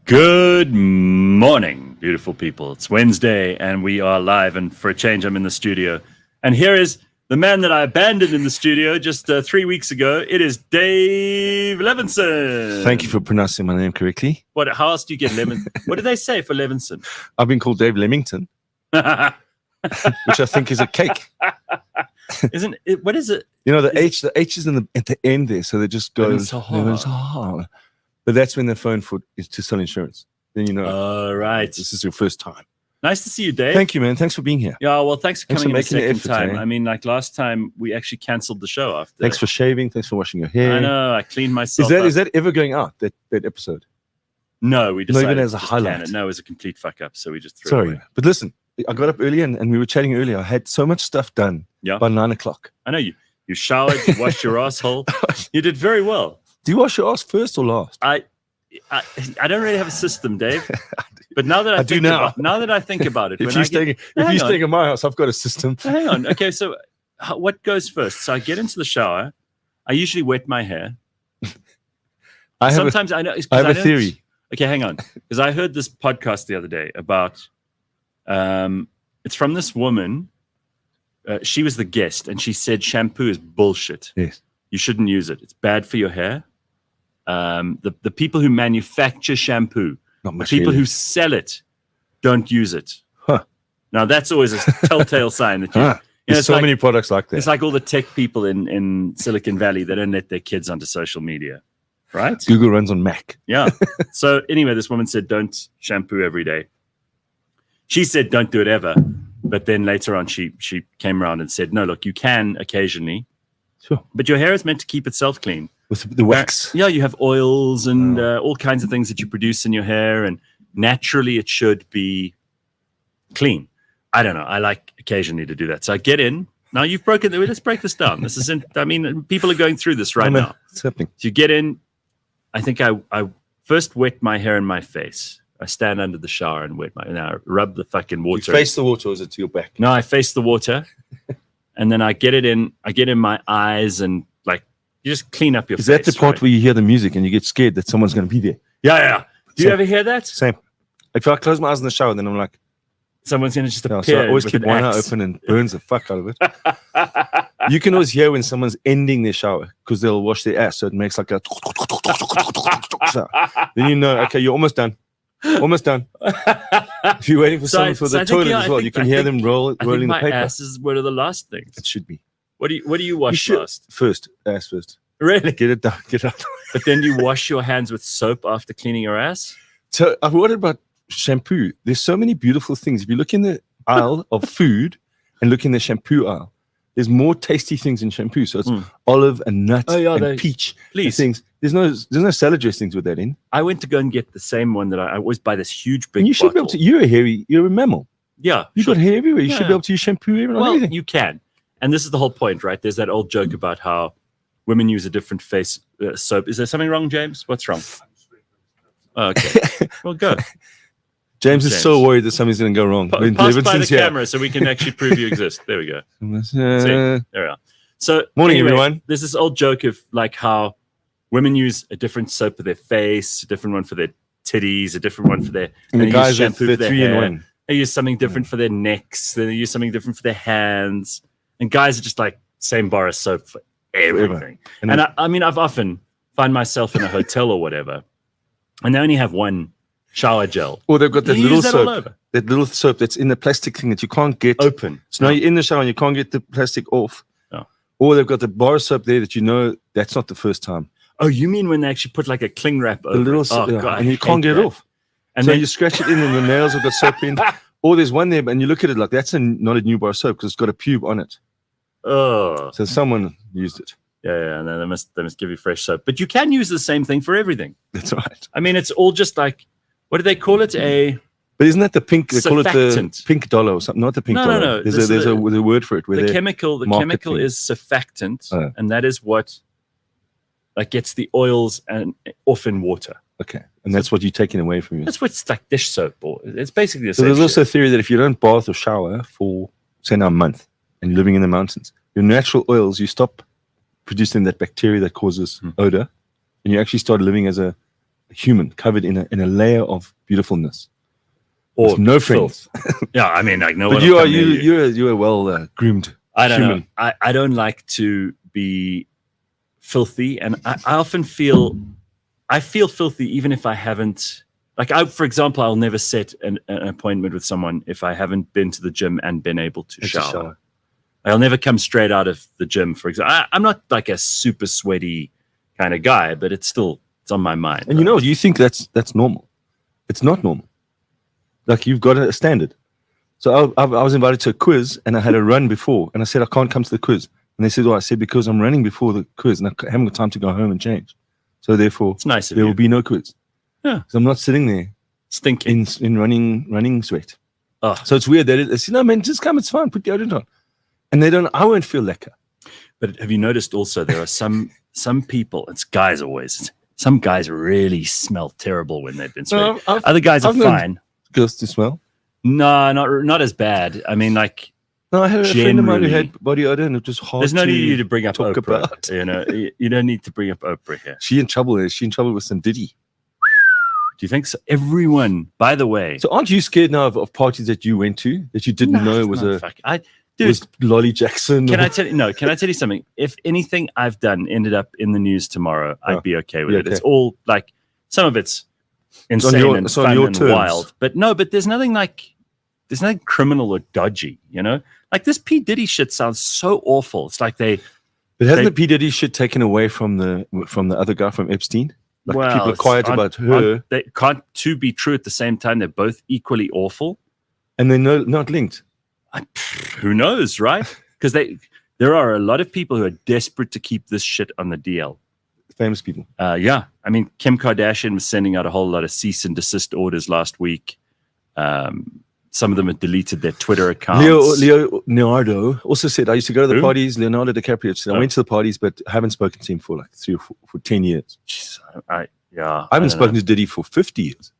Good morning, beautiful people. It's Wednesday and we are live, and for a change I'm in the studio. And here is the man that I abandoned in the studio just 3 weeks ago. It is Dave Levinsohn. Thank you for pronouncing my name correctly. How else do you get Levin? What do they say for Levinsohn? I've been called Dave Leamington, which I think is a cake. Isn't it? What is it? You know, the H is at the end there, so they just go. Levinsohn. But that's when the phone for is to sell insurance. Then you know. All right. This is your first time. Nice to see you, Dave. Thank you, man. Thanks for being here. Yeah, well, thanks for coming in a second making the effort, time. eh? I mean, like last time, we actually cancelled the show after. Thanks for shaving. Thanks for washing your hair. I know. I cleaned myself. Is that ever going out? That episode? No, we decided Not even as a to highlight. can it. No, it was a complete fuck up, so we just threw it away. Sorry, but listen, I got up early and we were chatting earlier. I had so much stuff done by 9 o'clock. I know you. You showered, you washed your asshole. You did very well. Do you wash your ass first or last? I don't really have a system, Dave. But now that I think about it, if you're staying at my house, I've got a system. Hang on. Okay, so what goes first? So I get into the shower. I usually wet my hair. I have a theory. Okay, hang on, because I heard this podcast the other day about. It's from this woman. She was the guest, and she said shampoo is bullshit. Yes, you shouldn't use it. It's bad for your hair. The people who manufacture shampoo, the people who sell it, don't use it. Huh. Now that's always a telltale sign that there's so many products like that. It's like all the tech people in Silicon Valley that don't let their kids onto social media, right? Google runs on Mac. Yeah. So anyway, this woman said don't shampoo every day. She said don't do it ever, but then later on she came around and said no, look, you can occasionally, sure, but your hair is meant to keep itself clean. With the wax. Yeah, you have oils and all kinds of things that you produce in your hair, and naturally it should be clean. I don't know. I like occasionally to do that. So I get in. Now you've broken. Let's break this down. This isn't. I mean, people are going through this right now. It's happening. So you get in. I think I first wet my hair and my face. I stand under the shower and I rub the fucking water. You face the water, or is it to your back? No, I face the water, and then I get it in. I get in my eyes and you just clean up your face. Is that the part where you hear the music and you get scared that someone's going to be there? Yeah. Do you ever hear that? Same. If I close my eyes in the shower, then I'm like, someone's going to just appear. So I always keep one eye open and burns the fuck out of it. You can always hear when someone's ending their shower because they'll wash their ass, so it makes like a. Then you know, okay, you're almost done. Almost done. If you're waiting for someone for the toilet as well, you can hear them rolling the paper. My ass is one of the last things. It should be. What do you wash last? Ass first. Really? Get it done. Get out. But then you wash your hands with soap after cleaning your ass? So I've wondered about shampoo. There's so many beautiful things. If you look in the aisle of food and look in the shampoo aisle, there's more tasty things in shampoo. So it's olive and nut and peach things. There's no salad dressings with that in. I went to go and get the same one that I always buy this huge big and you should be able to. You're a mammal. Yeah. You've got hair everywhere. You should be able to use shampoo everywhere. You can. And this is the whole point, right? There's that old joke about how women use a different face soap. Is there something wrong, James? What's wrong? Oh, okay. Well, go. James is so worried that something's going to go wrong. Pass by the camera so we can actually prove you exist. There we go. See? There we are. So, morning, everyone. There's this old joke of like how women use a different soap for their face, a different one for their titties, a different one for their and the guys shampoo for their 3 hair. in 1. They use something different for their necks. Then they use something different for their hands. And guys are just like same bar of soap for everything. And I mean, I've often find myself in a hotel or whatever, and they only have one shower gel. Or they've got that little soap that's in the plastic thing that you can't get open. So now you're in the shower and you can't get the plastic off. No. Or they've got the bar of soap there that you know that's not the first time. Oh, you mean when they actually put like a cling wrap over God, and you can't get it off. And so then you scratch it in and the nails have got soap in. Or there's one there and you look at it like that's not a new bar of soap because it's got a pube on it. Oh, so someone used it. Yeah, and then they must give you fresh soap. But you can use the same thing for everything. That's right. I mean, it's all just like, what do they call it? But isn't that the pink? They call it the pink dollar or something. Not the pink dollar. No. There's a word for it. The chemical is surfactant, and that is what gets the oils off in water. Okay, and that's what you're taking away from you. That's what's like dish soap, or it's basically the same. So there's also a theory that if you don't bath or shower for say now a month and you're living in the mountains, your natural oils, you stop producing that bacteria that causes odor, and you actually start living as a human covered in a layer of beautifulness. Or with no friends. Yeah, I mean, like no but one. You're a well groomed. I don't human. know. I don't like to be filthy, and I often feel filthy even if I haven't. Like for example, I'll never set an appointment with someone if I haven't been to the gym and been able to shower. I'll never come straight out of the gym, for example. I'm not like a super sweaty kind of guy, but it's on my mind. And you think that's normal. It's not normal. Like you've got a standard. So I was invited to a quiz and I had a run before and I said, I can't come to the quiz. And they said, well, I said, because I'm running before the quiz and I haven't got time to go home and change. So therefore, it's nice there will be no quiz. Yeah. So I'm not sitting there stinking in running sweat. Oh. So it's weird that it's, man, just come, it's fine, put deodorant on. And I won't feel lekker. But have you noticed also there are some people, it's guys always, some guys really smell terrible when they've been sweating. No, other guys are fine. Girls to smell? No, not as bad. I mean, like, no, I had a friend of mine who had body odor and it was hard. There's no need to bring up talk Oprah. About. You don't need to bring up Oprah here. She's in trouble. She's in trouble with some Diddy. Do you think so? Everyone, by the way. So aren't you scared now of parties that you went to that you didn't know was was Lolly Jackson? Can I tell you something? If anything I've done ended up in the news tomorrow, I'd be okay with it. Okay. It's all like, some of it's insane and fun and wild. But there's nothing criminal or dodgy, Like this P. Diddy shit sounds so awful. It's like But hasn't the P. Diddy shit taken away from the other guy from Epstein? Like people are quiet about her. They can't two be true at the same time. They're both equally awful. And they're not linked. Who knows, right? Because there are a lot of people who are desperate to keep this shit on the DL. Famous people. Yeah. I mean, Kim Kardashian was sending out a whole lot of cease and desist orders last week. Some of them had deleted their Twitter accounts. Leonardo also said, I used to go to the parties. Leonardo DiCaprio said, I went to the parties, but I haven't spoken to him for like 10 years. Jeez, I haven't spoken to Diddy for 50 years.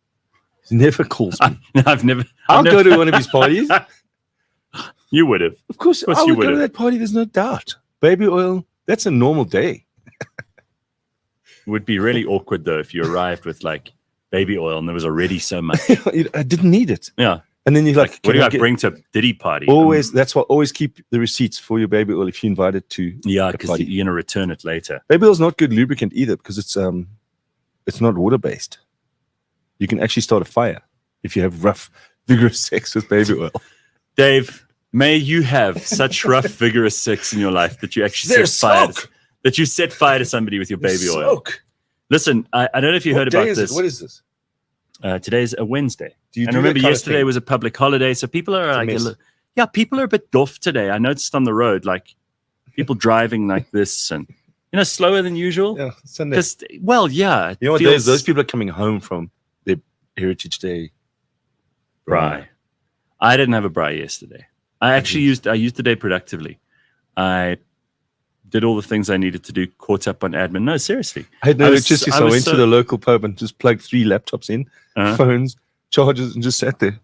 He never calls me. I'll go to one of his parties. You would have. Of course I would go to that party. There's no doubt. Baby oil, that's a normal day. It would be really awkward, though, if you arrived with like baby oil and there was already so much. I didn't need it. Yeah. And then you're like, what do I bring to a Diddy party? Always, that's why always keep the receipts for your baby oil if you're invited to. Yeah, because you're going to return it later. Baby oil is not good lubricant either because it's not water-based. You can actually start a fire if you have rough, vigorous sex with baby oil. Dave, may you have such rough, vigorous sex in your life that you actually set fire to somebody with your baby oil. Listen, I don't know if you heard about this. What is this? Today's a Wednesday. And remember, yesterday was a public holiday, so people are people are a bit doff today. I noticed on the road, like people driving like this and slower than usual. Yeah, Sunday. Yeah. You know what? Those people are coming home from their Heritage Day braai. I didn't have a braai yesterday. I actually used the day productively. I did all the things I needed to do, caught up on admin. No, seriously. I had no electricity, so I went to the local pub and just plugged 3 laptops in, phones, chargers, and just sat there.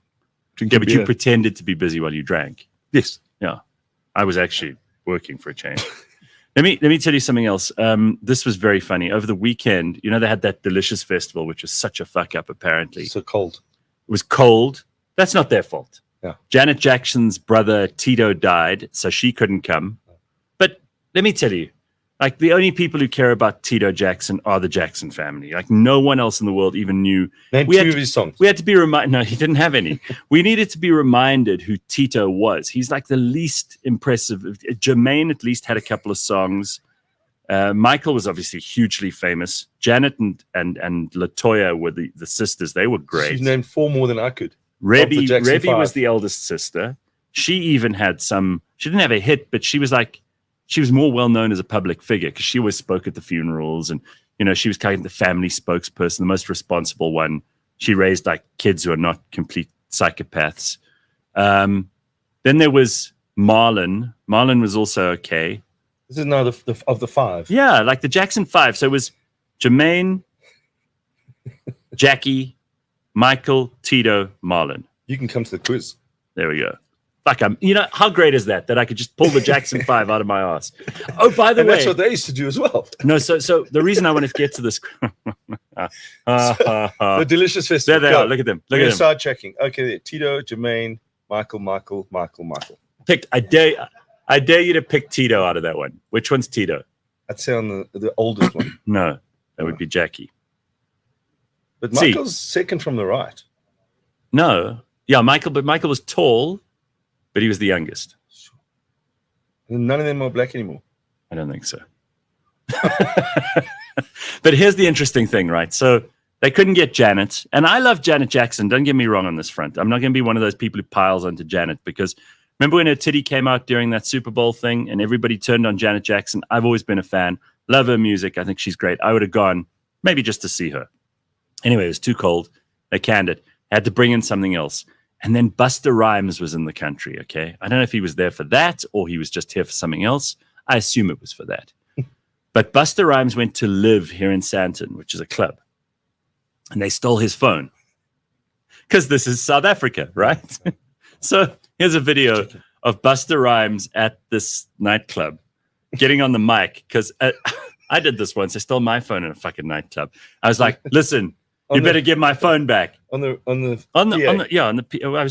Yeah, but you pretended to be busy while you drank. Yes. Yeah. I was actually working for a change. Let me tell you something else. This was very funny. Over the weekend, they had that Delicious Festival, which was such a fuck up, apparently. So cold. It was cold. That's not their fault. Yeah. Janet Jackson's brother, Tito, died, so she couldn't come. But let me tell you, like, the only people who care about Tito Jackson are the Jackson family. Like, no one else in the world even knew. Name 2 of his songs. We had to be reminded. No, he didn't have any. We needed to be reminded who Tito was. He's like the least impressive. Jermaine at least had a couple of songs. Michael was obviously hugely famous. Janet and Latoya were the sisters. They were great. She's named 4 more than I could. Rebby was the eldest sister. She even had some. She didn't have a hit, but she was more well known as a public figure because she always spoke at the funerals, and she was kind of the family spokesperson, the most responsible one. She raised like kids who are not complete psychopaths. Then there was Marlon. Marlon was also okay. This is now of the 5. Yeah, like the Jackson 5. So it was Jermaine, Jackie, Michael, Tito, Marlon. You can come to the quiz. There we go. Fuck, how great is that I could just pull the Jackson 5 out of my ass? Oh, by the way. That's what they used to do as well. No, so the reason I wanted to get to this, The Delicious Festival. There they are. Look at them. Look at them. Side-checking. Okay, there. Tito, Jermaine, Michael. I dare you to pick Tito out of that one. Which one's Tito? I'd say on the oldest one. No, that would be Jackie. But Michael's second from the right. No. Yeah, Michael was tall, but he was the youngest. None of them are black anymore. I don't think so. But here's the interesting thing, right? So they couldn't get Janet. And I love Janet Jackson. Don't get me wrong on this front. I'm not going to be one of those people who piles onto Janet because remember when her titty came out during that Super Bowl thing and everybody turned on Janet Jackson? I've always been a fan. Love her music. I think she's great. I would have gone maybe just to see her. Anyway, it was too cold. They canned it. Had to bring in something else. And then Busta Rhymes was in the country, okay? I don't know if he was there for that or he was just here for something else. I assume it was for that. But Busta Rhymes went to live here in Sandton, which is a club. And they stole his phone. Because this is South Africa, right? So here's a video of Busta Rhymes at this nightclub getting on the mic. Because I did this once. I stole my phone in a fucking nightclub. I was like, listen, you better give my phone back. I was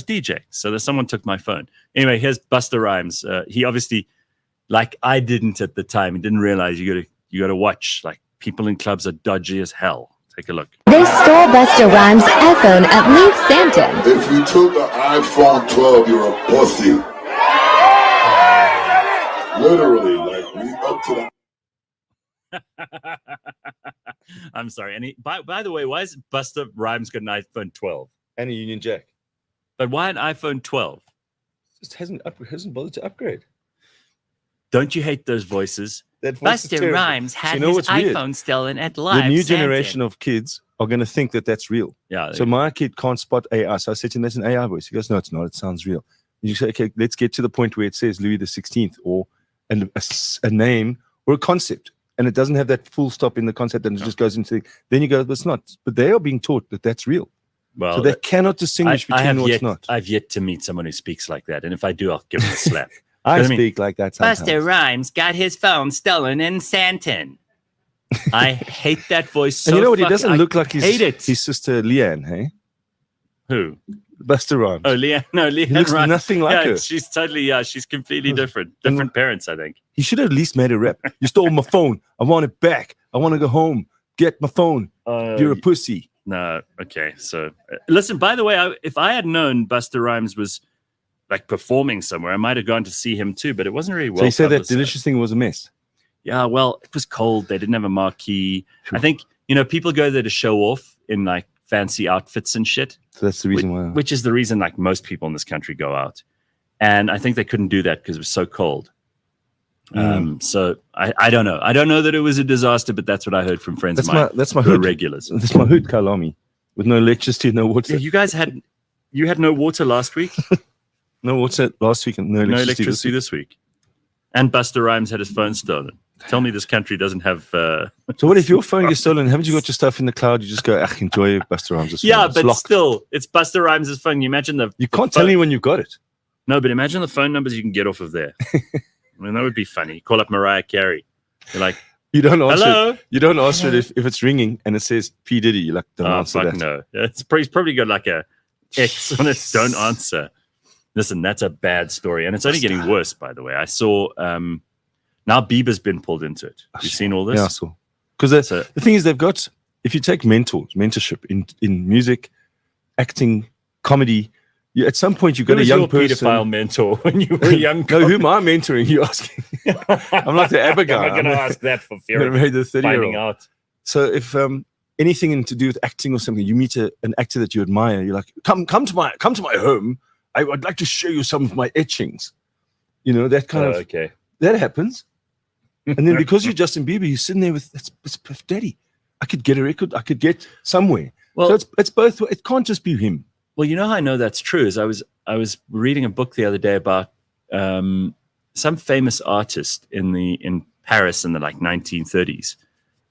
DJ. So someone took my phone. Anyway, here's Busta Rhymes. He obviously, like I didn't at the time, he didn't realize you got to watch. Like people in clubs are dodgy as hell. Take a look. They stole Busta Rhymes' iPhone at Leave Stanton. If you took an iPhone 12, you're a pussy. Literally, like we up to the. I'm sorry. And by the way, why is Busta Rhymes got an iPhone 12 and a Union Jack? But why an iPhone 12? Just hasn't bothered to upgrade. Don't you hate those voices? Busta Rhymes had his iPhone stolen at Live. The new generation of kids are going to think that that's real. Yeah. So my kid can't spot AI. So I said to him, that's an AI voice. He goes, no, it's not. It sounds real. And you say, okay, let's get to the point where it says Louis the 16th or a name or a concept. And it doesn't have that full stop in the concept and it just goes into then you go, but it's not. But they are being taught that that's real. Well, so they cannot distinguish between what's not. I've yet to meet someone who speaks like that. And if I do, I'll give him a slap. I speak like that sometimes. Busta Rhymes got his phone stolen in Sandton. I hate that voice so and you know what? He doesn't look like his his sister Leanne, hey? Who? Busta Rhymes. Oh, Leanne. No, Leanne. He looks nothing like her. She's totally, she's completely different. Different parents, I think. He should have at least made a rap. You stole my phone. I want it back. I want to go home. Get my phone. You're a pussy. No, okay. So, listen, by the way, if I had known Busta Rhymes was like performing somewhere, I might have gone to see him too, but it wasn't really well. So you said that Delicious thing was a mess? Yeah, well, it was cold. They didn't have a marquee. I think, people go there to show off in like fancy outfits and shit. So that's the reason why. Which is the reason like most people in this country go out. And I think they couldn't do that because it was so cold. So I don't know. I don't know that it was a disaster, but that's what I heard from friends of mine. That's my hood. Regulars. That's my hood, Kalami. With no electricity, no water. Yeah, you guys had no water last week? No water last week and no electricity this week. And Busta Rhymes had his phone stolen. Tell me this country doesn't have... So what if your phone gets stolen? Haven't you got your stuff in the cloud? You just go, enjoy Busta Rhymes' phone. Yeah, but still, it's Busta Rhymes' phone. You imagine You can't tell me when you've got it. No, but imagine the phone numbers you can get off of there. I mean, that would be funny. Call up Mariah Carey. You're like... You don't answer hello? it. You don't answer it if it's ringing and it says P. Diddy. You're like, don't answer that. No. He's probably got like a X on it. Don't answer. Listen, that's a bad story. And it's only getting worse, by the way. I saw now Bieber's been pulled into it. You've seen all this? Yeah, I saw. Because the thing is, they've got, if you take mentorship in music, acting, comedy, at some point you've got a young person. Pedophile mentor when you were young. No, who am I mentoring? You asking? I'm like the ABBA guy. I'm not going to ask that for fear of finding out. So if anything to do with acting or something, you meet an actor that you admire, you're like, come to my home. I would like to show you some of my etchings. That kind of okay. That happens. And then because you're Justin Bieber, you're sitting there with it's Puff Daddy. I could get a record. I could get somewhere. Well, so it's both. It can't just be him. Well, you know how I know that's true is I was reading a book the other day about some famous artist in Paris in the like 1930s,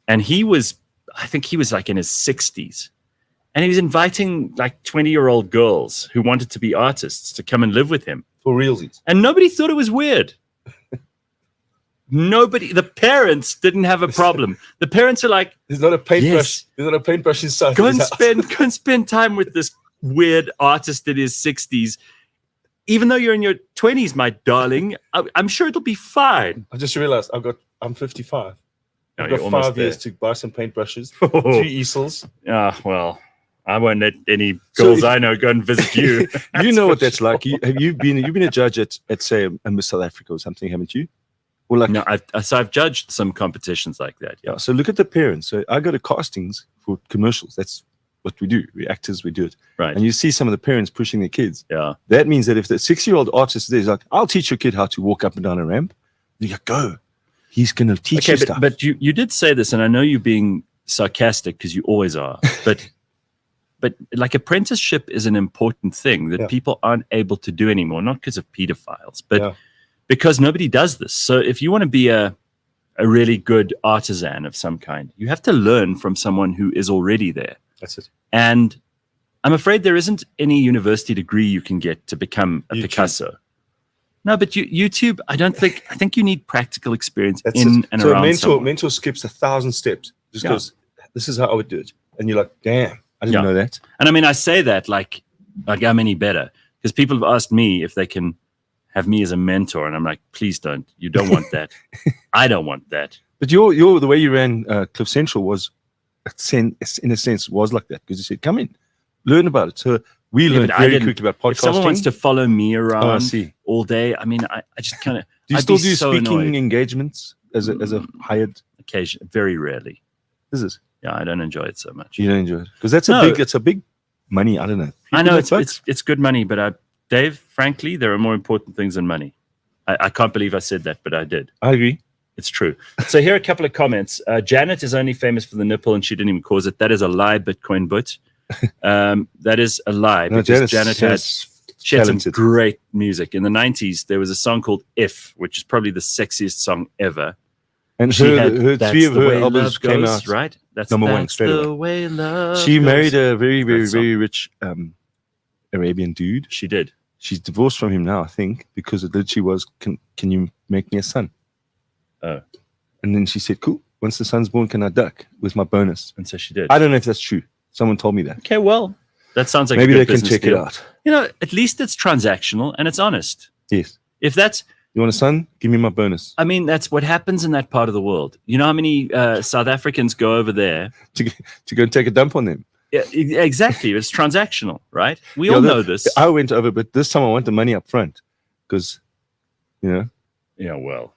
and I think he was like in his 60s, and he was inviting like 20-year-old girls who wanted to be artists to come and live with him for realsies, and nobody thought it was weird. Nobody, the parents didn't have a problem. The parents are like, there's not a paintbrush. Yes. There's not a paintbrush inside. Go and spend time with this weird artist in his 60s. Even though you're in your 20s, my darling, I'm sure it'll be fine. I just realized I'm 55. Oh, I've got 5 years to buy some paintbrushes, 2 easels. Well, I won't let any girls I know go and visit you. You know what that's like. You've been a judge at say a Miss South Africa or something, haven't you? Or like no, I've judged some competitions like that. Yeah. So look at the parents. So I go to castings for commercials. That's what we do. We actors, we do it. Right. And you see some of the parents pushing their kids. Yeah. That means that if the 6-year-old artist is like, I'll teach your kid how to walk up and down a ramp. You go, go. He's going to teach you stuff. But you did say this, and I know you're being sarcastic because you always are. But like apprenticeship is an important thing that people aren't able to do anymore, not because of pedophiles, but because nobody does this. So if you want to be a really good artisan of some kind, you have to learn from someone who is already there. That's it. And I'm afraid there isn't any university degree you can get to become a Picasso. No, but YouTube, I think you need practical experience and around So a mentor skips 1,000 steps just goes, this is how I would do it. And you're like, damn, I didn't know that. And I mean, I say that like I'm any better because people have asked me if they can have me as a mentor. And I'm like, please don't. You don't want that. I don't want that. But your the way you ran Cliff Central was, in a sense, was like that because you said, come in, learn about it. So we learned very quickly about podcasting. If someone wants to follow me around all day, I mean, I just kind of. Do you still do speaking engagements as a hired? Occasion, very rarely. Is it? Yeah, I don't enjoy it so much. You don't enjoy it because that's a big money. I don't know. I know it's good money, but Dave, frankly, there are more important things than money. I can't believe I said that, but I did. I agree. It's true. So here are a couple of comments. Janet is only famous for the nipple, and she didn't even cause it. That is a lie, Bitcoin but. That is a lie because Janet had some great music. In the 90s, there was a song called If, which is probably the sexiest song ever. And her 3 of her albums came out. Right? That's number 1 straight away. She married a very, very, very rich Arabian dude. She did. She's divorced from him now, I think, because it literally was, can you make me a son? Oh. And then she said, cool. Once the son's born, can I duck with my bonus? And so she did. I don't know if that's true. Someone told me that. Okay, well, that sounds like maybe a they good can check it out. You know, at least it's transactional and it's honest. Yes. If that's... You want a son? Give me my bonus. I mean, that's what happens in that part of the world. You know how many South Africans go over there? To go and take a dump on them. Yeah, exactly. It's transactional, right? We all know this. I went over, but this time I want the money up front because, you know. Yeah, well.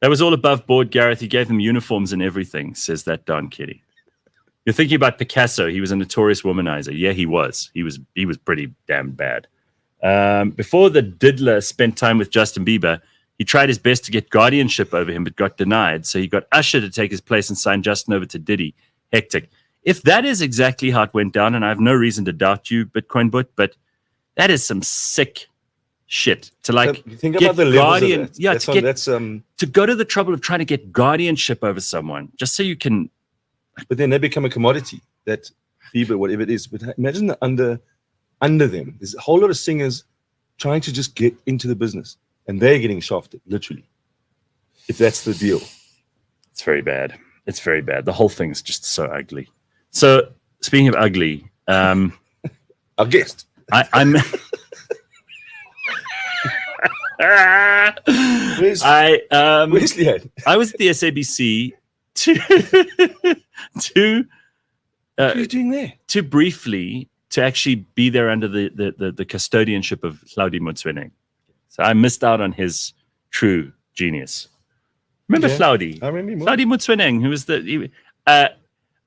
That was all above board, Gareth. He gave them uniforms and everything, says that Don Kitty. You're thinking about Picasso. He was a notorious womanizer. Yeah, he was. He was pretty damn bad. Before the diddler spent time with Justin Bieber, he tried his best to get guardianship over him, but got denied. So he got Usher to take his place and sign Justin over to Diddy. Hectic. If that is exactly how it went down, and I have no reason to doubt you, Bitcoin but that is some sick shit to like think about the guardian. Of that. Yeah, to go to the trouble of trying to get guardianship over someone just so you can. But then they become a commodity. That Bieber, whatever it is. But imagine under them, there's a whole lot of singers trying to just get into the business, and they're getting shafted, literally. If that's the deal, it's very bad. It's very bad. The whole thing's just so ugly. So speaking of ugly, our guest. I'm. Where's Leanne? I was at the SABC to what are you doing there? To briefly to actually be there under the custodianship of Hlaudi Motsoeneng. So I missed out on his true genius. Remember Hlaudi? I remember Hlaudi Motsoeneng, who was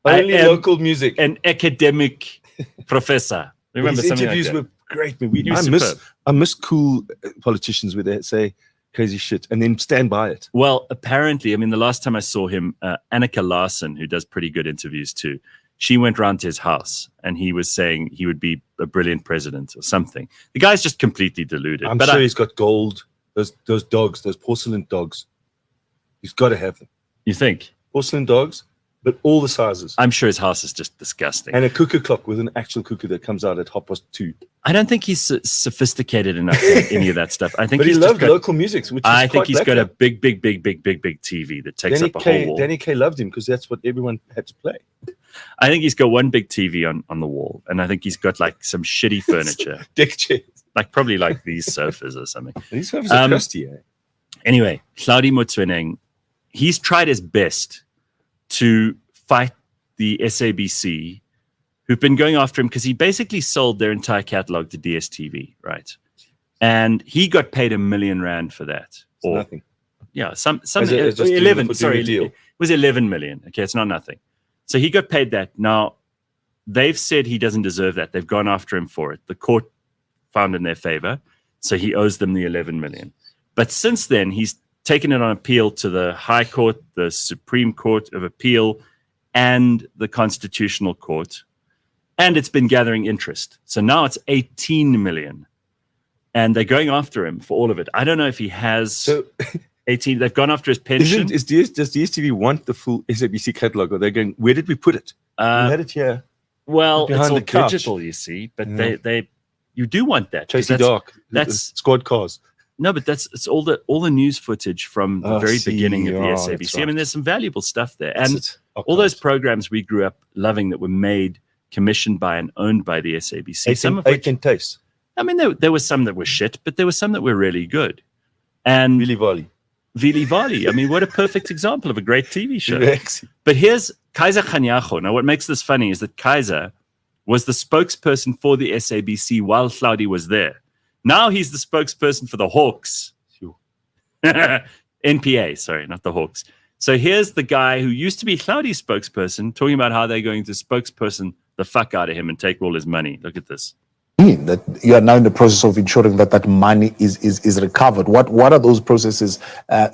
only local music, an academic professor. Remember his something interviews like that? were great. I miss cool politicians where they say crazy shit and then stand by it. Well, apparently, I mean, the last time I saw him, Annika Larson, who does pretty good interviews too, she went round to his house and he was saying he would be a brilliant president or something. The guy's just completely deluded. I'm sure he's got gold. Those dogs, those porcelain dogs. He's got to have them. You think? Porcelain dogs, But all the sizes. I'm sure his house is just disgusting. And a cuckoo clock with an actual cuckoo that comes out at 2:30. I don't think he's sophisticated enough to any of that stuff. I think but he's he just loved local music, which is I think he's got a lekker. big TV that takes up a whole wall. Danny Kaye loved him because that's what everyone had to play. I think he's got one big TV on the wall, and I think he's got like some shitty furniture, Deck chairs. like probably like these sofas or something. These sofas are crusty, eh? Anyway, Hlaudi Motsoeneng, he's tried his best to fight the SABC, who've been going after him because he basically sold their entire catalog to DSTV, right? And he got paid R1 million for that. Or nothing. Yeah, some As 11. Sorry, deal. it was 11 million. Okay, it's not nothing. So he got paid that. Now they've said he doesn't deserve that. They've gone after him for it. The court found in their favor, so he owes them the 11 million. But since then, he's taken it on appeal to the High Court, the Supreme Court of Appeal, and the Constitutional Court, and it's been gathering interest. So now it's 18 million, and they're going after him for all of it. I don't know if he has 18. They've gone after his pension. Does DSTV want the full SABC catalog, or they're going, where did we put it? We had it here. Well, behind it's all the couch. digital, you see, but you do want that. Tracy Dark. That's Squad Cars. No, but it's all the news footage from the very beginning of the SABC. Right. I mean, there's some valuable stuff there, and all those programs we grew up loving that were made, commissioned by, and owned by the SABC. Some of which, and taste. I mean, there was some that were shit, but there were some that were really good. And Vili Vali. I mean, what a perfect example of a great TV show. But here's Kaiser Khanyago. Now, what makes this funny is that Kaiser was the spokesperson for the SABC while Hlaudi was there. Now he's the spokesperson for the Hawks. NPA, sorry, not the Hawks. So here's the guy who used to be Hlaudi's spokesperson talking about how they're going to spokesperson the fuck out of him and take all his money. Look at this. That you are now in the process of ensuring that money is recovered. What are those processes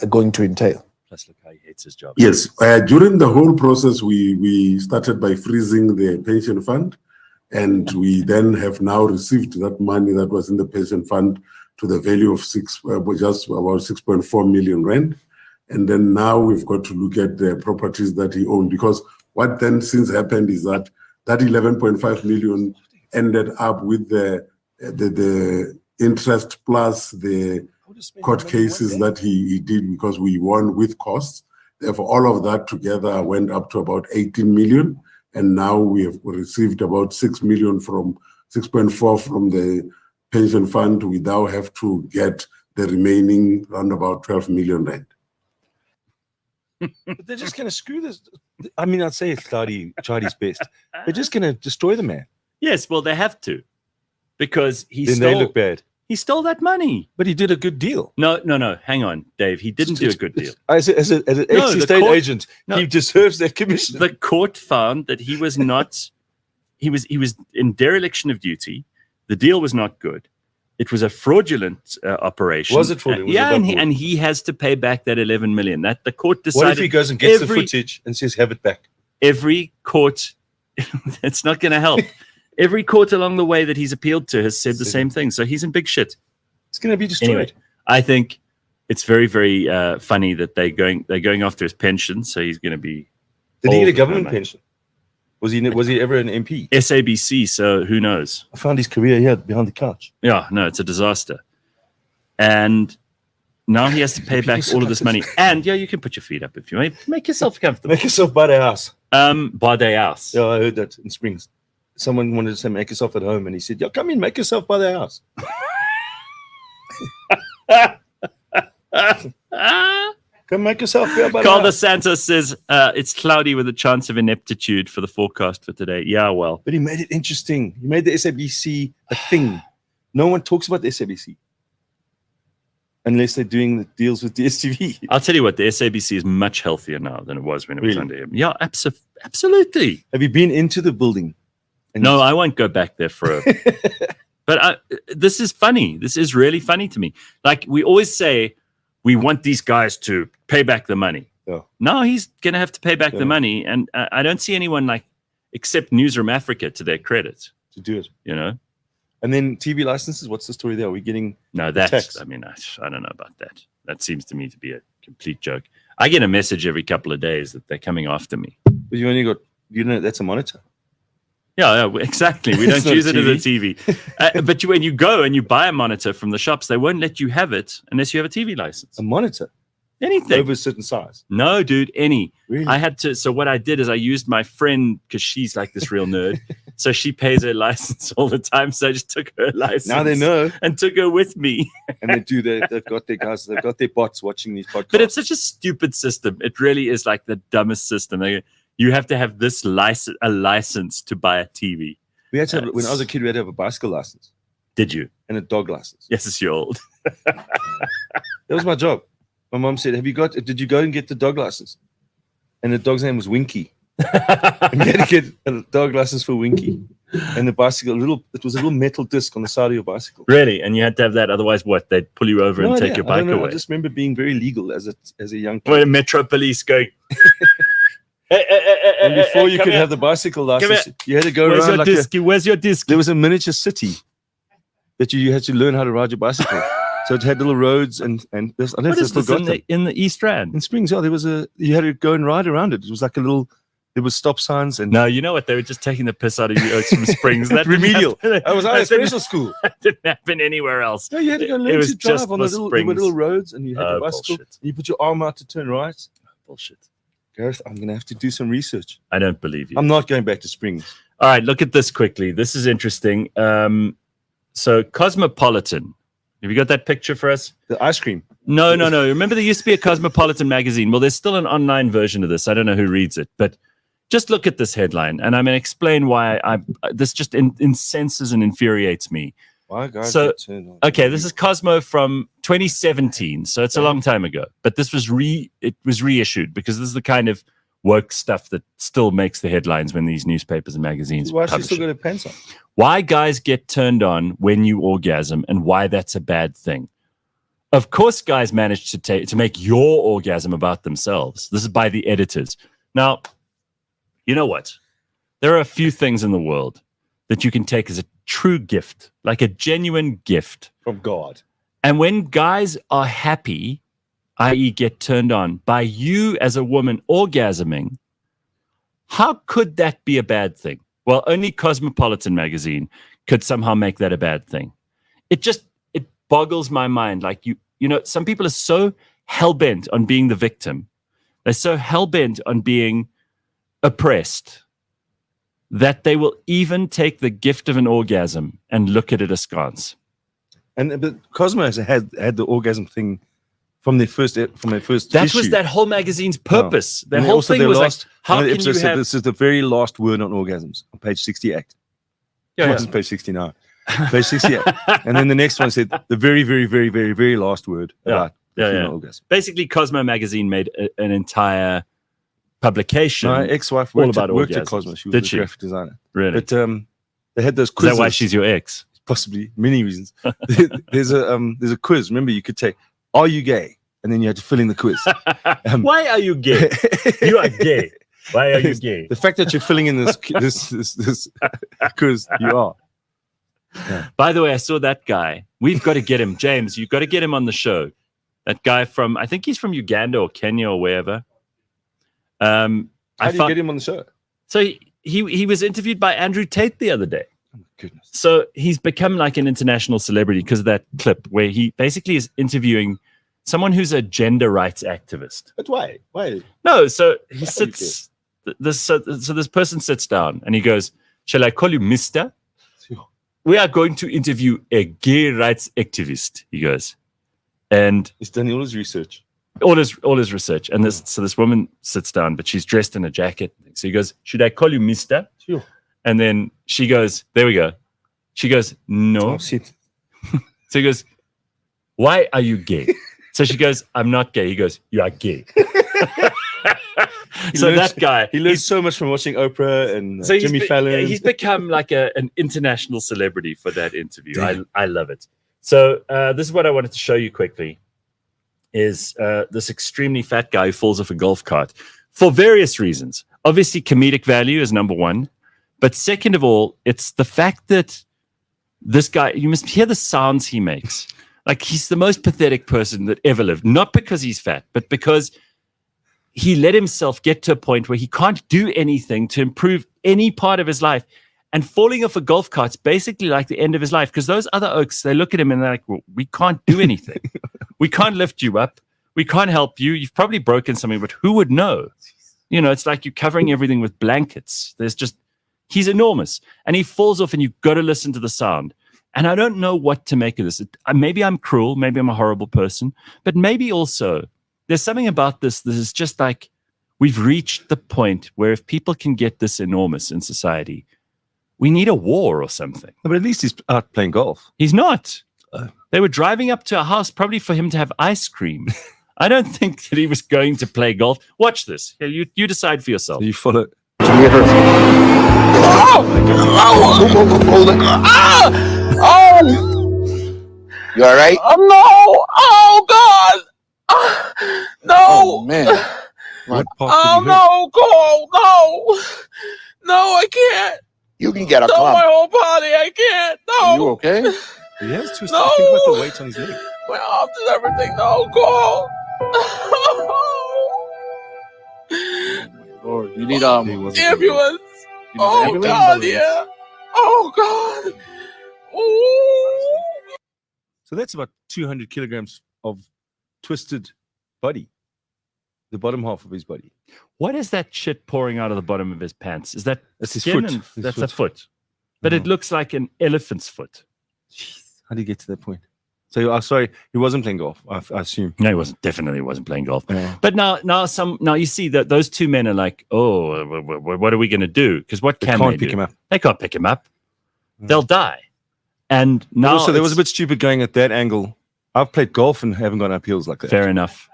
going to entail? Plus, look how he hates his job. Yes, during the whole process, we started by freezing the pension fund, and we then have now received that money that was in the pension fund to the value of just about 6.4 million rand. And then now we've got to look at the properties that he owned, because what then since happened is that 11.5 million ended up with the interest plus the court cases that he did, because we won with costs. Therefore, all of that together went up to about 18 million. And now we have received about 6 million from 6.4 from the pension fund. We now have to get the remaining around about 12 million rand. But they're just going to screw this. I mean, I'd say Hlaudi tried his best. They're just going to destroy the man. Yes, well, they have to, because they look bad. He stole that money. But he did a good deal. No. Hang on, Dave. He didn't do a good deal. As an ex-estate agent, he deserves that commission. The court found that he was not. He was in dereliction of duty. The deal was not good. It was a fraudulent operation. Was it fraudulent? And he has to pay back that 11 million. That the court decided. What if he goes and gets the footage and says, "Have it back"? Every court, it's not going to help. Every court along the way that he's appealed to has said the same thing. So he's in big shit. It's going to be destroyed. Anyway, I think it's very, very funny that they're going after his pension. So he's going to be. Did he get a government pension? Was he ever an MP? SABC. So who knows? I found his career here behind the couch. Yeah, no, it's a disaster. And now he has to pay back all of this money. And you can put your feet up if you want. Make yourself comfortable. Make yourself by the house. By the house. Yeah, I heard that in Springs. Someone wanted to say, make yourself at home. And he said, come in, make yourself by the house. Come make yourself here by Carl the Dos Santos says, it's cloudy with a chance of ineptitude for the forecast for today. Yeah, well. But he made it interesting. He made the SABC a thing. No one talks about the SABC. Unless they're doing the deals with DSTV. I'll tell you what, the SABC is much healthier now than it was when it was under him. Yeah, absolutely. Have you been into the building? No, I won't go back there for But this is funny. This is really funny to me. Like, we always say we want these guys to pay back the money. Yeah. No, he's going to have to pay back the money. And I don't see anyone except Newsroom Africa to their credit. To do it. You know? And then TV licenses, what's the story there? Are we getting tax? I mean, I don't know about that. That seems to me to be a complete joke. I get a message every couple of days that they're coming after me. But you only got, that's a monitor. Yeah, exactly. We don't use it as a TV. But when you go and you buy a monitor from the shops, they won't let you have it unless you have a TV license. A monitor? Anything. Over a certain size? No, dude, any. Really? I had to. So what I did is I used my friend, because she's like this real nerd. So she pays her license all the time. So I just took her license. Now they know. And took her with me. And they've got their guys, they've got their bots watching these podcasts. But it's such a stupid system. It really is like the dumbest system. You have to have this license to buy a TV. We had to have, when I was a kid, we had to have a bicycle license. Did you? And a dog license. Yes, you're old. That was my job. My mom said, did you go and get the dog license? And the dog's name was Winky. And we had to get a dog license for Winky. And the bicycle, it was a little metal disc on the side of your bicycle. Really? And you had to have that, otherwise what? They'd pull you over and take your bike away. I just remember being very legal as a young kid. Well, Metro Police going... And before you could have the bicycle license, you had to go Where's around Where's your disc? There was a miniature city that you had to learn how to ride your bicycle. So it had little roads and this. I don't know if this in the East Rand? In Springs, there was you had to go and ride around it. It was like there was stop signs and. No, you know what? They were just taking the piss out of you from Springs. That remedial. I was out of special school. That didn't happen anywhere else. No, you had to go learn to drive on the little roads, and you had your bicycle. And you put your arm out to turn right. Bullshit. Gareth, I'm going to have to do some research. I don't believe you. I'm not going back to Springs. All right, look at this quickly. This is interesting. So Cosmopolitan. Have you got that picture for us? The ice cream. No. Remember there used to be a Cosmopolitan magazine. Well, there's still an online version of this. I don't know who reads it, but just look at this headline, and I'm going to explain why this just incenses and infuriates me. Why guys okay, this is Cosmo from 2017, so it's a long time ago. But this was reissued because this is the kind of woke stuff that still makes the headlines when these newspapers and magazines. Why she still got her pants on? Why guys get turned on when you orgasm and why that's a bad thing. Of course, guys manage to make your orgasm about themselves. This is by the editors. Now, you know what? There are a few things in the world that you can take as a true gift, like a genuine gift from God. And when guys are happy, i.e. get turned on by you as a woman orgasming, how could that be a bad thing? Well, only Cosmopolitan magazine could somehow make that a bad thing. It boggles my mind. Like, you know, some people are so hell-bent on being the victim. They're so hell-bent on being oppressed that they will even take the gift of an orgasm and look at it askance. But Cosmo has had the orgasm thing from their first issue. That was that whole magazine's purpose. Their whole thing was like, how can you have... This is the very last word on orgasms on page 68. Yeah. This is page 69. Page 68. And then the next one said the very, very, very, very, very last word about orgasm. Basically, Cosmo magazine made an entire publication. My ex-wife worked at Cosmo. She was a graphic designer. Really? But they had those quizzes. Is that why she's your ex? Possibly, many reasons. There's a quiz. Remember, you could take, "Are you gay?" and then you had to fill in the quiz. Why are you gay? You are gay. Why are you gay? The fact that you're filling in this quiz, you are. Yeah. By the way, I saw that guy. We've got to get him, James. You've got to get him on the show. That guy from, I think he's from Uganda or Kenya or wherever. How do you get him on the show? So he was interviewed by Andrew Tate the other day. Oh my goodness. So he's become like an international celebrity because of that clip where he basically is interviewing someone who's a gender rights activist. But why? Why? No, so he sits. So this person sits down and he goes, "Shall I call you Mister? We are going to interview a gay rights activist." He goes, and he's done all his research. All his research. And this woman sits down, but she's dressed in a jacket. So he goes, "Should I call you Mister?" Sure. And then she goes, "There we go." She goes, "No." Oh, shit. So he goes, "Why are you gay?" So she goes, "I'm not gay." He goes, "You are gay." That guy, he learns so much from watching Oprah and Jimmy Fallon. He's become like an international celebrity for that interview. I love it. So this is what I wanted to show you quickly. Is this extremely fat guy who falls off a golf cart for various reasons. Obviously, comedic value is number one. But second of all, it's the fact that this guy, you must hear the sounds he makes. Like, he's the most pathetic person that ever lived. Not because he's fat, but because he let himself get to a point where he can't do anything to improve any part of his life. And falling off a golf cart's basically like the end of his life, because those other oaks, they look at him and they're like, well, we can't do anything. We can't lift you up. We can't help you. You've probably broken something, but who would know? You know, it's like you're covering everything with blankets. He's enormous. And he falls off and you've got to listen to the sound. And I don't know what to make of this. Maybe I'm cruel. Maybe I'm a horrible person. But maybe also there's something about this that is just like we've reached the point where if people can get this enormous in society, we need a war or something. No, but at least he's out playing golf. He's not. They were driving up to a house probably for him to have ice cream. I don't think that he was going to play golf. Watch this. You decide for yourself. You follow. You all right? No! Oh God! No! Oh man! What part Oh did you hurt? no! Go! No! I can't. You can get a No, club. my whole body. I can't. No. You okay? He has twisted. No. Think about the weight on his leg. My arms and everything. No, go. Lord, you need Ambulance. You need Oh ambulance? God, yeah. Oh God. Ooh. So that's about 200 kilograms of twisted body. The bottom half of his body. What is that shit pouring out of the bottom of his pants? Is that That's his skin foot. and- His that's foot. a foot. But it looks like an elephant's foot. Jeez, how did he get to that point? So, sorry, he wasn't playing golf, I assume. No, he wasn't. Definitely wasn't playing golf. Yeah. But now you see that those two men are like, oh, what are we going to do? Because what They can can't they pick do? him up. They can't pick him up. Mm. They'll die. And But now also, there was a it's- bit stupid going at that angle. I've played golf and haven't gone up hills like that. fair enough.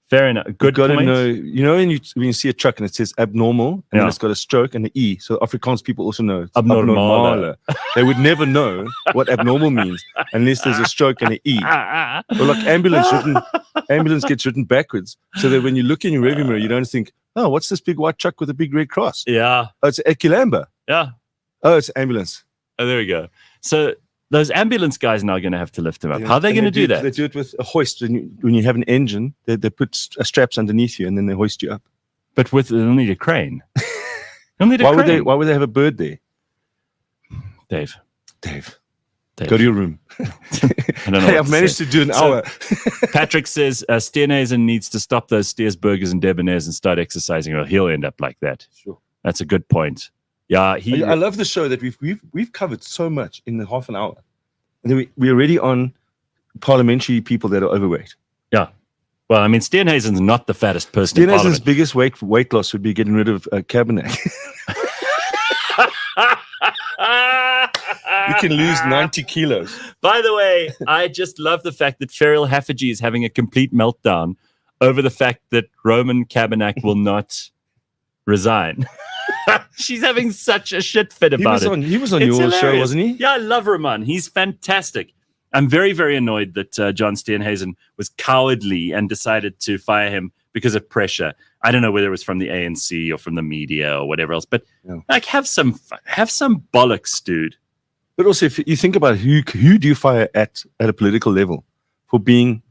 Fair enough. Good Got to point. know, when you see a truck and it says abnormal and then Yeah. it's got a stroke and an E. So Afrikaans people also know it's Abnormale. abnormale. They would never know what abnormal means unless there's a stroke and an E. Or like ambulance gets written backwards, so that when you look in your rearview mirror, you don't think, oh, what's this big white truck with a big red cross? Yeah. Oh, it's Ekulamba. Yeah. Oh, it's ambulance. Oh, there we go. So those ambulance guys are now going to have to lift him up. Yeah. How are they And going to do that? They do it with a hoist. When you have an engine, they put straps underneath you and then they hoist you up. But they'll need a crane. They'll need a Why crane. would they have a bird there? Dave. Go to your room. I don't know. Hey, I've managed to do an hour. Patrick says Steenhuisen needs to stop those Steers, burgers, and debonaires and start exercising, or he'll end up like that. Sure. That's a good point. Yeah, I love the show that we've covered so much in the half an hour. And then we're already on parliamentary people that are overweight. Yeah. Well, I mean, Steenhuisen's not the fattest person in Steenhuisen's Parliament. biggest weight loss would be getting rid of Cabanac. You can lose 90 kilos. By the way, I just love the fact that Feral Haffergy is having a complete meltdown over the fact that Roman Cabanac will not resign. She's having such a shit fit about it. He was on It's your show, hilarious. wasn't he? Yeah, I love Roman. He's fantastic. I'm very, very annoyed that John Steenhuisen was cowardly and decided to fire him because of pressure. I don't know whether it was from the ANC or from the media or whatever else, but like have some bollocks, dude. But also, if you think about who do you fire at a political level for being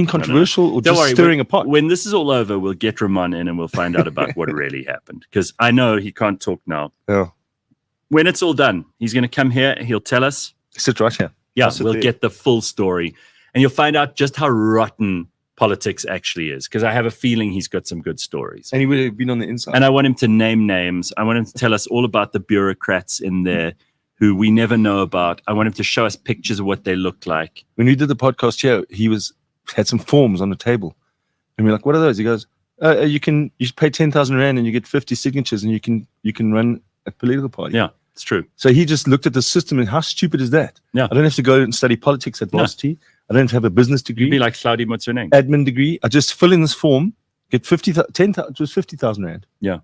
controversial or Don't just worry, stirring a pot? When this is all over, we'll get Roman in and we'll find out about what really happened. Because I know he can't talk now. Yeah. When it's all done, he's going to come here. He'll tell us. Sit right here. Yeah, sit we'll there. get the full story. And you'll find out just how rotten politics actually is. Because I have a feeling he's got some good stories. And he would have been on the inside. And I want him to name names. I want him to tell us all about the bureaucrats in there who we never know about. I want him to show us pictures of what they look like. When we did the podcast here, he had some forms on the table. And we're like, what are those? He goes, you pay 10,000 Rand and you get 50 signatures and you can run a political party. Yeah, it's true. So he just looked at the system and how stupid is that? Yeah. I don't have to go and study politics at varsity. I don't have to have a business degree. You'd be like Hlaudi Motsoeneng. Admin degree. I just fill in this form, get 50,000 Rand. Yeah.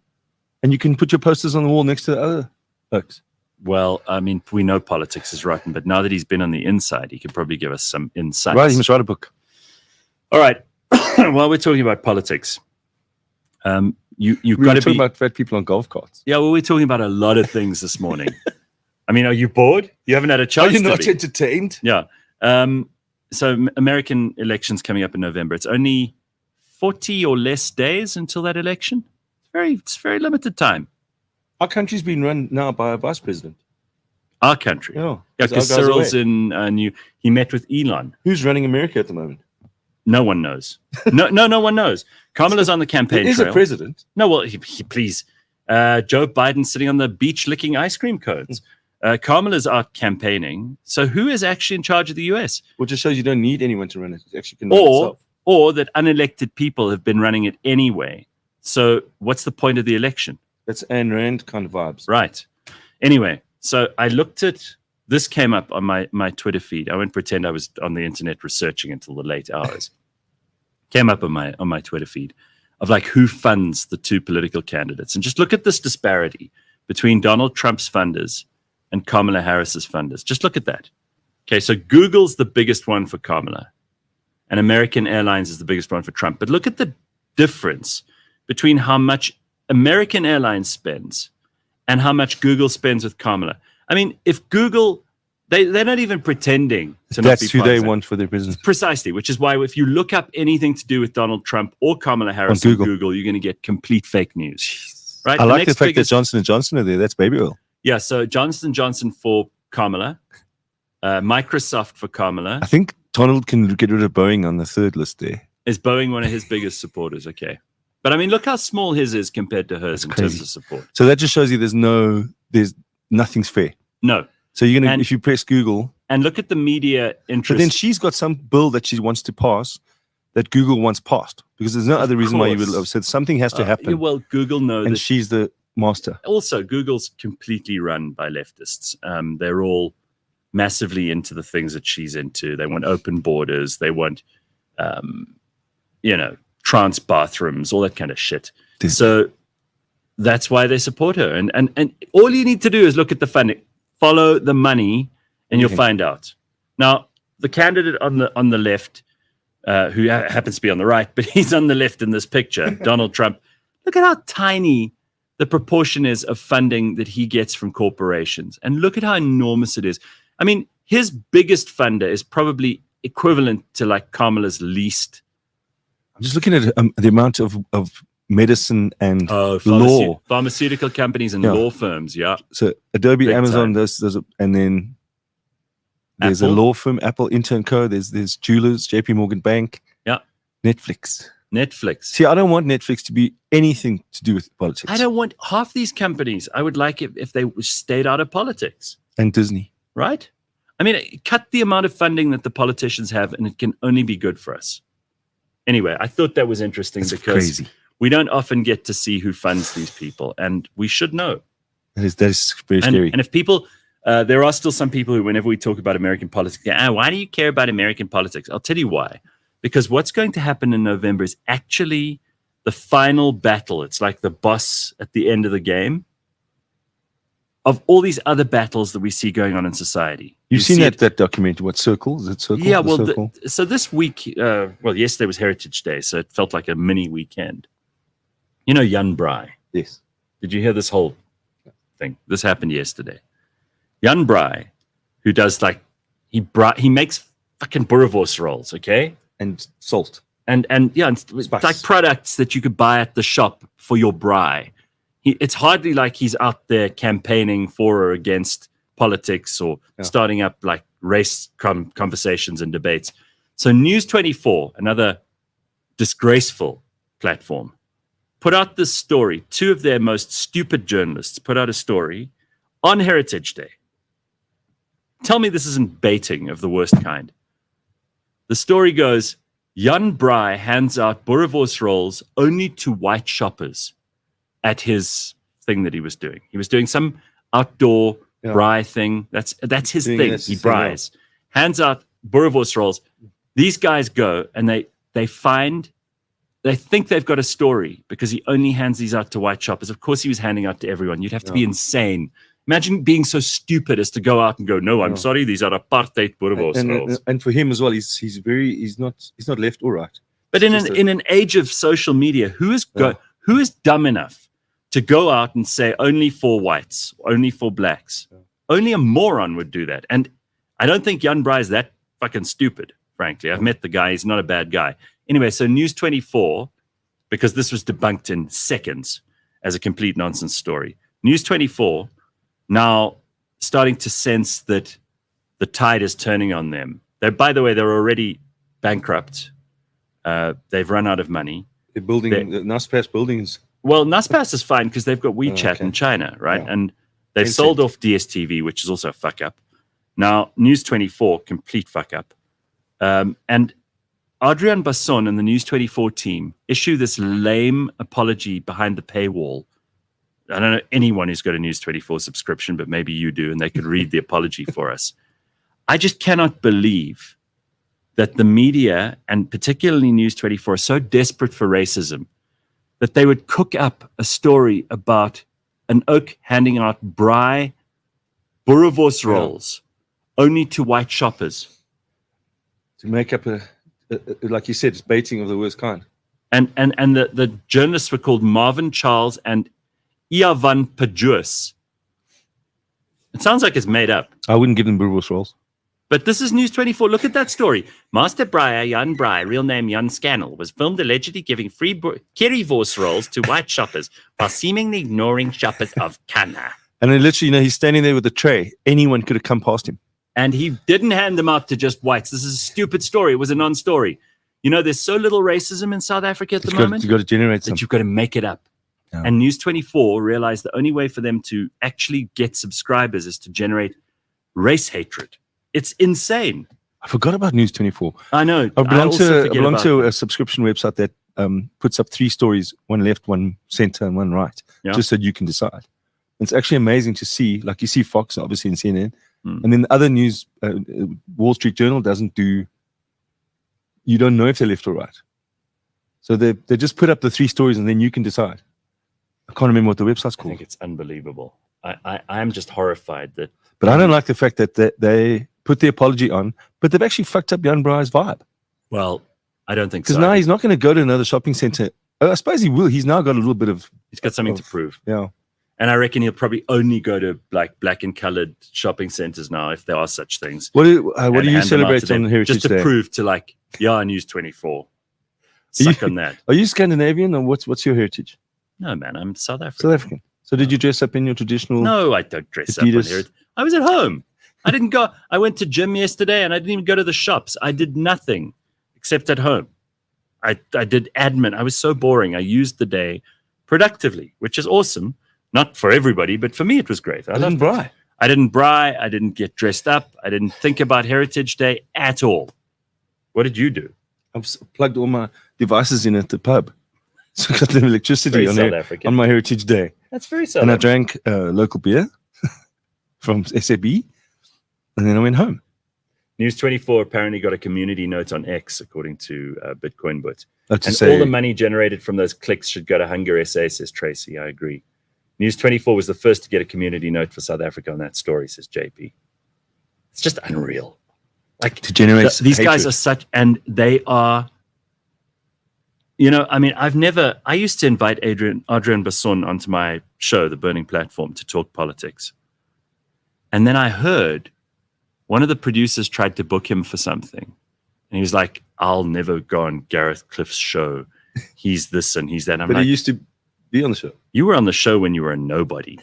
And you can put your posters on the wall next to the other folks. Well, I mean, we know politics is rotten, but now that he's been on the inside, he could probably give us some insights. Right, he must write a book. All right. While we're talking about politics, you've We were got to talking be. about fat people on golf carts. Yeah, well, we're talking about a lot of things this morning. I mean, are you bored? You haven't had a Are chance you to not be. entertained? Yeah. So American elections coming up in November. It's only 40 or less days until that election. It's very limited time. Our country's been run now by a vice president. Our country. Yeah, because Cyril's in he met with Elon. Who's running America at the moment? No one knows. No one knows. Kamala's on the campaign trail. Is a president. No, well, please. Joe Biden sitting on the beach licking ice cream cones. Kamala's out campaigning. So who is actually in charge of the US? Which just shows you don't need anyone to run it. It actually can run itself. Or that unelected people have been running it anyway. So what's the point of the election? That's Ayn Rand kind of vibes. Right. Anyway, so I looked at, this came up on my Twitter feed. I won't pretend I was on the internet researching until the late hours. Came up on my Twitter feed of like who funds the two political candidates. And just look at this disparity between Donald Trump's funders and Kamala Harris's funders. Just look at that. Okay, so Google's the biggest one for Kamala, and American Airlines is the biggest one for Trump. But look at the difference between how much American Airlines spends and how much Google spends with Kamala. I mean, if Google, they're not even pretending to not be That's who partisan. they want for their business. Precisely, which is why if you look up anything to do with Donald Trump or Kamala Harris on Google, you're going to get complete fake news. Right? I like the fact that Johnson & Johnson are there. That's baby oil. Yeah, so Johnson & Johnson for Kamala, Microsoft for Kamala. I think Donald can get rid of Boeing on the third list there. Is Boeing one of his biggest supporters? Okay. But I mean, look how small his is compared to hers in terms of support. So that just shows you there's nothing's fair. No. So you're going to, if you press Google. And look at the media interest. But then she's got some bill that she wants to pass that Google wants passed. Because there's no other reason why you would have said something has to happen. Well, Google knows. And she's the master. Also, Google's completely run by leftists. They're all massively into the things that she's into. They want open borders. They want, trans bathrooms, all that kind of shit. So that's why they support her. And all you need to do is look at the funding, follow the money, and you'll find out. Now, the candidate on the left, who happens to be on the right, but he's on the left in this picture, Donald Trump. Look at how tiny the proportion is of funding that he gets from corporations. And look at how enormous it is. I mean, his biggest funder is probably equivalent to like Kamala's least. I'm just looking at the amount of medicine and law. Pharmaceutical companies and law firms, yeah. So Adobe, Big Amazon, and then there's Apple. a law firm, Apple, Intern Co. There's Jewelers, JP Morgan Bank. Yeah. Netflix. See, I don't want Netflix to be anything to do with politics. I don't want half these companies. I would like it if they stayed out of politics. And Disney. Right? I mean, cut the amount of funding that the politicians have, and it can only be good for us. Anyway, I thought that was interesting because crazy. We don't often get to see who funds these people, and we should know. That is very scary. And if people, there are still some people who, whenever we talk about American politics, go, why do you care about American politics? I'll tell you why. Because what's going to happen in November is actually the final battle. It's like the boss at the end of the game of all these other battles that we see going on in society. You've seen that documentary, what, Circle? Is it Circle? Yeah, well, so this week, yesterday was Heritage Day, so it felt like a mini weekend. You know Jan Braai? Yes. Did you hear this whole thing? This happened yesterday. Jan Braai, who does he makes fucking boerewors rolls, okay? And salt. And like products that you could buy at the shop for your braai. It's hardly like he's out there campaigning for or against politics or starting up like race conversations and debates. So News 24, another disgraceful platform, put out this story. Two of their most stupid journalists put out a story on Heritage Day. Tell me this isn't baiting of the worst kind. The story goes, Jan Braai hands out boerewors rolls only to white shoppers at his thing that he was doing. He was doing some outdoor braai thing. That's his thing. He braais. Hands out boerewors rolls. These guys go and they think they've got a story because he only hands these out to white shoppers. Of course he was handing out to everyone. You'd have to be insane. Imagine being so stupid as to go out and go, no, I'm sorry, these are apartheid boerewors rolls. And for him as well, he's not left or right. But in an age of social media, who is dumb enough to go out and say only for whites, only for blacks? Only a moron would do that. And I don't think Jan Braai is that fucking stupid, frankly. I've met the guy. He's not a bad guy. Anyway, so News 24, because this was debunked in seconds as a complete nonsense story. News 24 now starting to sense that the tide is turning on them. By the way, they're already bankrupt. They've run out of money. They're building the Naspers buildings. Well, Naspers is fine because they've got WeChat in China, right? Yeah. And they've sold off DSTV, which is also a fuck up. Now, News 24, complete fuck up. And Adrian Basson and the News 24 team issue this lame apology behind the paywall. I don't know anyone who's got a News 24 subscription, but maybe you do, and they could read the apology for us. I just cannot believe that the media, and particularly News 24, are so desperate for racism that they would cook up a story about an oak handing out Braai boerewors rolls only to white shoppers. To make up like you said, it's baiting of the worst kind. And the journalists were called Marvin Charles and Iavan Pajuus. It sounds like it's made up. I wouldn't give them boerewors rolls. But this is News 24. Look at that story. Master Braai, Jan Braai, real name Jan Scannell, was filmed allegedly giving free currywurst rolls to white shoppers while seemingly ignoring shoppers of Kana. And then literally, he's standing there with a tray. Anyone could have come past him. And he didn't hand them out to just whites. This is a stupid story. It was a non-story. There's so little racism in South Africa at the moment. You've got to generate that you've got to make it up. Yeah. And News 24 realized the only way for them to actually get subscribers is to generate race hatred. It's insane. I forgot about News 24. I know. I belong to a subscription website that puts up 3 stories, one left, one center, and one right, just so you can decide. It's actually amazing to see, like you see Fox, obviously, in CNN, and then the other news, Wall Street Journal doesn't do, you don't know if they're left or right. So they just put up the 3 stories and then you can decide. I can't remember what the website's called. I think it's unbelievable. I'm just horrified that. But I don't like the fact that they put the apology on, but they've actually fucked up Jan Braai's vibe. Well, I don't think so. Because now he's not going to go to another shopping center. I suppose he will. He's now got a little bit of... He's got something to prove. Yeah. And I reckon he'll probably only go to like black and colored shopping centers now, if there are such things. What do you celebrate on Heritage Just to Day? prove to News 24. Suck on that. Are you Scandinavian or what's your heritage? No, man, I'm South African. South African. So did you dress up in your traditional... No, I don't dress up on Heritage. I was at home. I didn't go. I went to gym yesterday and I didn't even go to the shops. I did nothing except at home. I did admin. I was so boring. I used the day productively, which is awesome. Not for everybody, but for me, it was great. I didn't braai. I didn't get dressed up. I didn't think about Heritage Day at all. What did you do? I plugged all my devices in at the pub. So I got the electricity on my Heritage Day. That's very South And I African. drank local beer from SAB. And then I went home. News 24 apparently got a community note on X, according to Bitcoin Bot. And all the money generated from those clicks should go to Hunger SA, says Tracy. I agree. News 24 was the first to get a community note for South Africa on that story, says JP. It's just unreal. Like to generate these guys are such, and they are, I used to invite Adrian Basson onto my show, The Burning Platform, to talk politics. And then I heard one of the producers tried to book him for something. And he was like, I'll never go on Gareth Cliff's show. He's this and he's that. But he used to be on the show. You were on the show when you were a nobody.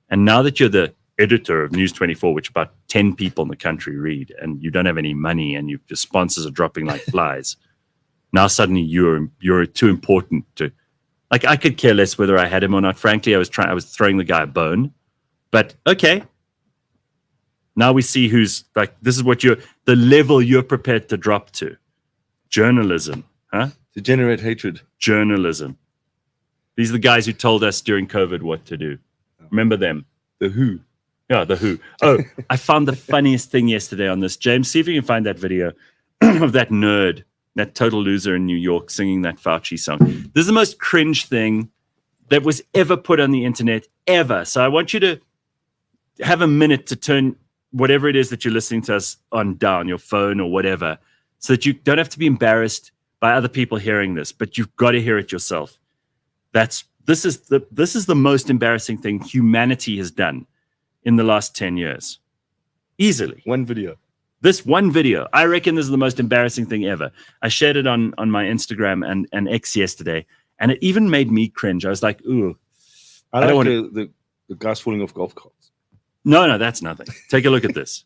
And now that you're the editor of News 24, which about 10 people in the country read, and you don't have any money and your sponsors are dropping like flies, now suddenly you're too important to... Like, I could care less whether I had him or not. Frankly, I was throwing the guy a bone. But, okay. Now we see who's like, this is what the level you're prepared to drop to. Journalism, huh? To generate hatred. Journalism. These are the guys who told us during COVID what to do. Remember them? The Who. Yeah, the Who. Oh, I found the funniest thing yesterday on this. James, see if you can find that video of that nerd, that total loser in New York singing that Fauci song. This is the most cringe thing that was ever put on the internet, ever. So I want you to have a minute to turn whatever it is that you're listening to us on down, your phone or whatever, so that you don't have to be embarrassed by other people hearing this, but you've got to hear it yourself. This is the most embarrassing thing humanity has done in the last 10 years. Easily. One video. This one video, I reckon this is the most embarrassing thing ever. I shared it on my Instagram and X yesterday, and it even made me cringe. I was like, ooh. I don't want the guys falling off golf carts. No, that's nothing. Take a look at this.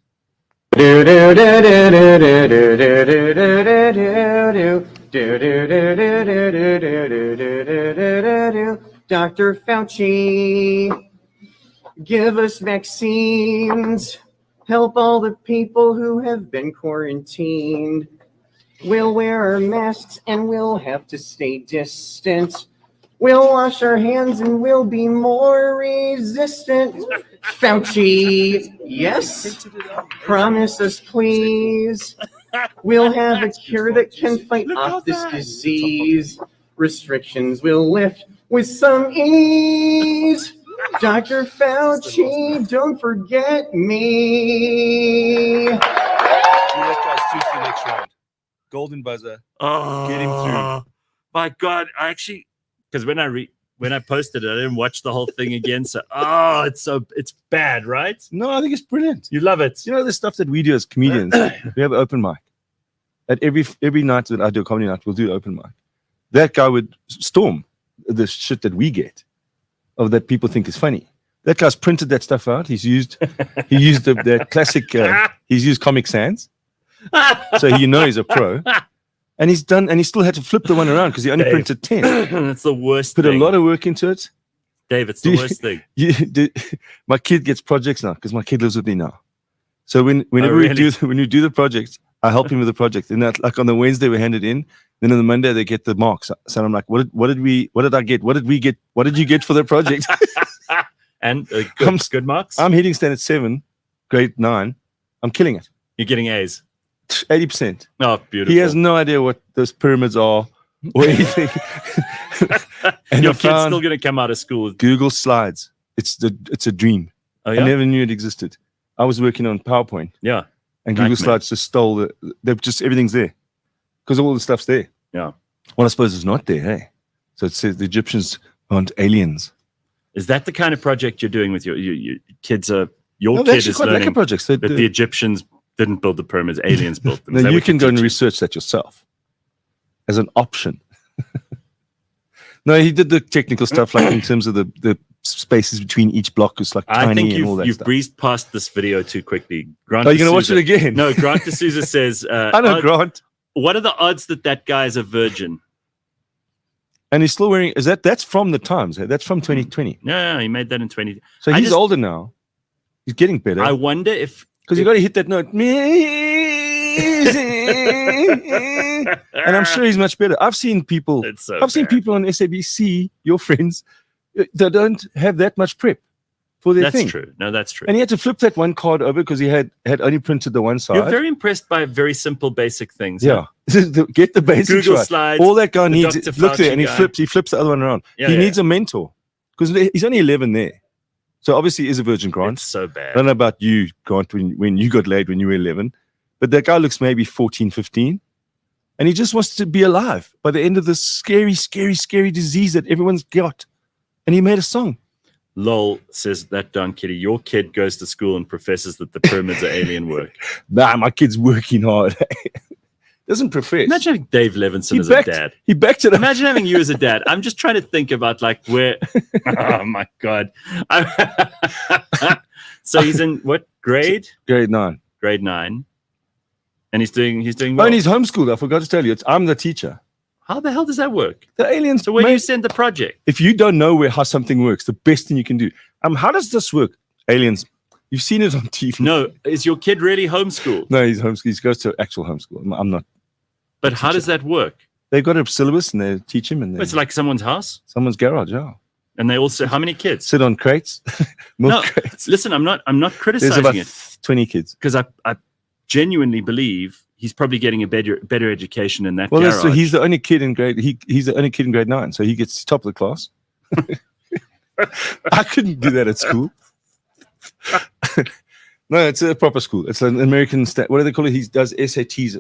Dr. Fauci, give us vaccines. Help all the people who have been quarantined. We'll wear our masks and we'll have to stay distant. We'll wash our hands and we'll be more resistant. Fauci, yes? Promise us, please. We'll have a cure that can fight off this disease. Restrictions will lift with some ease. Dr. Fauci, don't forget me. That guy's through to the next round. Golden buzzer. Oh, get him through. My God, I actually, because when I posted it, I didn't watch the whole thing again. So, it's bad, right? No, I think it's brilliant. You love it. You know the stuff that we do as comedians. We have an open mic. At every night that I do a comedy night, we'll do open mic. That guy would storm the shit that we get, of that people think is funny. That guy's printed that stuff out. He used the classic. He's used Comic Sans, so he's a pro. And he's done, and he still had to flip the one around because he only printed 10. That's the worst. Put a lot of work into it. Dave, it's the worst thing. My kid gets projects now because my kid lives with me now. So whenever we do the projects, I help him with the project. And that, like on the Wednesday we hand it in, then on the Monday they get the marks. So I'm like, what did I get? What did we get? What did you get for the project? And good marks. I'm hitting standard 7, grade 9. I'm killing it. You're getting A's. 80%. Oh, beautiful. He has no idea what those pyramids are or anything. And your kid's still going to come out of school with Google Slides. It's a dream. Oh, yeah? I never knew it existed. I was working on PowerPoint. Yeah. And Google Slides just stole everything's there. Because all the stuff's there. Yeah. Well, I suppose it's not there, hey? So it says the Egyptians aren't aliens. Is that the kind of project you're doing with your kids? Kid is learning like projects. that the Egyptians didn't build the pyramids, aliens built them. No, you can go and research that yourself as an option. No, he did the technical stuff, like in terms of the spaces between each block is like tiny. I think you've breezed past this video too quickly. Grant, are you going to watch it again? No, Grant D'Souza says, I know, Grant. What are the odds that guy is a virgin? And he's still wearing, that's from the Times. That's from 2020. No, he made that in 2020. So he's older now. He's getting better. I wonder if... Because you got to hit that note. And I'm sure he's much better. I've seen people on SABC, your friends, that don't have that much prep for their thing. That's true. No, that's true. And he had to flip that one card over because he had only printed the one side. You're very impressed by very simple, basic things. Yeah. Huh? Get the basics Google right. Slides. All that guy needs, look there, and he guy. flips the other one around. Yeah, he needs a mentor because he's only 11 there. So obviously he is a virgin, Grant. It's so bad. I don't know about you, Grant, when you got laid when you were 11, but that guy looks maybe 14, 15. And he just wants to be alive by the end of this scary, scary, scary disease that everyone's got. And he made a song. Lol says that Don Kitty, your kid goes to school and professes that the pyramids are alien work. Nah, my kid's working hard. Doesn't profess. Imagine having Dave Levinsohn as a dad. He backed it up. Imagine having you as a dad. I'm just trying to think about like where. Oh my God. So he's in what grade? Grade 9. Grade 9. And he's doing well. Oh, and he's homeschooled. I forgot to tell you. I'm the teacher. How the hell does that work? The aliens. So when you send the project, if you don't know how something works, the best thing you can do. How does this work? Aliens. You've seen it on TV. No, is your kid really homeschooled? No, he's homeschooled. He goes to actual homeschool. I'm not. But how does that work? They've got a syllabus and they teach him. And it's like someone's house? Someone's garage, yeah. And they also, how many kids? Sit on crates. Crates. Listen, I'm not criticizing There's about 20 kids. Because I genuinely believe he's probably getting a better education in that garage. Well, so he's the only kid in grade. He's the only kid in grade 9, so he gets top of the class. I couldn't do that at school. No, it's a proper school. It's an American what do they call it? He does SATs.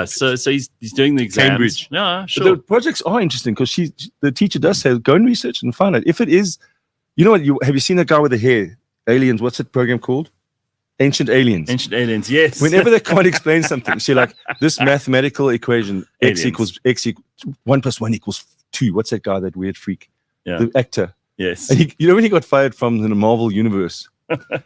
So he's doing the exams. Cambridge. Yeah, sure. But the projects are interesting because the teacher does say, go and research and find out if it is. You know what? Have you seen that guy with the hair? Aliens. What's that program called? Ancient aliens. Ancient aliens, yes. Whenever they can't explain something, see, like this mathematical equation, Aliens. x equals 1 + 1 = 2. What's that guy, that weird freak? Yeah. The actor. Yes. And you know when he got fired from the Marvel universe,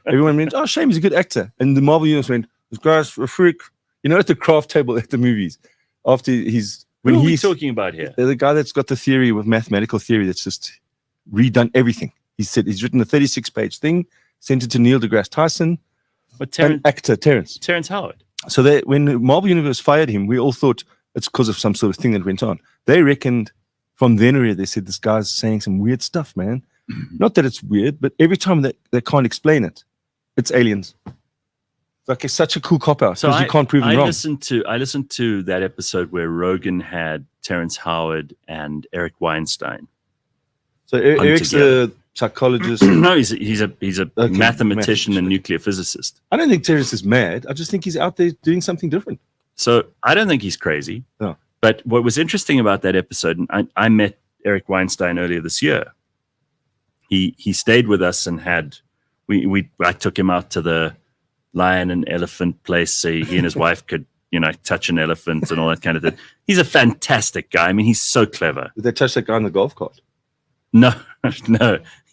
everyone went, "Oh, shame, he's a good actor." And the Marvel universe went, "This guy's a freak." You know, at the craft table at the movies, after he's Who when are we he's talking about here? the guy that's got the theory with mathematical theory that's just redone everything. He said he's written a 36-page thing, sent it to Neil deGrasse Tyson, But and actor Terrence. Terrence Howard. So they, when the Marvel Universe fired him, we all thought it's because of some sort of thing that went on. They reckoned from then already, they said, this guy's saying some weird stuff, man. Not that it's weird, but every time they can't explain it, it's aliens. Like, it's such a cool cop-out because you can't prove them wrong. I listened to that episode where Rogan had Terrence Howard and Eric Weinstein. So Eric's a psychologist. No, he's a mathematician and nuclear physicist. I don't think Terrence is mad. I just think he's out there doing something different. So I don't think he's crazy. No. But what was interesting about that episode, and I met Eric Weinstein earlier this year. He stayed with us and I took him out to the lion and elephant place so he and his wife could, touch an elephant and all that kind of thing. He's a fantastic guy. I mean, he's so clever. Did they touch that guy on the golf cart? No,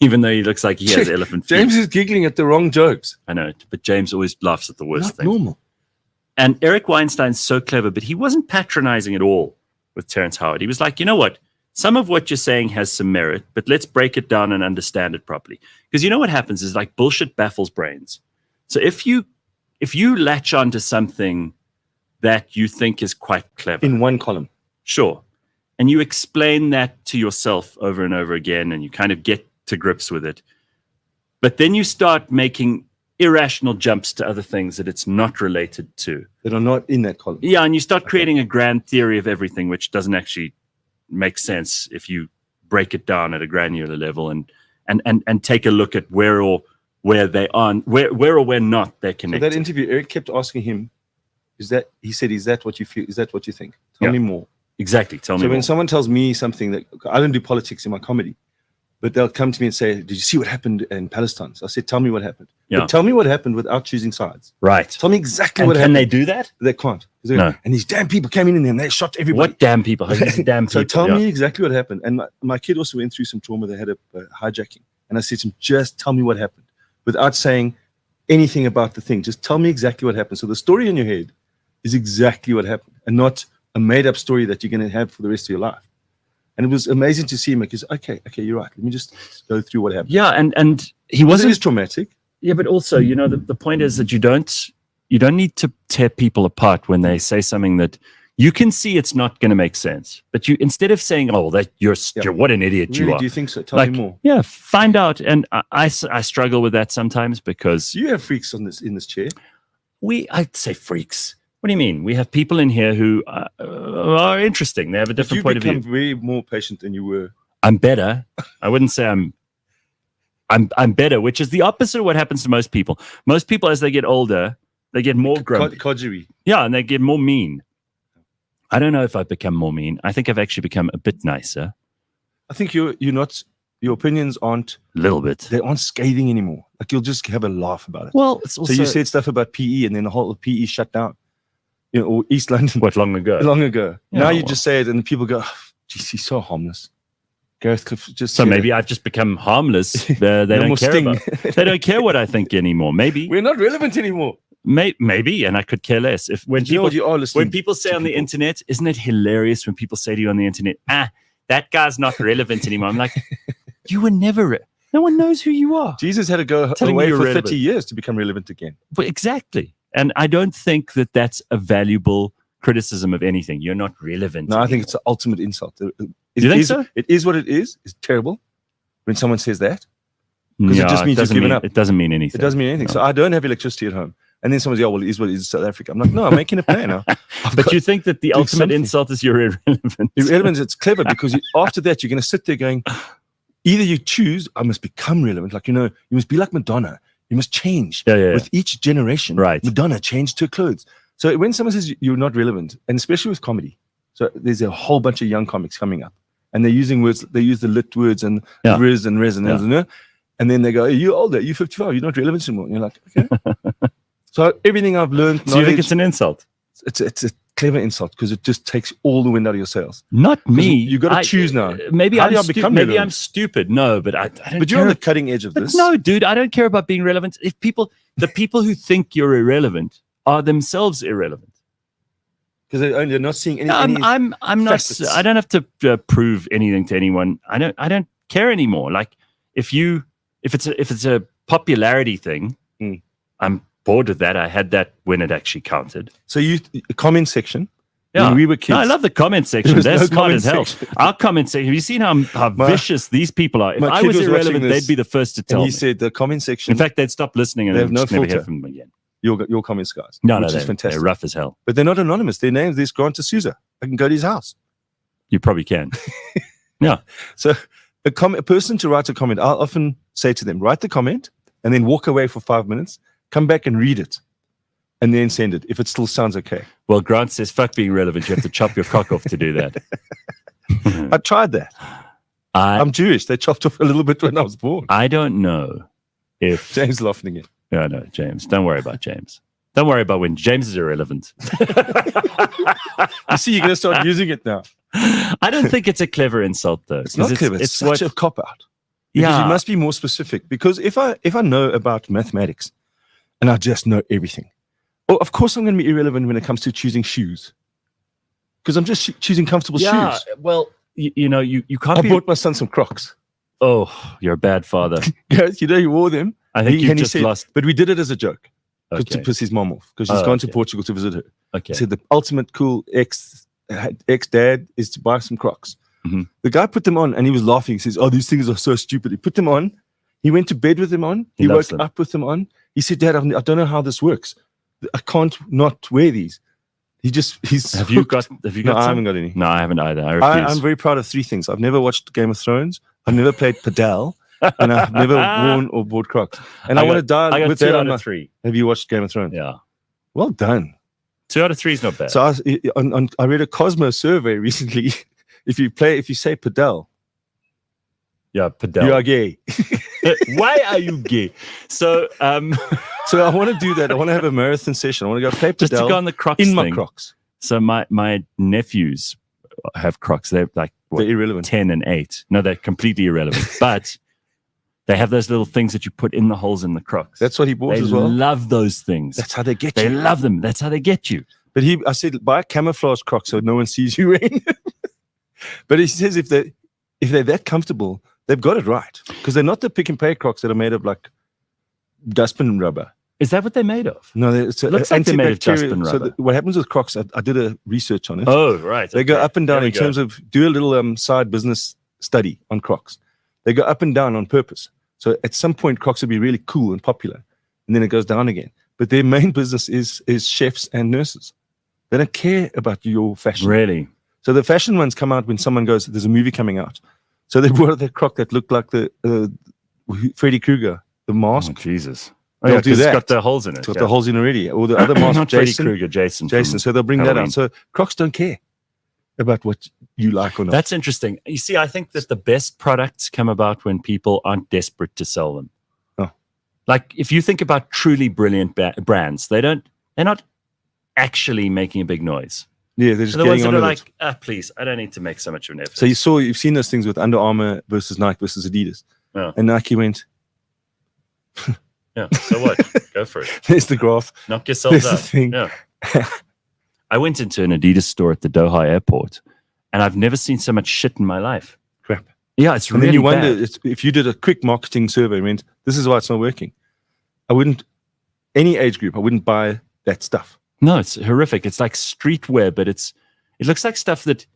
even though he looks like he has elephant feet. James is giggling at the wrong jokes. I know, but James always laughs at the worst Not thing. normal. And Eric Weinstein's so clever, but he wasn't patronizing at all with Terrence Howard. He was like, you know what? Some of what you're saying has some merit, but let's break it down and understand it properly. Because you know what happens is, like, bullshit baffles brains. So if you latch onto something that you think is quite clever in one column, sure, and you explain that to yourself over and over again, and you kind of get to grips with it, but then you start making irrational jumps to other things that it's not related to, that are not in that column. Yeah, and you start creating a grand theory of everything, which doesn't actually make sense if you break it down at a granular level and take a look at where or where they aren't, where or where not they're connected. So that interview, Eric kept asking him, is that what you feel? Is that what you think? Tell me more. Exactly. Tell me So more. when someone tells me something that, I don't do politics in my comedy, but they'll come to me and say, did you see what happened in Palestine? So I said, tell me what happened. Yeah. But tell me what happened without choosing sides. Right. Tell me exactly and what can happened. They do that? They can't. No. And these damn people came in there and they shot everybody. What damn people? These damn people. So tell me exactly what happened. And my kid also went through some trauma. They had a hijacking. And I said to him, just tell me what happened without saying anything about the thing. Just tell me exactly what happened. So the story in your head is exactly what happened and not a made-up story that you're going to have for the rest of your life. And it was amazing to see him because, okay, you're right. Let me just go through what happened. Yeah, and he wasn't. It is traumatic. Yeah, but also, the point is that you don't need to tear people apart when they say something that you can see it's not going to make sense. But you, instead of saying, "Oh, that you're what an idiot really, you are," do you think so? Tell me more. Yeah, find out. And I struggle with that sometimes because you have freaks in this chair. I'd say freaks. What do you mean? We have people in here who are interesting. They have a different point of view. You've become way more patient than you were. I'm better. I wouldn't say I'm better, which is the opposite of what happens to most people. Most people, as they get older, they get more grumpy. Codgery. Yeah, and they get more mean. I don't know if I've become more mean. I think I've actually become a bit nicer. I think you're not. Your opinions aren't a little bit. They aren't scathing anymore. Like, you'll just have a laugh about it. Well, it's also, so you said stuff about PE, and then the whole PE shut down. Or East London. What, long ago? Long ago. Yeah, now you just say it, and people go, oh, geez, he's so harmless. Gareth Cliff just. So maybe I've just become harmless. They don't care about. They don't care what I think anymore. Maybe we're not relevant anymore. Maybe, and I could care less. When people say on the internet, isn't it hilarious when people say to you on the internet, that guy's not relevant anymore? I'm like, you were never. No one knows who you are. Jesus had to go away for 30 years to become relevant again. But exactly. And I don't think that that's a valuable criticism of anything. You're not relevant. No, I think it's the ultimate insult. You think so? It is what it is. It's terrible when someone says that. Because it just means you've given up. It doesn't mean anything. It doesn't mean anything. No. So I don't have electricity at home. And then someone says, well, it is what it is in South Africa. I'm like, no, I'm making a plan now. But you think that the ultimate insult is you're irrelevant. Irrelevant, it's clever because after that, you're going to sit there going, either you choose, I must become relevant. Like, you must be like Madonna. You must change with each generation. Right. Madonna changed her clothes. So when someone says you're not relevant, and especially with comedy, so there's a whole bunch of young comics coming up, and they're using words, they use the lit words and riz and resonance, and then they go, hey, you're older, you're 55, you're not relevant anymore. And you're like, okay. So everything I've learned, So you think it's an insult? It's a clever insult because it just takes all the wind out of your sails. Not me. You got to choose now. Maybe How I'm do I become maybe relevant? I'm stupid. No, but I don't. But you're on the cutting edge of But this. no, dude, I don't care about being relevant. If the people who think you're irrelevant are themselves irrelevant. Because they're not seeing any. No, I'm not. facets. I don't have to prove anything to anyone. I don't care anymore. Like if it's a popularity thing, I'm bored of that. I had that when it actually counted. So comment section. Yeah, when we were kids. No, I love the comment section. was They're no smart comment as hell. section. Our comment section. Have you seen how vicious these people are? If My I kid was was irrelevant, watching this, they'd be the first to tell And me. he said the comment section. In fact, they'd stop listening and They have no just never hear filter. from them again. Your comments, guys. No, which is they're fantastic. rough as hell. But they're not anonymous. Their name is Grant D'Souza. I can go to his house. You probably can. Yeah. So a person to write a comment, I'll often say to them, write the comment and then walk away for 5 minutes, come back and read it, and then send it if it still sounds okay. Well, Grant says, fuck being relevant. You have to chop your cock off to do that. I tried that. I'm Jewish. They chopped off a little bit when I was born. I don't know if... James laughing again. No, James. Don't worry about James. Don't worry about when James is irrelevant. You see, you're going to start using it now. I don't think it's a clever insult, though. It's not clever. It's such a cop-out. Because Yeah. you must be more specific. Because if I know about mathematics and I just know everything, of course I'm going to be irrelevant when it comes to choosing shoes. Because I'm just choosing comfortable shoes. Well, you can't I be... bought my son some Crocs. Oh, you're a bad father. Gareth, he wore them. I think you and he just said, lost... But we did it as a joke. To Okay. piss his mom off. Because she's gone to Portugal to visit her. Okay. He said the ultimate cool ex-dad is to buy some Crocs. Mm-hmm. The guy put them on and he was laughing. He says, oh, these things are so stupid. He put them on. He went to bed with them on. He woke up with them on. He said, Dad, I don't know how this works. I can't not wear these. He's Have you got No, some? I haven't got any. No, I haven't either. I refuse. I'm very proud of 3 things. I've never watched Game of Thrones. I've never played padel. And I've never worn or bought Crocs. And I want to die I got with 2 that out on my... of 3. Have you watched Game of Thrones? Yeah. Well done. 2 out of 3 is not bad. So I read a Cosmo survey recently. If you say padel, yeah, padel. you are gay. Why are you gay? So, So I want to do that. I want to have a marathon session. I want to go play padel just to go on the Crocs in thing. my Crocs. So my nephews have Crocs. They're like They're irrelevant. 10 and 8. No, they're completely irrelevant. But they have those little things that you put in the holes in the Crocs. That's what he bought They as well. love those things. That's how they get They you. love them. That's how they get you. But I said buy camouflage Crocs so no one sees you wearing them. But he says if they're that comfortable, they've got it right because they're not the pick and pay Crocs that are made of like dustbin rubber. Is that what they're made of? No, it's It looks like they're made of dustbin So rubber. what happens with Crocs? I did a research on it. Oh, right. They go okay. up and down There we in go. terms of do a little side business study on Crocs. They go up and down on purpose. So at some point, Crocs will be really cool and popular, and then it goes down again. But their main business is chefs and nurses. They don't care about your fashion. Really? So the fashion ones come out when someone goes, "There's a movie coming out." So they brought out that Croc that looked like the Freddy Krueger, the mask. Oh, Jesus. They'll do 'cause that. It's got the holes in it. It's got the holes in already, or the other mask, Not Freddy Jason. Krueger, Jason. So they'll bring that Halloween. out. So Crocs don't care about what you like or not. That's interesting. You see, I think that the best products come about when people aren't desperate to sell them. Oh. Like if you think about truly brilliant brands, they're not actually making a big noise. Yeah, they're just So the ones getting that on are with it. like, please, I don't need to make so much of an effort. So you've seen those things with Under Armour versus Nike versus Adidas. Yeah. And Nike went, Yeah. So what? Go for it. there's the graph. Knock yourself There's the out. thing. Yeah. I went into an Adidas store at the Doha airport, and I've never seen so much shit in my life. Crap. Yeah, it's And really then you bad. wonder if you did a quick marketing survey and went, this is why it's not working. Any age group, I wouldn't buy that stuff. No, it's horrific. It's like streetwear, but it looks like stuff that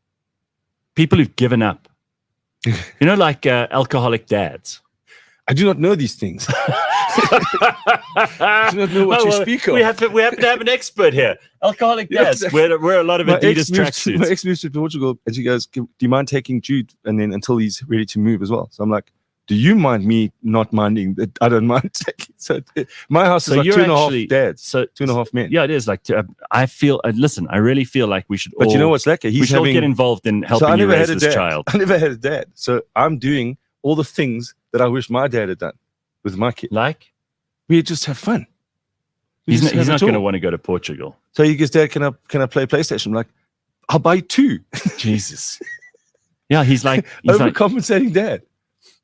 people who've given up. Like alcoholic dads. I do not know these things. I do not know what you speak of. We have to have an expert here. Alcoholic Yeah, dads. exactly. Wear a lot of Adidas My tracksuits. ex moved to Portugal and she goes, do you mind taking Jude and then until he's ready to move as well? So I'm like, do you mind me not minding that I don't mind taking? So my house is like 2.5 dads, so 2.5 men. Yeah, it is like. I feel. Listen, I really feel like we should. But you know what's lekker? We should all get involved in helping you raise this child. I never had a dad, so I'm doing all the things that I wish my dad had done with my kid. Like we just have fun. He's not going to want to go to Portugal. So he goes, Dad, can I play PlayStation? I'm like, I'll buy 2. Jesus. Yeah, he's overcompensating dad.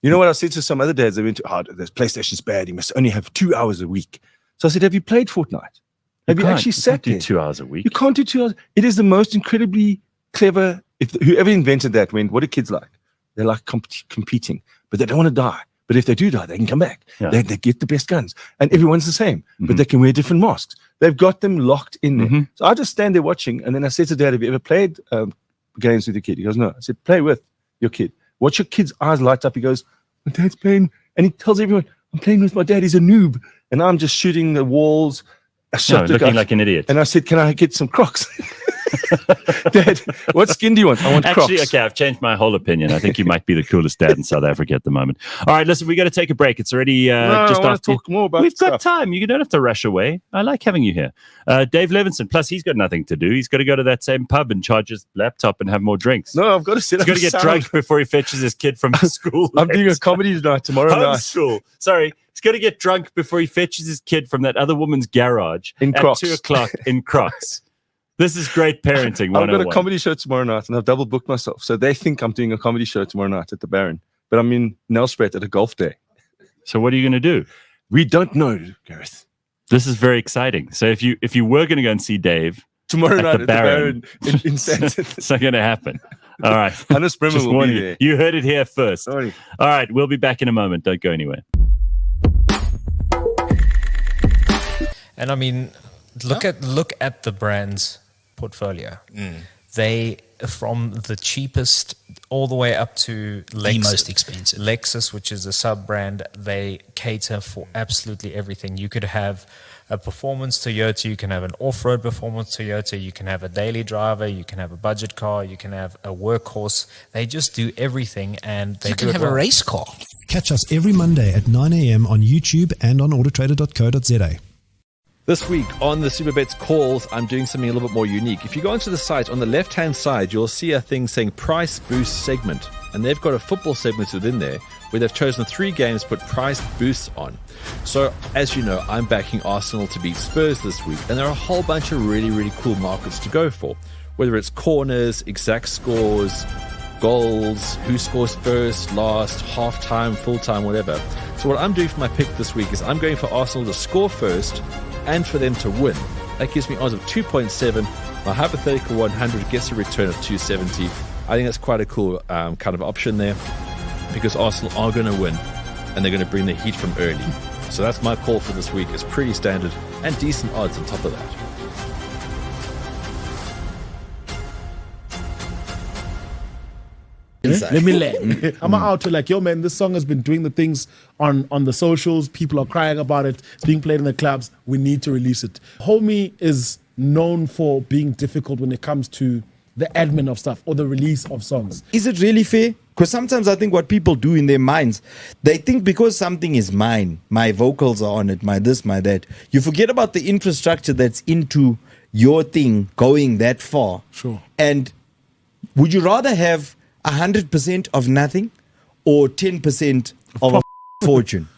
You know what I said to some other dads? They went to, this PlayStation's bad. You must only have 2 hours a week. So I said, have you played Fortnite? Have you actually sat there? You can't do 2 hours a week. You can't do 2 hours. It is the most incredibly clever. Whoever invented that went, what do kids like? They like competing, but they don't want to die. But if they do die, they can come back. Yeah. They get the best guns. And everyone's the same, but they can wear different masks. They've got them locked in there. So I just stand there watching. And then I said to Dad, have you ever played games with your kid? He goes, no. I said, play with your kid. Watch your kid's eyes light up. He goes, my dad's playing. And he tells everyone, I'm playing with my dad. He's a noob. And I'm just shooting the walls. Looking like an idiot. And I said, can I get some Crocs? Dad, what skin do you want? I want Crocs. Actually, okay, I've changed my whole opinion. I think you might be the coolest dad in South Africa at the moment. All right, listen, we got to take a break. It's already just I after. Talk more about We've stuff. got time. You don't have to rush away. I like having you here. Dave Levinsohn, plus he's got nothing to do. He's got to go to that same pub and charge his laptop and have more drinks. No, I've got to sit up. He's got to get drunk before he fetches his kid from school. I'm doing a comedy night tomorrow night. Homeschool. Sorry. He's got to get drunk before he fetches his kid from that other woman's garage at Crocs. 2 o'clock in Crocs. This is great parenting. I've got a comedy show tomorrow night, and I've double booked myself. So they think I'm doing a comedy show tomorrow night at the Baron, but I'm in Nelspruit at a golf day. So what are you going to do? We don't know, Gareth. This is very exciting. So if you were going to go and see Dave tomorrow night at the Baron in Sandton, it's not going to happen. All right. Hannes Bremer will be there. You heard it here first. Sorry. All right. We'll be back in a moment. Don't go anywhere. And I mean, look at the brand's portfolio. They, from the cheapest all the way up to Lexus, the most expensive. Lexus, which is a sub brand, they cater for absolutely everything. You could have a performance Toyota, you can have an off-road performance Toyota, you can have a daily driver, you can have a budget car, you can have a workhorse. They just do everything, and they you can have a race car. Catch us every Monday at 9 a.m. on YouTube and on autotrader.co.za. This week on the Superbets calls, I'm doing something a little bit more unique. If you go onto the site, on the left-hand side, you'll see a thing saying Price Boost segment. And they've got a football segment within there where they've chosen 3 games to put price boosts on. So, as you know, I'm backing Arsenal to beat Spurs this week. And there are a whole bunch of really, really cool markets to go for. Whether it's corners, exact scores, goals, who scores first, last, half-time, full-time, whatever. So what I'm doing for my pick this week is I'm going for Arsenal to score first and for them to win. That gives me odds of 2.7. My hypothetical 100 gets a return of 270. I think that's quite a cool kind of option there because Arsenal are going to win and they're going to bring the heat from early. So that's my call for this week. It's pretty standard and decent odds on top of that. Let me land. I'm out to like, yo, man, this song has been doing the things on the socials. People are crying about it. It's being played in the clubs. We need to release it. Homie is known for being difficult when it comes to the admin of stuff or the release of songs. Is it really fair? Because sometimes I think what people do in their minds, they think because something is mine, my vocals are on it, my this, my that, you forget about the infrastructure that's into your thing going that far. Sure. And would you rather have 100% of nothing or 10% of a fortune?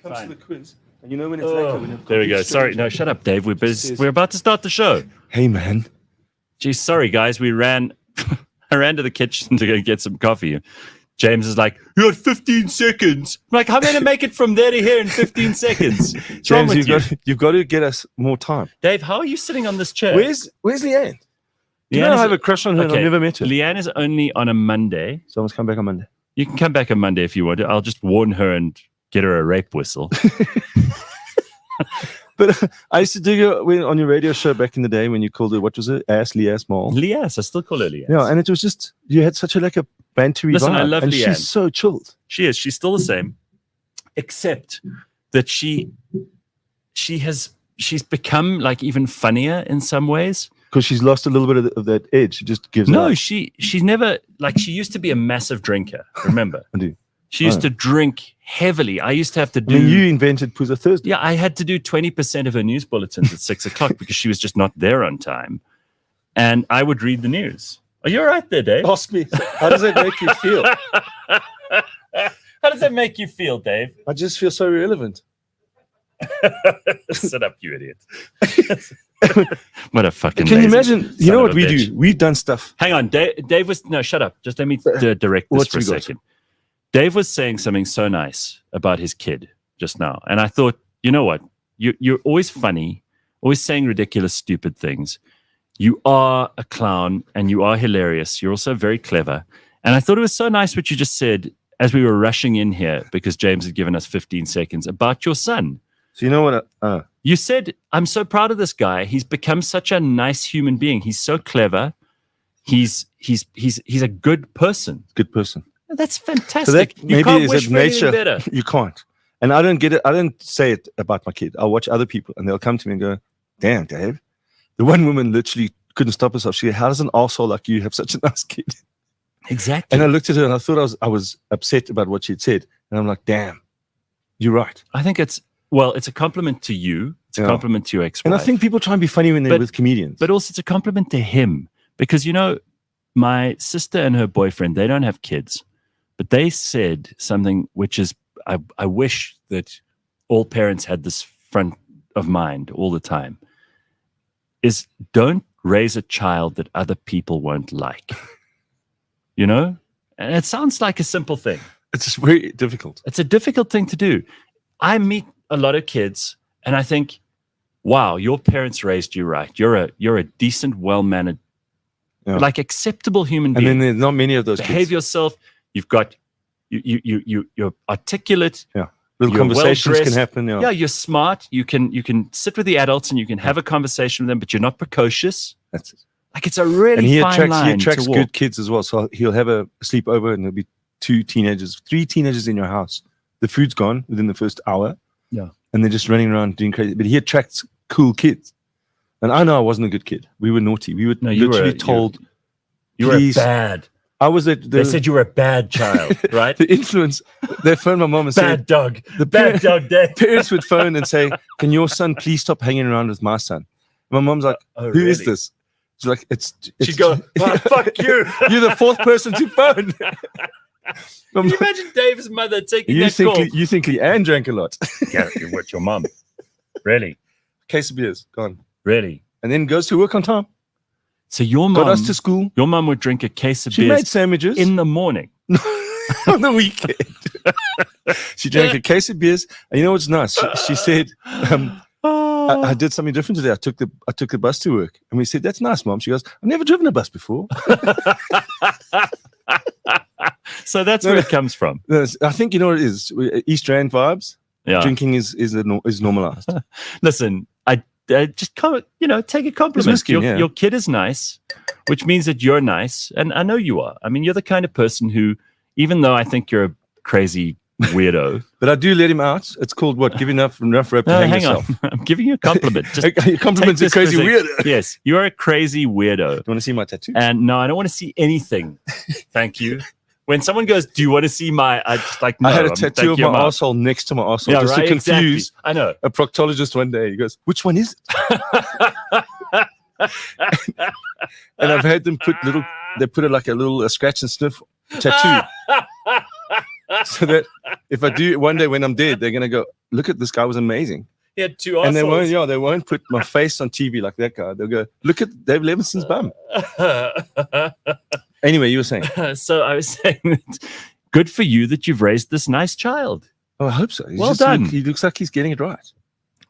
Comes to the quiz, and you know when it's like there we go. Sorry, no, shut up, Dave. We're about to start the show. Hey, man. Geez, sorry, guys. We ran I ran to the kitchen to go get some coffee. James is like, you had 15 seconds. I'm like, I'm going to make it from there to here in 15 seconds. What's wrong with James, you've got to get us more time. Dave, how are you sitting on this chair? Where's Leanne? Do you know I have a crush on her and I've never met her? Leanne is only on a Monday. So I must come back on Monday. You can come back on Monday if you want to. I'll just warn her and get her a rape whistle. But I used to do on your radio show back in the day when you called it, what was it? Lias Mall. Lias, I still call her Lias. Yeah, and it was just, you had such a bantery Listen, vibe. I love and Leanne. She's so chilled. She is. She's still the same, except that she's become like even funnier in some ways. Because she's lost a little bit of that edge. She just gives No, up. she's never, like, she used to be a massive drinker, remember? I do. She used to drink heavily. I used to have to do... I mean, you invented Puza Thursday. Yeah, I had to do 20% of her news bulletins at 6 o'clock because she was just not there on time. And I would read the news. Are you all right there, Dave? Ask me. How does that make you feel? How does that make you feel, Dave? I just feel so irrelevant. Sit up, you idiot. What a fucking Can you lazy imagine? You know what we do? We've done stuff. Hang on. Dave was... No, shut up. Just let me direct this for a second. Dave was saying something so nice about his kid just now. And I thought, you know what? You're always funny, always saying ridiculous, stupid things. You are a clown and you are hilarious. You're also very clever. And I thought it was so nice what you just said as we were rushing in here because James had given us 15 seconds about your son. So you know what? You said, I'm so proud of this guy. He's become such a nice human being. He's so clever. He's a good person. Good person. That's fantastic. So that you maybe can't is wish it for anything nature. better. You can't. And I don't get it. I don't say it about my kid. I'll watch other people and they'll come to me and go, damn, Dave. The one woman literally couldn't stop herself. She said, how does an arsehole like you have such a nice kid? Exactly. And I looked at her and I thought I was upset about what she'd said. And I'm like, damn, you're right. I think it's a compliment to you. It's a compliment to your ex-wife. And I think people try and be funny when they're with comedians. But also it's a compliment to him. Because, you know, my sister and her boyfriend, they don't have kids. But they said something which is, I wish that all parents had this front of mind all the time, is don't raise a child that other people won't like. You know? And it sounds like a simple thing. It's just very difficult. It's a difficult thing to do. I meet a lot of kids and I think, wow, your parents raised you right. You're a decent, well-mannered, like acceptable human being. And then there's not many of those Behave kids. yourself. You've got, you're articulate. Yeah. Little conversations can happen. Yeah. Yeah, you're smart. You can sit with the adults and you can have a conversation with them, but you're not precocious. That's it. Like it's a really and he fine line attracts to walk. good kids as well. So he'll have a sleepover and there'll be 3 teenagers in your house. The food's gone within the first hour. Yeah. And they're just running around doing crazy. But he attracts cool kids. And I know I wasn't a good kid. We were naughty. We were literally told, you were bad. I was They said you were a bad child, right? The influence, they phoned my mom and bad said, dog. The bad dog day. Parents would phone and say, can your son please stop hanging around with my son? My mom's like, who is this? She's like, it's she'd go, oh, fuck you. You're the 4th person to phone. Can you imagine Dave's mother taking You that think call? You think Leanne drank a lot. Yeah, with your mum. Really? Case of beers, gone. Really? And then goes to work on time. So your Got mum us to school. Your mum would drink a case of She beers made sandwiches. in the morning. On the weekend. She drank a case of beers. And you know what's nice? She said, I did something different today. I took the bus to work. And we said, that's nice, Mom. She goes, I've never driven a bus before. So that's where it comes from. I think you know what it is. East Rand vibes. Yeah. Drinking is normalized. Listen, I just take a compliment. Risky, your kid is nice, which means that you're nice, and I know you are. I mean, you're the kind of person who, even though I think you're a crazy weirdo, but I do let him out. It's called what? Give enough rope to hang yourself. On. I'm giving you a compliment. Just compliment's a crazy weirdo. Yes, you are a crazy weirdo. Do you want to see my tattoo? And no, I don't want to see anything. Thank you. When someone goes, do you want to see my, I just like, no, I had a tattoo of my arsehole next to my arsehole just to confuse I know. a proctologist one day. He goes, which one is it? And I've had them they put it like a scratch and sniff tattoo. So that if I do it one day when I'm dead, they're going to go, look at this guy was amazing. He had 2 arseholes. And they won't put my face on TV like that guy. They'll go, look at Dave Levinson's bum. Anyway, you were saying. So I was saying that good for you that you've raised this nice child. Oh, I hope so. Well done. He looks like he's getting it right.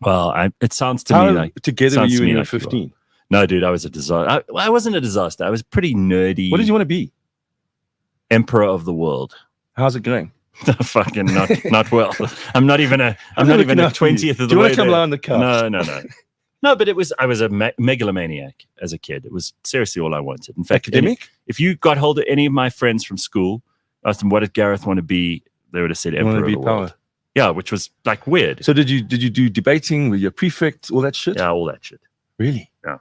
Well, it sounds to me like together with you when you were 15. No, dude, I was a disaster. I wasn't a disaster. I was pretty nerdy. What did you want to be? Emperor of the world. How's it going? Fucking not well. I'm not even a 20th of the way. Do you want to come lie on the couch? No. No, but I was a megalomaniac as a kid. It was seriously all I wanted. In fact, academic? If you got hold of any of my friends from school, asked them what did Gareth want to be, they would have said Emperor of the world. Yeah, which was like weird. So did you do debating with your prefect, all that shit? Yeah, all that shit. Really? Yeah.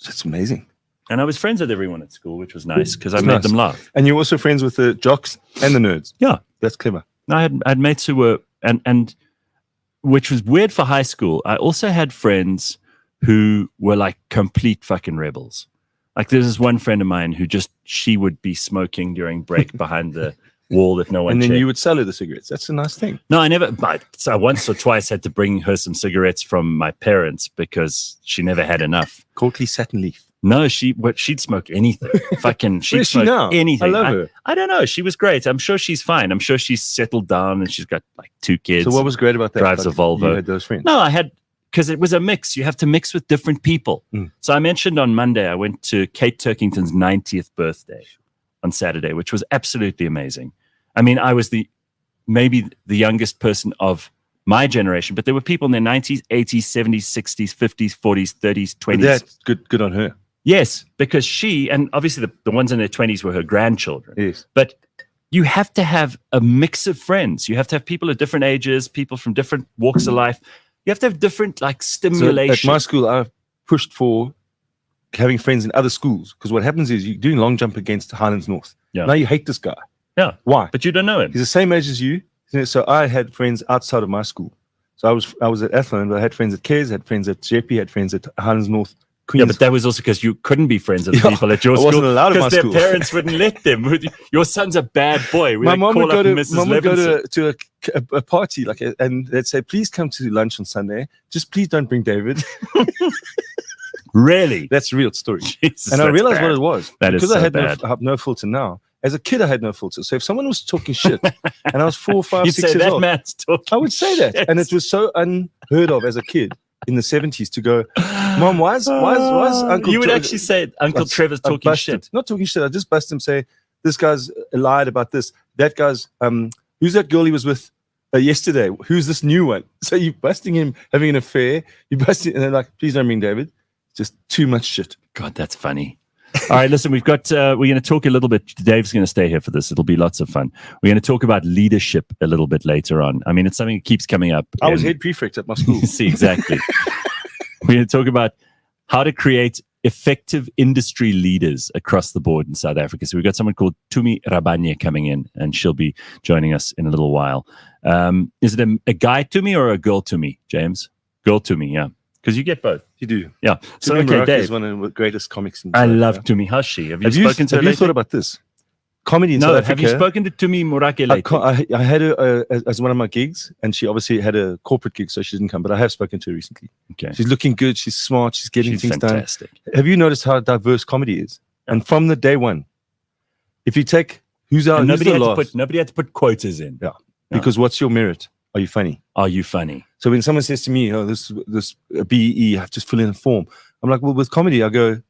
That's amazing. And I was friends with everyone at school, which was nice because I made them laugh. And you're also friends with the jocks and the nerds. Yeah. That's clever. I had mates who were, and which was weird for high school. I also had friends who were like complete fucking rebels. Like there's this one friend of mine who she would be smoking during break behind the wall that no one And then checked. you would sell her the cigarettes. That's a nice thing. No, I never, but I once or twice had to bring her some cigarettes from my parents because she never had enough. Courtly satin leaf. No, she'd smoke anything. Fucking, she'd smoke anything. I love her. I don't know. She was great. I'm sure she's fine. I'm sure she's settled down and she's got like 2 kids. So what was great about that? Drives a Volvo. You had those friends. No, because it was a mix. You have to mix with different people. So I mentioned on Monday, I went to Kate Turkington's 90th birthday on Saturday, which was absolutely amazing. I mean, I was maybe the youngest person of my generation, but there were people in their 90s, 80s, 70s, 60s, 50s, 40s, 30s, 20s. That's good on her. Yes, because and obviously the ones in their 20s were her grandchildren. Yes. But you have to have a mix of friends. You have to have people at different ages, people from different walks of life. You have to have different like stimulation. So at my school, I pushed for having friends in other schools because what happens is you're doing long jump against Highlands North. Yeah. Now you hate this guy. Yeah. Why? But you don't know him. He's the same age as you. So I had friends outside of my school. So I was at Athlone, but I had friends at Cares, had friends at Jeppe, had friends at Highlands North. Queens. Yeah, but that was also because you couldn't be friends with people at your school. I wasn't allowed in my because school. Their parents wouldn't let them. Your son's a bad boy. My mom would go Levinsohn. to a party, and they'd say, "Please come to lunch on Sunday. Just please don't bring David." Really? That's a real story. Jesus, and I realized bad. what it was. That because is so I had bad. no filter now. As a kid, I had no filter. So if someone was talking shit, and I was 4, 5, You'd 6 say, years that old, man's talking I would say shit. that, and it was so unheard of as a kid in the 70s to go, "Mom, why is Uncle?" You would actually say Uncle Trevor's talking shit. Not talking shit. I just bust him. Say, "This guy's lied about this. That guy's who's that girl he was with yesterday? Who's this new one?" So you're busting him having an affair. You busting, and they're like, "Please don't bring David." Just too much shit. God, that's funny. All right, listen, we're going to talk a little bit. Dave's going to stay here for this. It'll be lots of fun. We're going to talk about leadership a little bit later on. I mean, it's something that keeps coming up. I was head prefect at my school. See, exactly. We're going to talk about how to create effective industry leaders across the board in South Africa. So we've got someone called Tumi Rabanye coming in, and she'll be joining us in a little while. Is it a guy Tumi or a girl Tumi, James? Girl Tumi, yeah. Because you get both. You do. Yeah. So, Tumi okay, Rabanye Dave. is one of the greatest comics in I South love Africa. Tumi. How's she? Have you Have spoken to her you lately? thought about this? Comedy in South Africa. Have you spoken to Tumi Morake lately? I had her as one of my gigs, and she obviously had a corporate gig, so she didn't come. But I have spoken to her recently. Okay. She's looking good. She's smart. She's getting things fantastic. done. Have you noticed how diverse comedy is? Yeah. And from the day one, if you take nobody had to put quotas in. Yeah. Because what's your merit? Are you funny? Are you funny? So when someone says to me, "Oh, this BEE, I have to fill in a form," I'm like, well, with comedy, I go,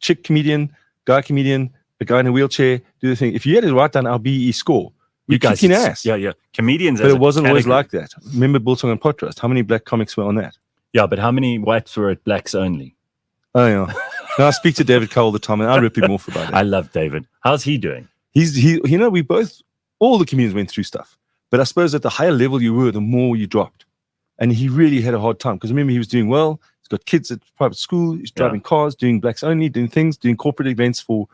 chick comedian, guy comedian, a guy in a wheelchair, do the thing. If you had to write down our BEE score, you guys kicking ass. Yeah. Comedians, but it wasn't always like that. Remember Biltong and Podcast? How many black comics were on that? Yeah, but how many whites were at blacks only? Oh yeah. No, I speak to David Carr all the time, and I rip him off about it. I love David. How's he doing? We both, all the comedians went through stuff. But I suppose at the higher level you were, the more you dropped. And he really had a hard time because remember, he was doing well. He's got kids at private school. He's driving cars, doing blacks only, doing things, doing corporate events for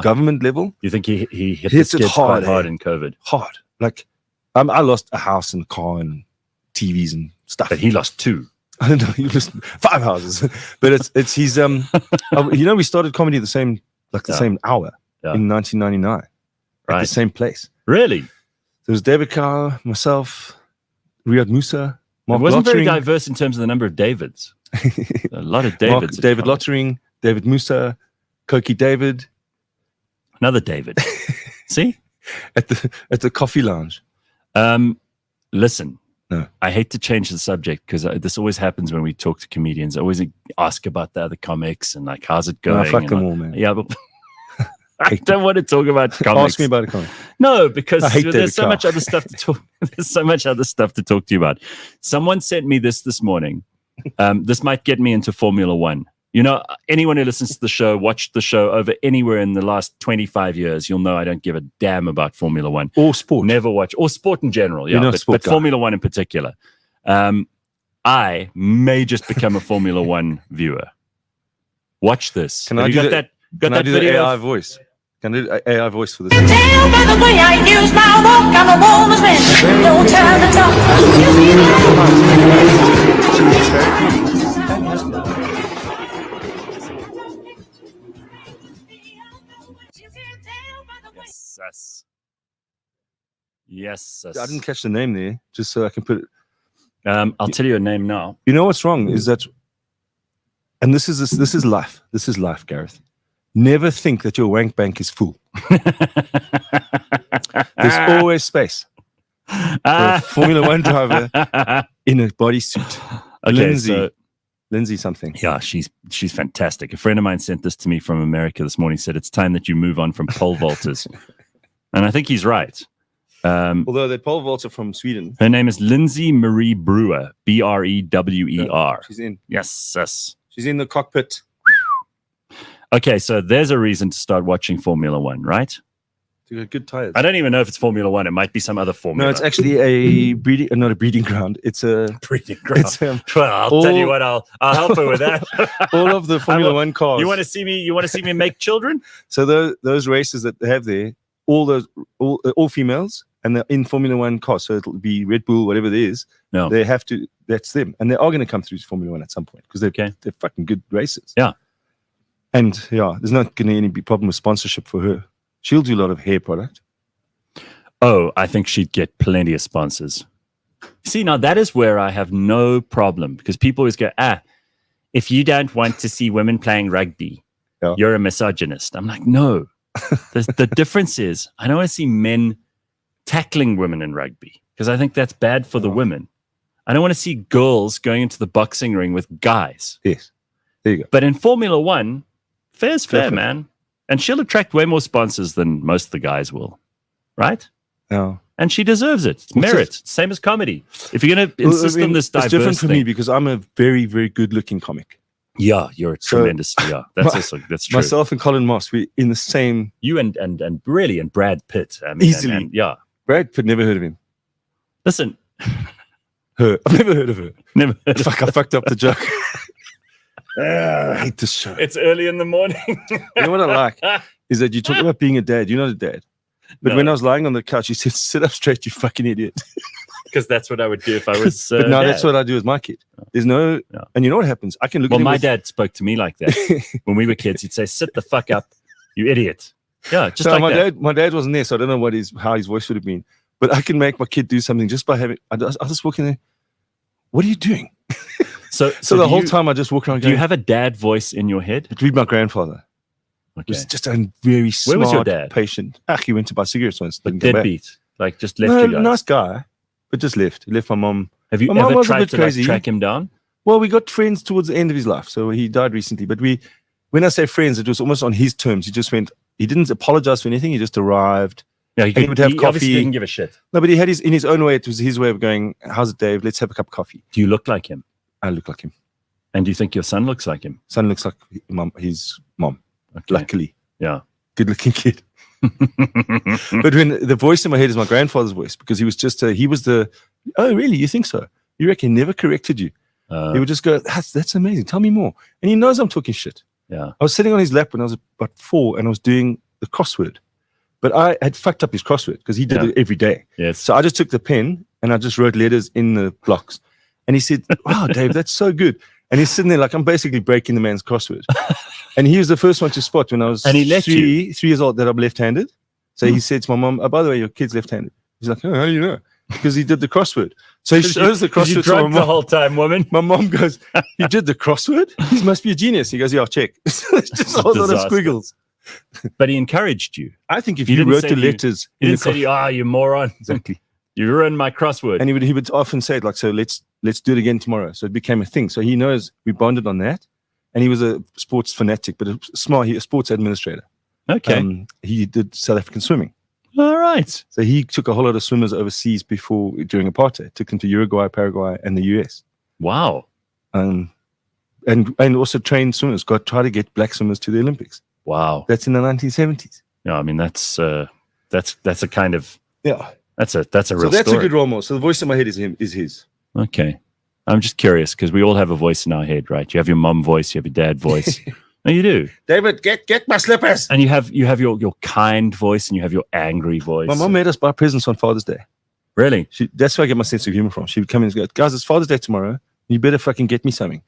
government level. You think he hit Hits the it skids hard, quite hard in COVID? Hard. Like, I lost a house and a car and TVs and stuff. But he lost 2. I don't know. He lost 5 houses. But it's he's we started comedy the same hour in 1999 at the same place. Really? There was David Carr, myself, Riyad Musa, Mark It wasn't very Lottering. diverse in terms of the number of Davids. A lot of Davids. David Lottering, David Musa, Koki David, Another David. See? At the coffee lounge. Listen, no. I hate to change the subject because this always happens when we talk to comedians. I always ask about the other comics and like, how's it going? No, fuck them all, man. Yeah, but I don't want to talk about comics. Ask me about a comic. No, because there's so Carr. much other stuff to talk. There's so much other stuff to talk to you about. Someone sent me this morning. This might get me into Formula One. You know, anyone who listens to the show, watched the show over anywhere in the last 25 years, you'll know I don't give a damn about Formula One. Or sport. Never watch. Or sport in general, yeah. But Formula One in particular. I may just become a Formula One viewer. Watch this. Can I do that video? AI voice? Can I do AI voice for this? Tell by the way I use my walk, I'm a woman's man. No time to talk. Yes. I didn't catch the name there, just so I can put it. I'll tell you a name now. You know what's wrong is that, and this is life. This is life, Gareth. Never think that your wank bank is full. There's always space for a Formula One driver in a bodysuit. Okay, Lindsay something. Yeah, she's fantastic. A friend of mine sent this to me from America this morning. Said it's time that you move on from pole vaulters, and I think he's right. Although the pole vaulter from Sweden. Her name is Lindsay Marie Brewer, Brewer. She's in. Yes. She's in the cockpit. Okay, so there's a reason to start watching Formula One, right? To get good tires. I don't even know if it's Formula One. It might be some other formula. No, it's actually not a breeding ground. It's a breeding ground. Well, I'll tell you what. I'll help her with that. All of the Formula One cars. You want to see me make children? So those races that they have there, all females, and they're in Formula One cars. So it'll be Red Bull, whatever it is. No, they have to. That's them, and they are going to come through Formula One at some point because they're fucking good races. Yeah. And there's not going to be problem with sponsorship for her. She'll do a lot of hair product. Oh, I think she'd get plenty of sponsors. See, now that is where I have no problem because people always go, if you don't want to see women playing rugby, you're a misogynist. I'm like, no. The difference is I don't want to see men tackling women in rugby because I think that's bad for the women. I don't want to see girls going into the boxing ring with guys. Yes. There you go. But in Formula One, fair's fair, man. And she'll attract way more sponsors than most of the guys will. Right? Yeah. And she deserves it. It's merit. Same as comedy. If you're going to insist on this diverse it's different for thing, me because I'm a very, very good looking comic. Yeah, you're tremendous. Yeah, that's true. Myself and Colin Moss, we're in the same. You and really and Brad Pitt. I mean, easily. Yeah. Brad Pitt, never heard of him. Listen. Her. I've never heard of her. Never heard Fuck, I fucked up the joke. I hate this show. It's early in the morning. You know what I like is that you talk about being a dad. You're not a dad. But when I was lying on the couch, you said, sit up straight, you fucking idiot. Because that's what I would do if I was but no, that's what I do with my kid. There's no, and you know what happens? I can look at him. Well, my dad spoke to me like that. When we were kids, he'd say, sit the fuck up, you idiot. Yeah, just like that. My dad wasn't there, so I don't know how his voice would have been. But I can make my kid do something just by having, I'll just walk in there, what are you doing? So the whole time I just walk around going, do you have a dad voice in your head? It'd be my grandfather. Okay. He was just a very smart, Where was your dad? Patient. He went to buy cigarettes once. Deadbeat. Like just left you guys. Nice guy, but just left. He left my mom. Have you ever tried to track him down? Well, we got friends towards the end of his life. So he died recently. But when I say friends, it was almost on his terms. He just went, he didn't apologize for anything. He just arrived. Yeah, he would have coffee. Obviously didn't give a shit. No, but he had in his own way, it was his way of going, how's it, Dave? Let's have a cup of coffee. Do you look like him? I look like him. And do you think your son looks like him? Son looks like his mom. Okay. Luckily. Yeah. Good looking kid. But when the voice in my head is my grandfather's voice, because he was just, he was the, oh, really? You think so? You reckon he never corrected you? He would just go, that's amazing. Tell me more. And he knows I'm talking shit. Yeah. I was sitting on his lap when I was about 4 and I was doing the crossword. But I had fucked up his crossword because he did it every day. Yes. So I just took the pen and I just wrote letters in the blocks. And he said, wow, Dave, that's so good. And he's sitting there like, I'm basically breaking the man's crossword. And he was the first one to spot when I was 3 years old that I'm left-handed. So he said to my mom, oh, by the way, your kid's left-handed. He's like, oh, how do you know? Because he did the crossword. So he shows the crossword you to my mom. the whole time, woman. My mom goes, you did the crossword? He must be a genius. He goes, yeah, I'll check. So it's just a whole lot of squiggles. But he encouraged you. I think if you wrote the letters, he didn't say to you, you moron. Exactly. You ruined my crossword. And he would often say it like, so let's do it again tomorrow. So it became a thing. So he knows we bonded on that. And he was a sports fanatic, but a sports administrator. Okay. He did South African swimming. All right. So he took a whole lot of swimmers overseas during apartheid, took them to Uruguay, Paraguay, and the US. Wow. And also trained swimmers, try to get black swimmers to the Olympics. Wow. That's in the 1970s. Yeah, I mean that's a kind of that's a real so that's story. A good role model. So the voice in my head is his. Okay. I'm just curious because we all have a voice in our head, right? You have your mom voice, you have your dad voice. No, you do. David, get my slippers. And you have your kind voice and you have your angry voice. My mom made us buy presents on Father's Day. Really? That's where I get my sense of humor from. She would come in and go, guys, it's Father's Day tomorrow. You better fucking get me something.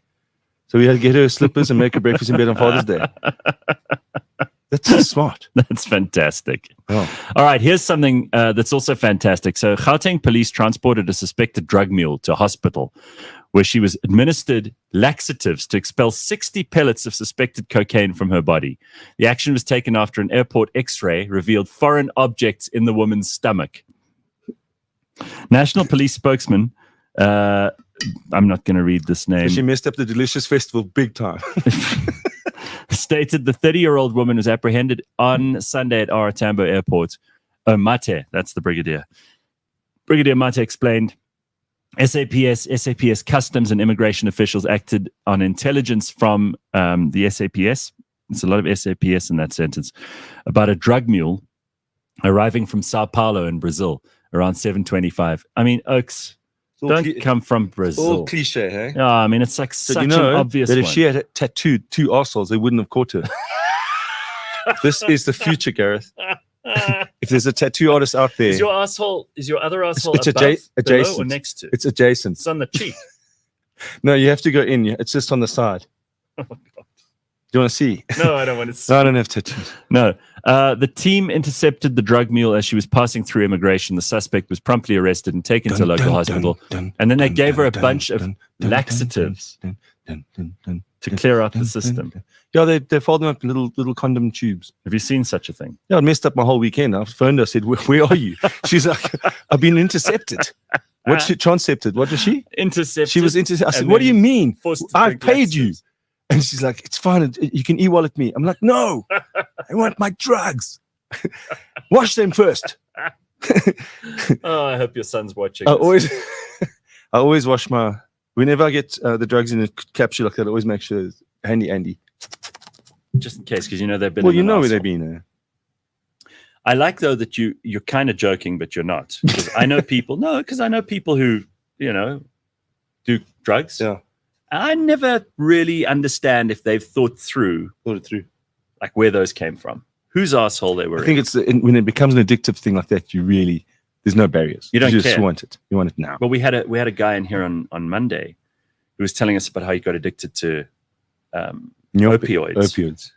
So we had to get her slippers and make her breakfast in bed on Father's Day. That's so smart. That's fantastic. Oh. All right, here's something that's also fantastic. So Gauteng police transported a suspected drug mule to a hospital where she was administered laxatives to expel 60 pellets of suspected cocaine from her body. The action was taken after an airport x-ray revealed foreign objects in the woman's stomach. National Police spokesman, I'm not going to read this name. She messed up the Delicious Festival big time. Stated the 30-year-old woman was apprehended on Sunday at R Tambo Airport. Mate, that's the brigadier. Brigadier Mate explained, SAPS customs and immigration officials acted on intelligence from the SAPS. There's a lot of SAPS in that sentence. About a drug mule arriving from Sao Paulo in Brazil around 7:25. I mean, Oaks, don't come from Brazil. All cliche, hey? Yeah, I mean, it's like such an obvious that if one. she had tattooed 2 arseholes, they wouldn't have caught her. This is the future, Gareth. If there's a tattoo artist out there, Is your other asshole it's above, adjacent below, or next to? It's adjacent. It's on the cheek. No, you have to go in. It's just on the side. Oh, God. Do you want to see? No, I don't want to see. No, I don't have tattoos. No. The team intercepted the drug mule as she was passing through immigration. The suspect was promptly arrested and taken to a local hospital. And then they gave her a bunch of laxatives to clear out the system. Yeah, they fold them up in little condom tubes. Have you seen such a thing? Yeah, it messed up my whole weekend. I phoned her, I said, where are you? She's like, I've been intercepted. What's she transcepted? What was she? Intercepted. She was intercepted. I said, what do you mean? I've paid you. And she's like, it's fine. You can e-wallet me. I'm like, no, I want my drugs. Wash them first. Oh, I hope your son's watching. I always wash whenever I get the drugs in a capsule like that, I always make sure it's handy. Just in case, because you know they've been. Well, you know where they've been. I like though that you're kind of joking, but you're not. Because I know people. No, because I know people who do drugs. Yeah. I never really understand if they've thought it through, like where those came from, whose asshole they were. I think it's when it becomes an addictive thing like that. There's no barriers. You don't just care. want it. You want it now. Well, we had a guy in here on Monday who was telling us about how he got addicted to opioids.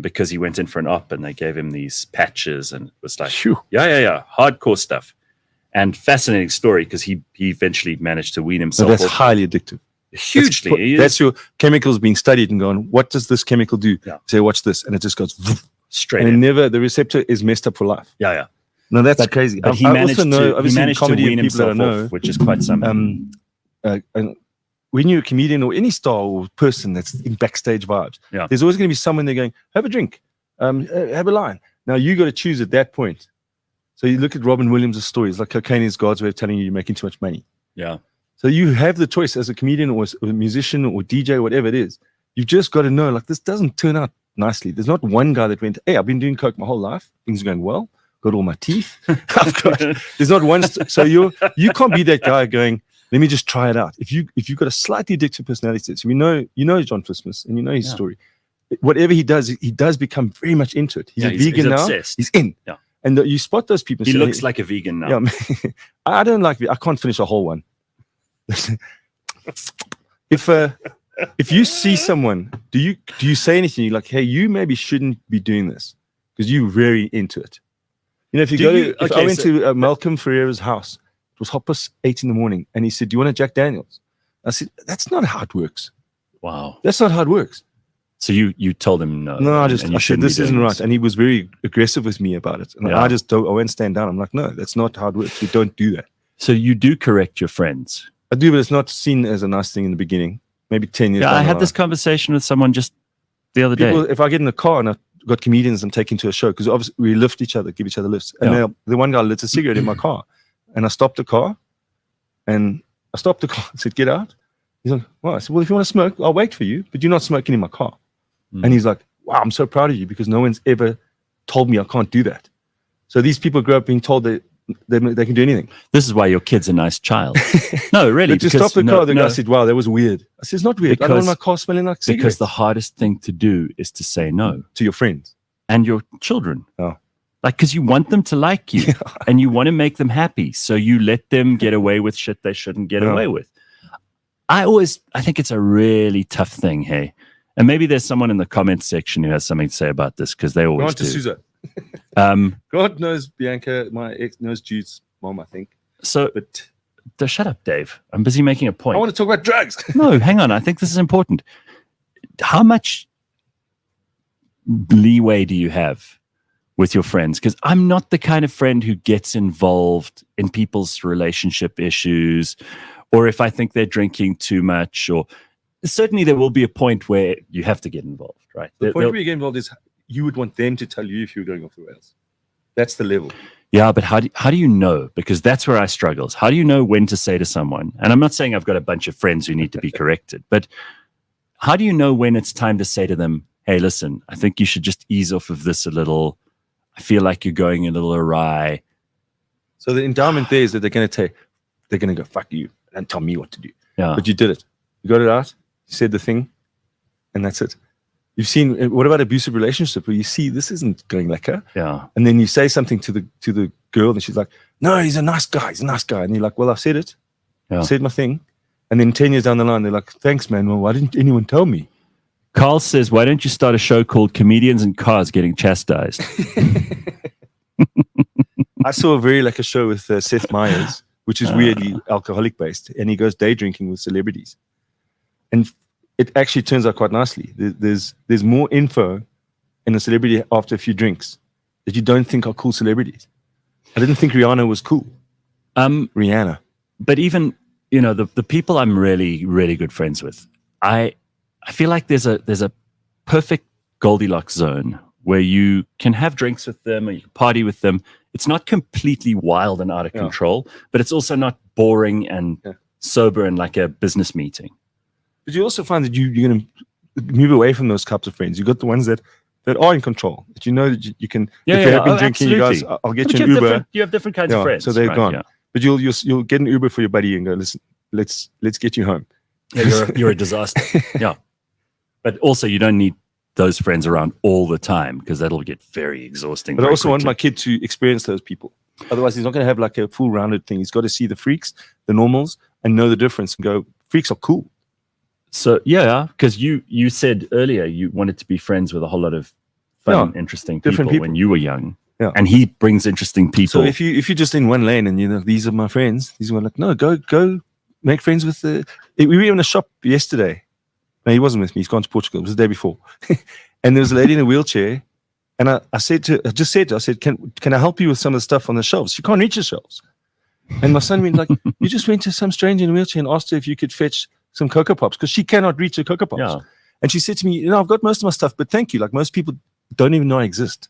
Because he went in for an op and they gave him these patches and it was like, yeah, hardcore stuff. And fascinating story because he eventually managed to wean himself. That's off. highly addictive. Hugely. That's your chemicals being studied and going, what does this chemical do? Yeah. Say, watch this. And it just goes straight and the receptor is messed up for life. Yeah. No, that's crazy. But he managed to wean himself off, which is quite something. When you're a comedian or any star or person that's in backstage vibes, there's always going to be someone there going, have a drink, have a line. Now you got to choose at that point. So you look at Robin Williams' stories, like cocaine is God's way of telling you you're making too much money. Yeah. So you have the choice as a comedian or a musician or DJ, whatever it is. You've just got to know, like, this doesn't turn out nicely. There's not one guy that went, hey, I've been doing coke my whole life. Things are going well. Got all my teeth. There's not one. So you can't be that guy going, let me just try it out. If you've got a slightly addictive personality, so you know John Christmas and you know his story. Whatever he does become very much into it. He's a vegan now. Obsessed. He's in. Yeah. And you spot those people. He looks like a vegan now. Yeah, I don't like. I can't finish a whole one. If you see someone, do you say anything? You're like, hey, you maybe shouldn't be doing this because you're very into it. You know, if I went to Malcolm Ferreira's house, it was 8:30 in the morning, and he said, "Do you want a Jack Daniels?" I said, "That's not how it works." Wow, that's not how it works. So you told him no. No, I and you said shouldn't be this doing isn't right, this. and he was very aggressive with me about it. And Yeah. I won't stand down. I'm like, no, that's not how it works. We don't do that. So you do correct your friends. I do, but it's not seen as a nice thing in the beginning. Maybe 10 years. Yeah, down I the had line. this conversation with someone just the other day. If I get in the car and I've got comedians I'm taking to a show, because obviously we lift each other, give each other lifts. And Yeah. the one guy lit a cigarette in my car. And I stopped the car. And I stopped the car and said, get out. He's like, well, I said, well, if you want to smoke, I'll wait for you. But you're not smoking in my car. Mm. And he's like, wow, I'm so proud of you because no one's ever told me I can't do that. So these people grow up being told that they can do anything. This is why your kid's a nice child. No, really. But to because- stop the car, the no, guy said, wow, that was weird. I said, it's not weird. I don't want my car smelling like cigarettes. Because the hardest thing to do is to say no. To your friends. And your children. Oh. Like, because you want them to like you and you want to make them happy. So you let them get away with shit they shouldn't get away with. I think it's a really tough thing, hey? And maybe there's someone in the comments section who has something to say about this because they always Go on to do. Susan. God knows Bianca, my ex knows Jude's mom, I think. So, shut up, Dave. I'm busy making a point. I want to talk about drugs. No, hang on. I think this is important. How much leeway do you have with your friends? Because I'm not the kind of friend who gets involved in people's relationship issues, or if I think they're drinking too much, or certainly there will be a point where you have to get involved, right? The point where you get involved is you would want them to tell you if you're going off the rails. That's the level. Yeah, but how do you know? Because that's where I struggle. How do you know when to say to someone? And I'm not saying I've got a bunch of friends who need to be corrected, but how do you know when it's time to say to them, hey, listen, I think you should just ease off of this a little. I feel like you're going a little awry. So the endowment there is that they're going to go, fuck you, and tell me what to do. Yeah. But you did it. You got it out. You said the thing, and that's it. You've seen, what about abusive relationship where you see this isn't going lekker? Yeah. And then you say something to the girl and she's like, no, he's a nice guy. He's a nice guy. And you're like, well, I said it. Yeah. I said my thing. And then 10 years down the line, they're like, thanks, man. Well, why didn't anyone tell me? Carl says, why don't you start a show called Comedians in Cars Getting Chastised? I saw a very lekker show with Seth Meyers, which is weirdly alcoholic based. And he goes day drinking with celebrities. And it actually turns out quite nicely. There's more info in a celebrity after a few drinks that you don't think are cool celebrities. I didn't think Rihanna was cool. Rihanna. But even, the people I'm really, really good friends with, I feel like there's a perfect Goldilocks zone where you can have drinks with them or you can party with them. It's not completely wild and out of control, but it's also not boring and sober and like a business meeting. But you also find that you're going to move away from those types of friends. You got the ones that are in control. That you know that you can. If you have been drinking, you guys, I'll get you an Uber. You have different kinds of friends, so they're right, gone. yeah. But you'll get an Uber for your buddy and go, listen, let's get you home. Yeah, you're a disaster. Yeah, but also you don't need those friends around all the time because that'll get very exhausting. But I also want my kid to experience those people. Otherwise, he's not going to have like a full rounded thing. He's got to see the freaks, the normals, and know the difference and go, freaks are cool. So yeah, because you said earlier you wanted to be friends with a whole lot of fun, interesting different people when you were young. Yeah. And he brings interesting people. So if you're just in one lane and these are my friends, these are like, no, go make friends with the. We were in a shop yesterday. No, he wasn't with me. He's gone to Portugal. It was the day before, and there was a lady in a wheelchair, and I said to her, can I help you with some of the stuff on the shelves? She can't reach the shelves. And my son went like, you just went to some stranger in a wheelchair and asked her if you could fetch some Cocoa Pops because she cannot reach the Cocoa Pops. Yeah. And she said to me, I've got most of my stuff, but thank you. Like most people don't even know I exist.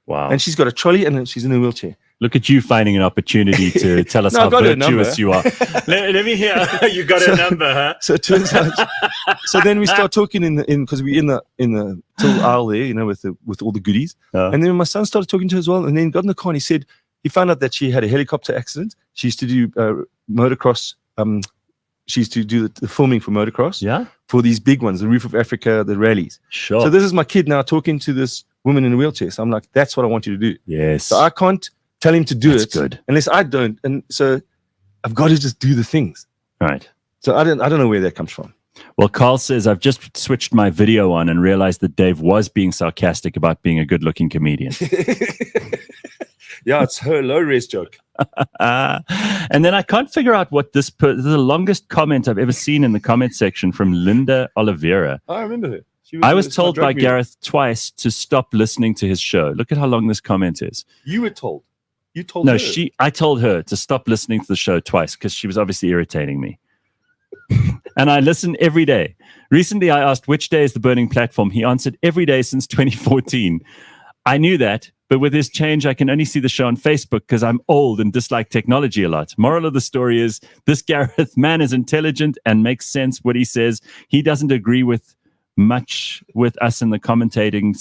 Wow. And she's got a trolley and she's in a wheelchair. Look at you finding an opportunity to tell us how virtuous you are. let me hear. You got a number, huh? So it turns out. So then we start talking in because we're in the till aisle there, with all the goodies. And then my son started talking to her as well. And then got in the car and he said he found out that she had a helicopter accident. She used to do motocross. She used to do the filming for motocross. Yeah. For these big ones, the Roof of Africa, the rallies. Sure. So this is my kid now talking to this woman in a wheelchair. So I'm like, that's what I want you to do. Yes. So I can't tell him to do That's it good. unless I don't. And so I've got to just do the things. Right. So I don't know where that comes from. Well, Carl says, I've just switched my video on and realized that Dave was being sarcastic about being a good-looking comedian. Yeah, it's her low-res joke. And then I can't figure out what this is the longest comment I've ever seen in the comment section from Linda Oliveira. I remember her. I was told by Gareth twice to stop listening to his show. Look at how long this comment is. You were told. You told her. No, I told her to stop listening to the show twice because she was obviously irritating me. And I listen every day. Recently, I asked which day is the burning platform. He answered every day since 2014. I knew that, but with this change, I can only see the show on Facebook because I'm old and dislike technology a lot. Moral of the story is this Gareth man is intelligent and makes sense what he says. He doesn't agree with much with us in the commentating,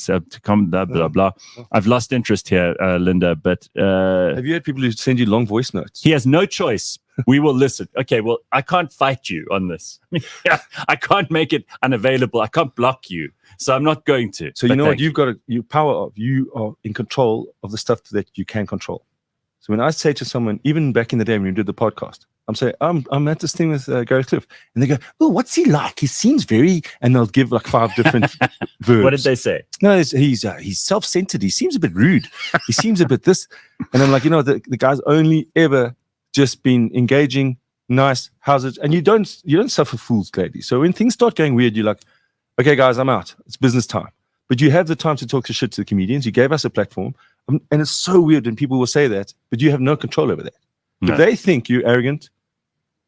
blah, blah, blah. I've lost interest here, Linda, but... have you had people who send you long voice notes? He has no choice. We will listen. Okay, well, I can't fight you on this. I can't make it unavailable. I can't block you. So I'm not going to. So you know what you've got you power of? You are in control of the stuff that you can control. So when I say to someone, even back in the day when we did the podcast, I'm saying, I'm at this thing with Gareth Cliff. And they go, oh, what's he like? He seems very... And they'll give like 5 different verbs. What did they say? No, he's self-centered. He seems a bit rude. He seems a bit this. And I'm like, the guy's only ever just been engaging, nice, how's it? And you don't suffer fools gladly. So when things start going weird, you're like, okay, guys, I'm out. It's business time. But you have the time to talk to shit to the comedians. You gave us a platform. And it's so weird when people will say that, but you have no control over that. No. If they think you're arrogant,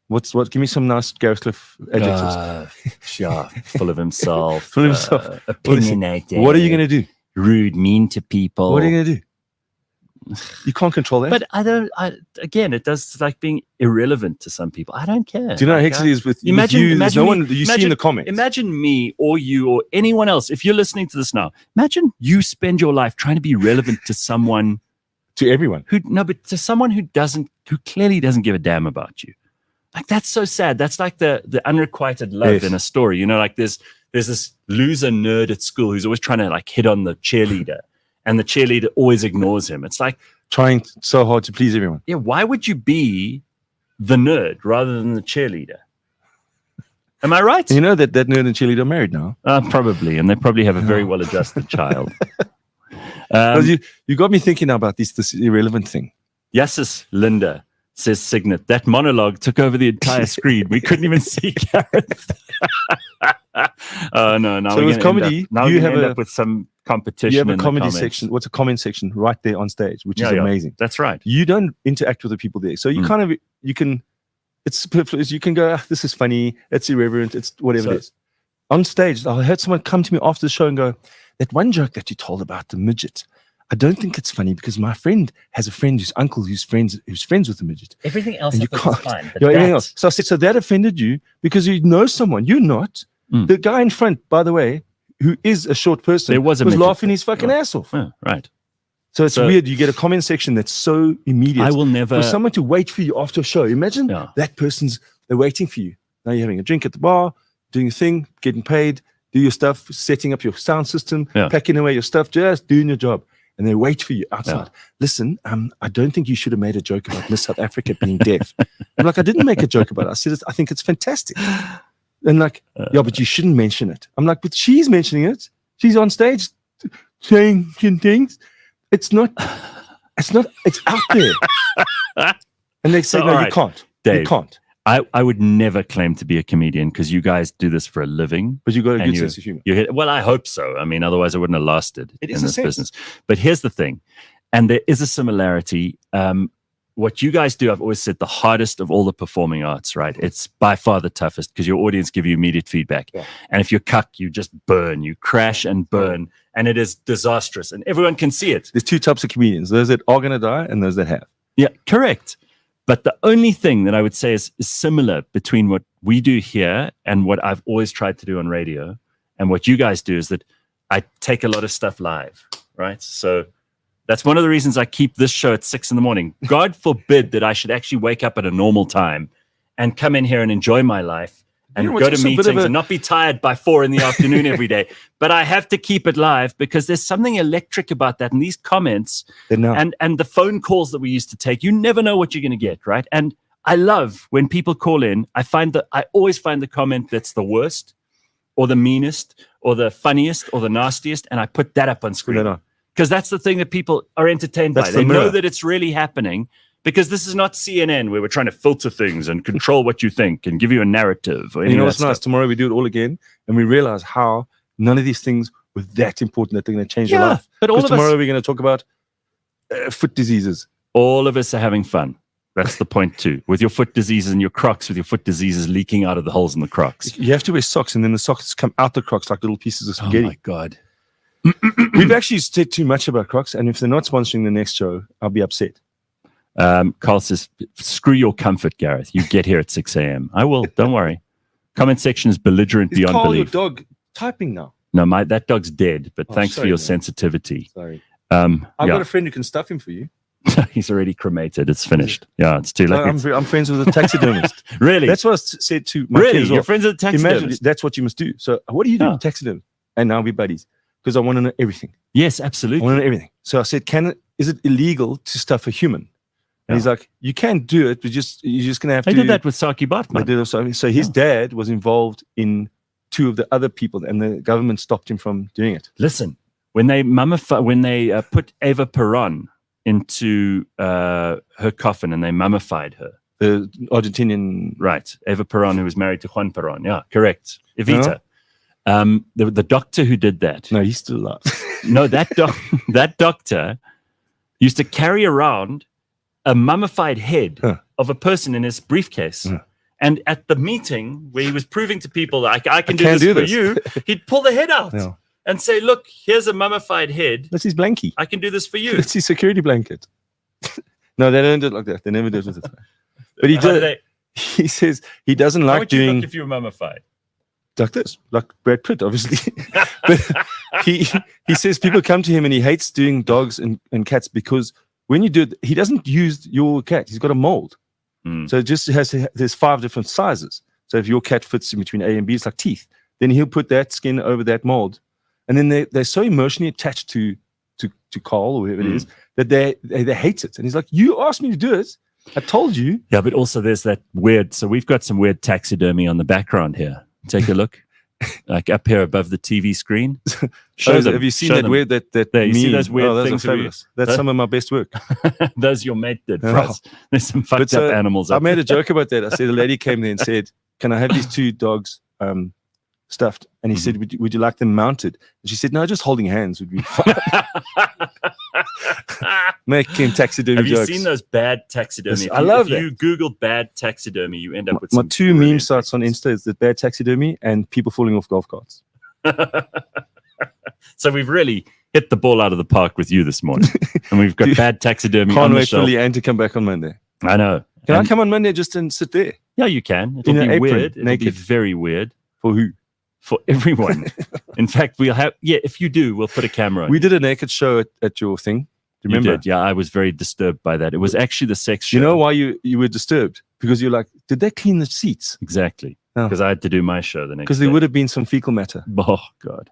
what? Give me some nice Gareth Cliff adjectives. Sure, full of himself. Full of himself. Opinionated. What are you going to do? Rude, mean to people. What are you going to do? You can't control that. But again, it does like being irrelevant to some people. I don't care. Do you know how actually is with you? There's no one you see in the comments. Imagine me or you or anyone else. If you're listening to this now, imagine you spend your life trying to be relevant to someone. To everyone. But to someone who clearly doesn't give a damn about you. Like, that's so sad. That's like the unrequited love in a story. Like there's this loser nerd at school who's always trying to like hit on the cheerleader, and the cheerleader always ignores him. It's like trying so hard to please everyone. Yeah, why would you be the nerd rather than the cheerleader? Am I right? You know that nerd and cheerleader are married now? Probably, and they probably have a very well-adjusted child. You got me thinking now about this irrelevant thing. Yes, Linda, says Signet. That monologue took over the entire screen. We couldn't even see Gareth. Oh, no. Now so with comedy, you have end up with some competition. You have a comedy section. What's a comment section right there on stage, which is amazing. That's right. You don't interact with the people there. So you you can go, this is funny, it's irreverent, it's whatever it is. On stage, I heard someone come to me after the show and go, that one joke that you told about the midget, I don't think it's funny because my friend has a friend whose uncle who's friends with the midget. Everything else is fine. Everything else. So I said, so that offended you because you know someone. You're not. The guy in front, by the way, who is a short person, was laughing his fucking ass off. Oh, right. So it's weird. You get a comment section that's so immediate. I will never... For someone to wait for you after a show. Imagine that they're waiting for you. Now you're having a drink at the bar, doing a thing, getting paid, do your stuff, setting up your sound system, packing away your stuff, just doing your job. And they wait for you outside. Listen, I don't think you should have made a joke about Miss South Africa being deaf. I'm like, I didn't make a joke about it. I said, I think it's fantastic. And like, but you shouldn't mention it. I'm like, but she's mentioning it. She's on stage saying things. It's out there. And they say, no, you can't. Dave, you can't. I would never claim to be a comedian because you guys do this for a living. But you've got a good sense of humor. Well, I hope so. I mean, otherwise I wouldn't have lasted in this business. But here's the thing, and there is a similarity. What you guys do, I've always said, the hardest of all the performing arts, right? It's by far the toughest because your audience give you immediate feedback. Yeah. And if you're cuck, you just burn. You crash and burn. And it is disastrous. And everyone can see it. There's two types of comedians. Those that are going to die and those that have. Yeah, correct. But the only thing that I would say is similar between what we do here and what I've always tried to do on radio and what you guys do is that I take a lot of stuff live, right? So that's one of the reasons I keep this show at 6 a.m. God forbid that I should actually wake up at a normal time and come in here and enjoy my life and go to meetings and not be tired by 4 p.m. every day. But I have to keep it live because there's something electric about that. And these comments and the phone calls that we used to take, you never know what you're going to get, right? And I love when people call in, I always find the comment that's the worst or the meanest or the funniest or the nastiest, and I put that up on screen. Because that's the thing that people are entertained by. They know that it's really happening. Because this is not CNN where we're trying to filter things and control what you think and give you a narrative. Or you know what's nice? Tomorrow we do it all again and we realize how none of these things were that important that they're going to change your Yeah, life. but all Because of us- tomorrow we're going to talk about foot diseases. All of us are having fun. That's the point too. With your foot diseases and your Crocs, with your foot diseases leaking out of the holes in the Crocs. You have to wear socks, and then the socks come out the Crocs like little pieces of spaghetti. Oh my God. We've actually said too much about Crocs, and if they're not sponsoring the next show, I'll be upset. Carl says, screw your comfort, Gareth. You get here at 6 a.m. I will. Don't worry. Comment section is belligerent Is beyond Carl belief. your dog typing now? No, that dog's dead, but thanks for sorry, your man. sensitivity. Sorry. I've I've got a friend who can stuff him for you. He's already cremated. It's finished. Yeah, it's too late. I'm friends with a taxidermist. Really? That's what I said to my Really? kid as well. You're friends with a taxidermist? Imagine that's what you must do. So what do you do? Yeah. Taxidermy. And now we're buddies. Because I want to know everything. Yes, I absolutely. want to know everything. So I said, is it illegal to stuff a human? And he's like, you can do it, but you're just going to have I to. did that with Saki I Bartman. did also. So his dad was involved in 2 of the other people, and the government stopped him from doing it. Listen, when they put Eva Peron into her coffin and they mummified her. The Argentinian. Right. Eva Peron, who was married to Juan Peron. Yeah, correct. Evita. The doctor who did that. No, he's still alive. No, that doctor used to carry around a mummified head of a person in his briefcase. And at the meeting where he was proving to people, like, I can do this for you, he'd pull the head out and say, look, here's a mummified head. That's his blankie. I can do this for you. That's his security blanket. No, they don't do it like that. They never do it with it. But he How do did. they- He says he doesn't How like would you doing look if you were mummified? like this, like Brad Pitt, obviously. But he says people come to him and he hates doing dogs and cats because when you do it, he doesn't use your cat. He's got a mold. So it just there's 5 different sizes. So if your cat fits in between A and B, it's like teeth. Then he'll put that skin over that mold. And then they're so emotionally attached to Carl or whoever it is that they hate it. And he's like, you asked me to do it. I told you. Yeah, but also there's that weird. So we've got some weird taxidermy on the background here. Take a look, like up here above the TV screen. Show them. Have you seen show that them. weird that There, you see meme? those weird those things? are fabulous. That's some of my best work. Those your mate did for Oh. us. There's some fucked But, up animals. I up made there. a joke about that. I said a lady came there and said, "Can I have these 2 dogs stuffed?" And he said, would you like them mounted? And she said, "No, just holding hands would be fine." Making taxidermy Have you jokes. seen those bad taxidermy? Yes, I love If you Google bad taxidermy, you end up with My some 2 meme brilliant sites on Insta is the bad taxidermy and people falling off golf carts. So we've really hit the ball out of the park with you this morning, and we've got bad taxidermy on Can't the wait for shelf. Leanne to come back on Monday. I know. Can And- I come on Monday just and sit there? Yeah, you can. It'll In an be apron, weird. It'll be naked. very weird. For who? For everyone. In fact, we'll have. Yeah, if you do, we'll put a camera on. We did a naked show at your thing. Do you You remember? did. Yeah, I was very disturbed by that. It was actually the sex show. You know why you were disturbed? Because you're like, did they clean the seats? Exactly. Oh. Because I had to do my show the next Because day. there would have been some fecal matter. Oh, God.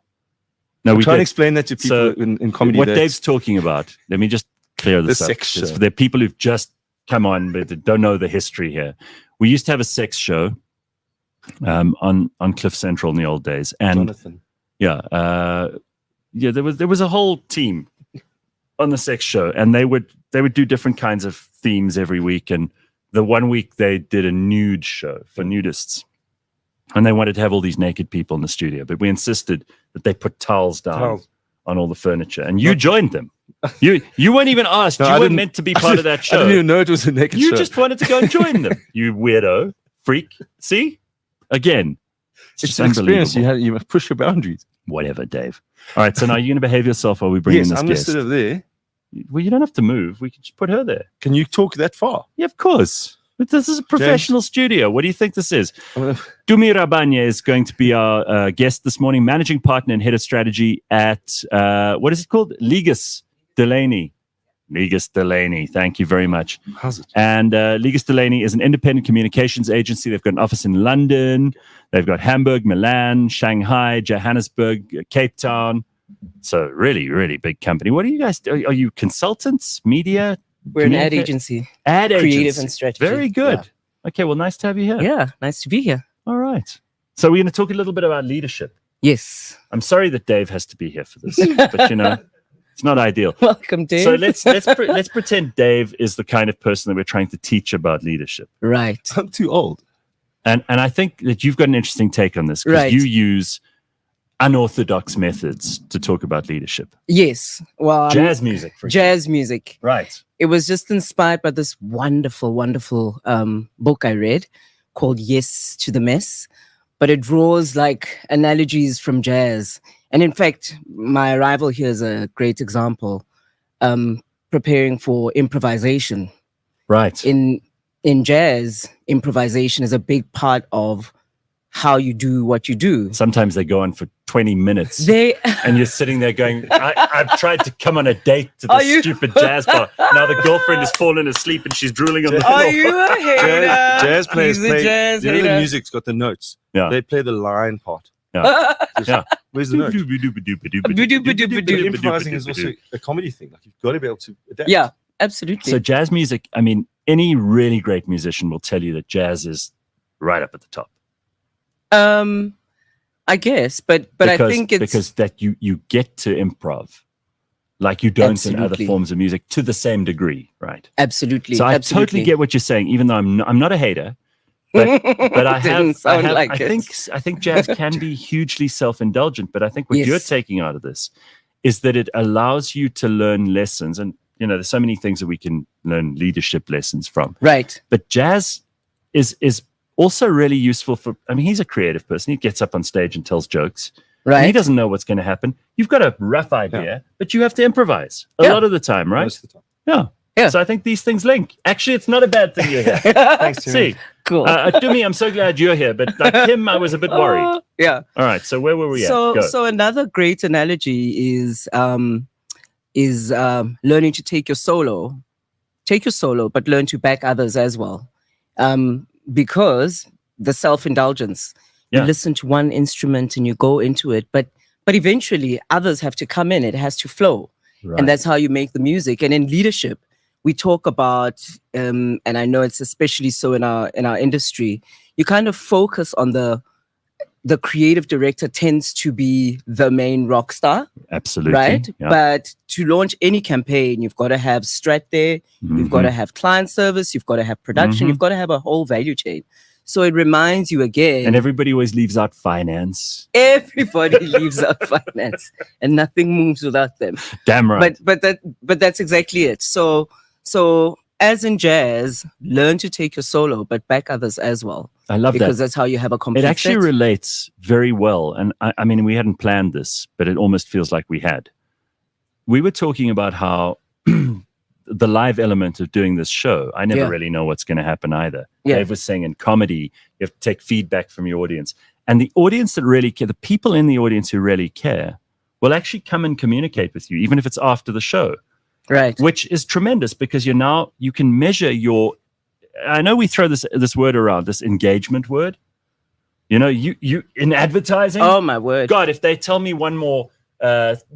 No, I'm we trying to did. explain that to people So, in comedy. What that's- Dave's talking about, let me just clear this The up. sex It's show. for the people who've just come on but don't know the history here. We used to have a sex show on Cliff Central in the old days. And Jonathan. there was a whole team on the sex show, and they would do different kinds of themes every week. And the one week they did a nude show for nudists, and they wanted to have all these naked people in the studio, but we insisted that they put towels down on all the furniture, and you joined them. You weren't even asked. No, you I weren't didn't- meant to be part of that show. I didn't even know it was a naked show. You just wanted to go and join them. You weirdo freak. See, again, It's an experience. You must push your boundaries. Whatever, Dave. All right. So now you're going to behave yourself while we bring in Yes, this I'm guest. listed over there. Well, you don't have to move. We can just put her there. Can you talk that far? Yeah, of course. But this is a professional studio. What do you think this is? Tumi Rabanye is going to be our guest this morning, managing partner and head of strategy at, what is it called? Legis Delaney. Legis Delaney. Thank you very much. How's it? And Legis Delaney is an independent communications agency. They've got an office in London. They've got Hamburg, Milan, Shanghai, Johannesburg, Cape Town. So really, really big company. What are you guys? Are you consultants, media? We're an ad agency. Ad Creative agency. and strategy. Very good. Yeah. Okay, well, nice to have you here. Yeah, nice to be here. All right. So we're going to talk a little bit about leadership. Yes. I'm sorry that Dave has to be here for this, but it's not ideal. Welcome, Dave. So let's pretend Dave is the kind of person that we're trying to teach about leadership. Right. I'm too old. And I think that you've got an interesting take on this because Right. you use unorthodox methods to talk about leadership. Yes. Well, jazz music. Jazz music. Right. It was just inspired by this wonderful, wonderful book I read called Yes to the Mess. But it draws like analogies from jazz. And in fact, my arrival here is a great example. Preparing for improvisation. Right. In jazz, improvisation is a big part of how you do what you do. Sometimes they go on for 20 minutes. And you're sitting there going, I've tried to come on a date to this stupid jazz bar. Now the girlfriend has fallen asleep and she's drooling on the floor. Are you a hater? Jazz players play. Jazz The music's got the notes. Yeah. They play the line part. Yeah. Yeah. Where's the note? Improvising is also a comedy thing. Like you've got to be able to adapt. Yeah, absolutely. So jazz music, I mean, any really great musician will tell you that jazz is right up at the top. I guess, but I think it's because that you get to improv like you don't in other forms of music to the same degree, right? Absolutely. So I totally get what you're saying, even though I'm not a hater. But I think jazz can be hugely self-indulgent. But I think what you're taking out of this is that it allows you to learn lessons, and there's so many things that we can learn leadership lessons from. Right. But jazz is also really useful for. I mean, he's a creative person. He gets up on stage and tells jokes. Right. And he doesn't know what's going to happen. You've got a rough idea, but you have to improvise a lot of the time, right? Most of the time. Yeah. Yeah. So I think these things link. Actually, it's not a bad thing you're here. Thanks, Tim. See, cool. Tumi, I'm so glad you're here, but like him, I was a bit worried. Yeah. All right. So where were we at? So another great analogy is learning to take your solo, but learn to back others as well, because the self-indulgence. You listen to one instrument and you go into it, but eventually others have to come in. It has to flow. Right. And that's how you make the music. And in leadership, we talk about, and I know it's especially so in our industry, you kind of focus on the creative director tends to be the main rock star. Absolutely. Right? Yeah. But to launch any campaign, you've got to have strat there, you've got to have client service, you've got to have production, you've got to have a whole value chain. So it reminds you again. And everybody always leaves out finance. Everybody leaves out finance, and nothing moves without them. Damn right. But that's exactly it. So as in jazz, learn to take your solo, but back others as well. I love that. Because that's how you have a complete It actually set. relates very well. And I mean, we hadn't planned this, but it almost feels like we had. We were talking about how the live element of doing this show, I never really know what's going to happen either. Yeah. Dave was saying in comedy, you have to take feedback from your audience. And the audience that really care, the people in the audience who really care, will actually come and communicate with you, even if it's after the show. Right. Which is tremendous because you can measure your, I know we throw this word around, this engagement word. You in advertising. Oh my word. God, if they tell me one more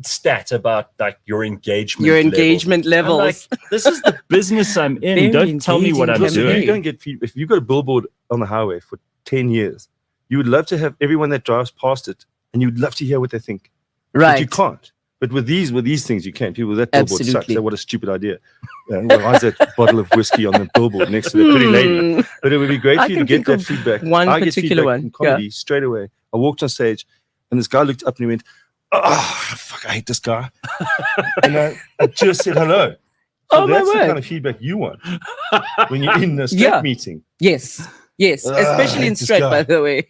stat about like your engagement levels. I'm like, this is the business I'm in. Very Don't tell me what I'm doing. You don't get feedback. If you've got a billboard on the highway for 10 years, you would love to have everyone that drives past it, and you'd love to hear what they think. Right. But you can't. But with these things, you can. People, that billboard sucks. What a stupid idea. Why is that bottle of whiskey on the billboard next to the pretty lady? But it would be great for you to get that feedback. I get feedback in comedy straight away. I walked on stage, and this guy looked up and he went, "Oh, fuck, I hate this guy." And I just said hello. So that's the kind of feedback you want when you're in a strat meeting. Yes. Yes, especially in strat, by the way.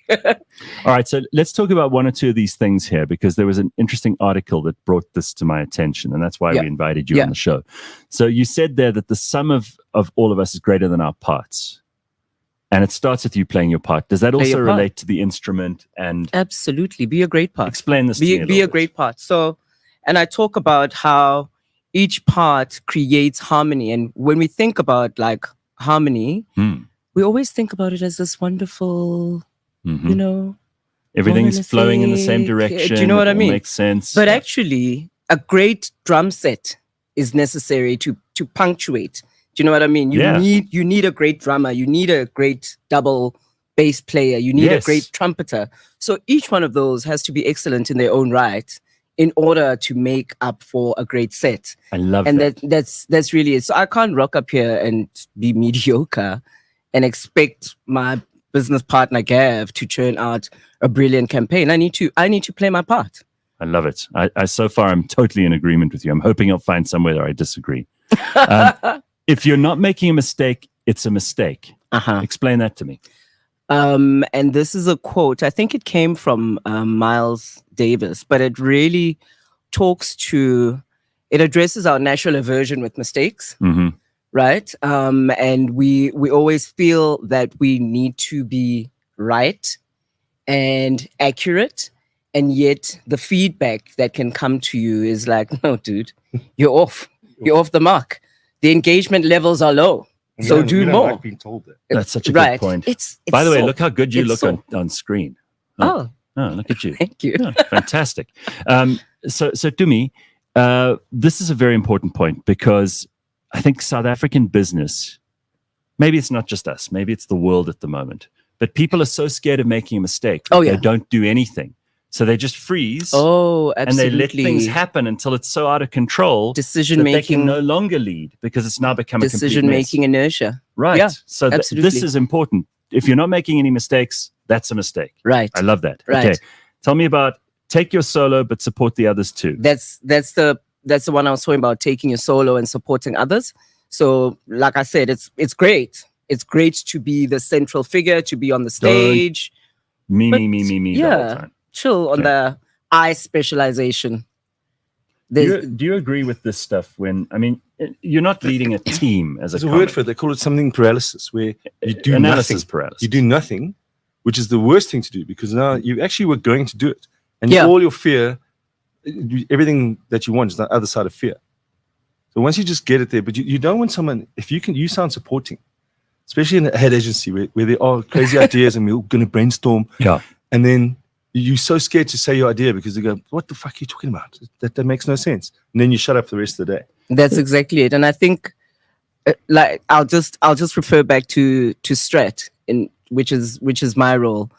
All right, so let's talk about one or two of these things here, because there was an interesting article that brought this to my attention, and that's why we invited you on the show. So you said there that the sum of all of us is greater than our parts, and it starts with you playing your part. Does that also relate to the instrument? And absolutely, be a great part. Explain this to me. Be a great part. So, and I talk about how each part creates harmony, and when we think about like harmony, we always think about it as this wonderful, everything's flowing in the same direction. Do you know what I mean? Makes sense. But actually, a great drum set is necessary to punctuate. Do you know what I mean? You need a great drummer. You need a great double bass player. You need a great trumpeter. So each one of those has to be excellent in their own right in order to make up for a great set. I love that. And that's really it. So I can't rock up here and be mediocre and expect my business partner Gav to churn out a brilliant campaign. I need to play my part. I love it. I so far I'm totally in agreement with you. I'm hoping I'll find somewhere where I disagree. If you're not making a mistake, it's a mistake. Explain that to me. And this is a quote. I think it came from Miles Davis, but it really it addresses our natural aversion with mistakes, right? And we always feel that we need to be right and accurate. And yet the feedback that can come to you is like, no, dude, you're off. You're off the mark. The engagement levels are low. So do more. Like being told that. That's such a good point. It's By the way, so- look how good you it's look so- on screen. Oh, look at you. Thank you. Yeah, fantastic. So Tumi, this is a very important point because I think South African business, maybe it's not just us, maybe it's the world at the moment, but people are so scared of making a mistake that they don't do anything. So they just freeze. Oh, and absolutely. they let things happen until it's so out of control Decision that they making- can no longer lead because it's now become a complete Decision mess. making inertia. Right. Yeah, So absolutely. this is important. If you're not making any mistakes, that's a mistake. Right. I love that. Right. Okay. Tell me about take your solo, but support the others too. That's the one I was talking about, taking your solo and supporting others. So like I said, it's great. It's great to be the central figure, to be on the stage. Me But the whole time. Chill on the eye specialization. Do you agree with this stuff when, I mean, you're not leading a team as There's a a comic. word for it. They call it something paralysis, where you do Analysis nothing. paralysis. You do nothing, which is the worst thing to do because now you actually were going to do it. And Yeah. all your fear, everything that you want is the other side of fear. So once you just get it there, but you don't want someone, if you sound supporting, especially in a head agency where there are crazy ideas and we're going to brainstorm. Yeah. And then you're so scared to say your idea because they go, what the fuck are you talking about? That makes no sense. And then you shut up for the rest of the day. That's exactly it. And I think like I'll just refer back to Strat, which is my role.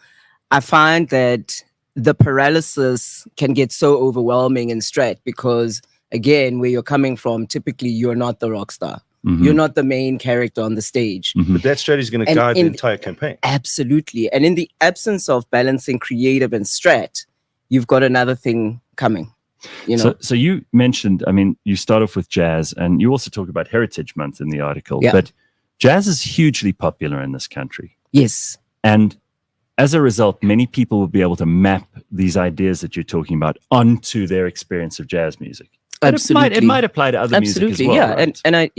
I find that the paralysis can get so overwhelming in Strat because again, where you're coming from, typically you're not the rock star. You're not the main character on the stage. But that strategy is going to guide the entire campaign. Absolutely. And in the absence of balancing creative and strat, you've got another thing coming. You know? So you mentioned, I mean, you start off with jazz and you also talk about Heritage Month in the article, Yeah. but jazz is hugely popular in this country. Yes. And as a result, many people will be able to map these ideas that you're talking about onto their experience of jazz music. But Absolutely. it might apply to other music as well. Yeah. Right? And I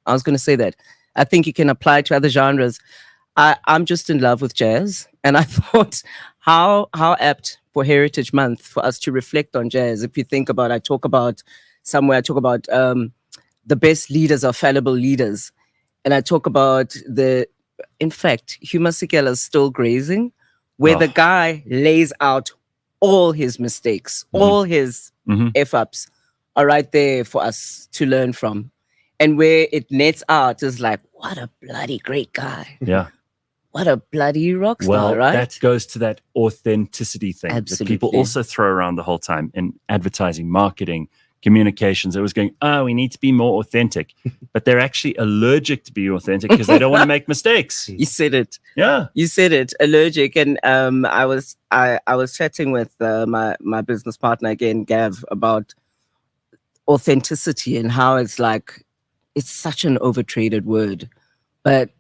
was going to say that. I think it can apply to other genres. I'm just in love with jazz. And I thought how apt for Heritage Month for us to reflect on jazz. If you think about, I talk about the best leaders are fallible leaders. And I talk about in fact, Hugh Masekela's Still Grazing, where the guy lays out all his mistakes, all his F-ups are right there for us to learn from. And where it nets out is like, what a bloody great guy. Yeah. What a bloody rock star, Well, right? that goes to that authenticity thing that people Absolutely. also throw around the whole time in advertising, marketing, communications. It was going, we need to be more authentic. But they're actually allergic to be authentic because they don't want to make mistakes. You said it. Yeah. You said it, allergic. And I was chatting with my business partner again, Gav, about authenticity and how it's such an overtraded word, but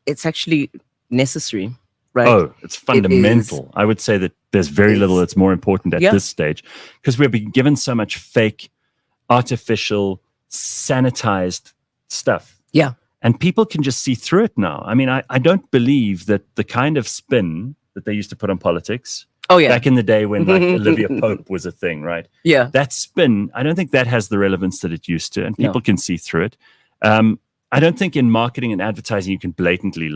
it's actually necessary, right? Oh, it's fundamental. I would say that there's very little that's more important at this stage because we're being given so much fake, artificial, sanitized stuff. Yeah. And people can just see through it now. I mean, I don't believe that the kind of spin that they used to put on politics back in the day when like Olivia Pope was a thing, right? Yeah. That spin, I don't think that has the relevance that it used to, and people can see through it. I don't think in marketing and advertising you can blatantly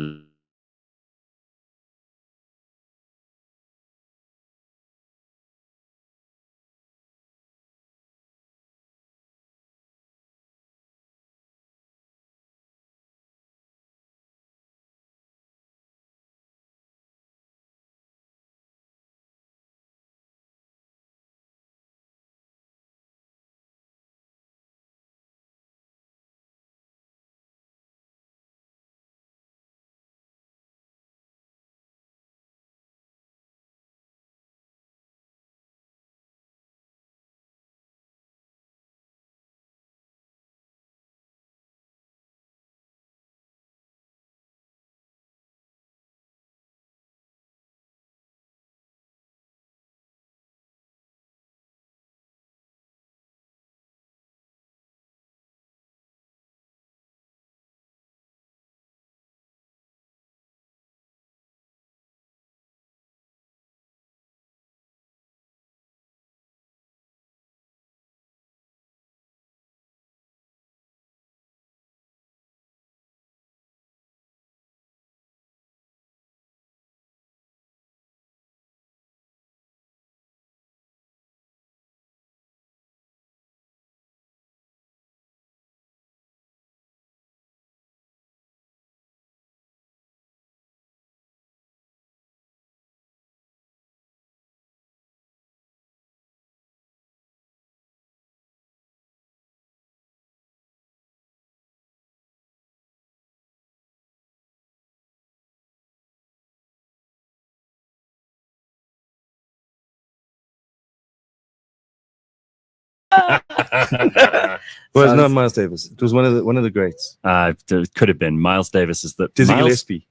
Well, it's not Miles Davis. It was one of the greats. It could have been. Miles Davis is the Dizzy Miles- Gillespie.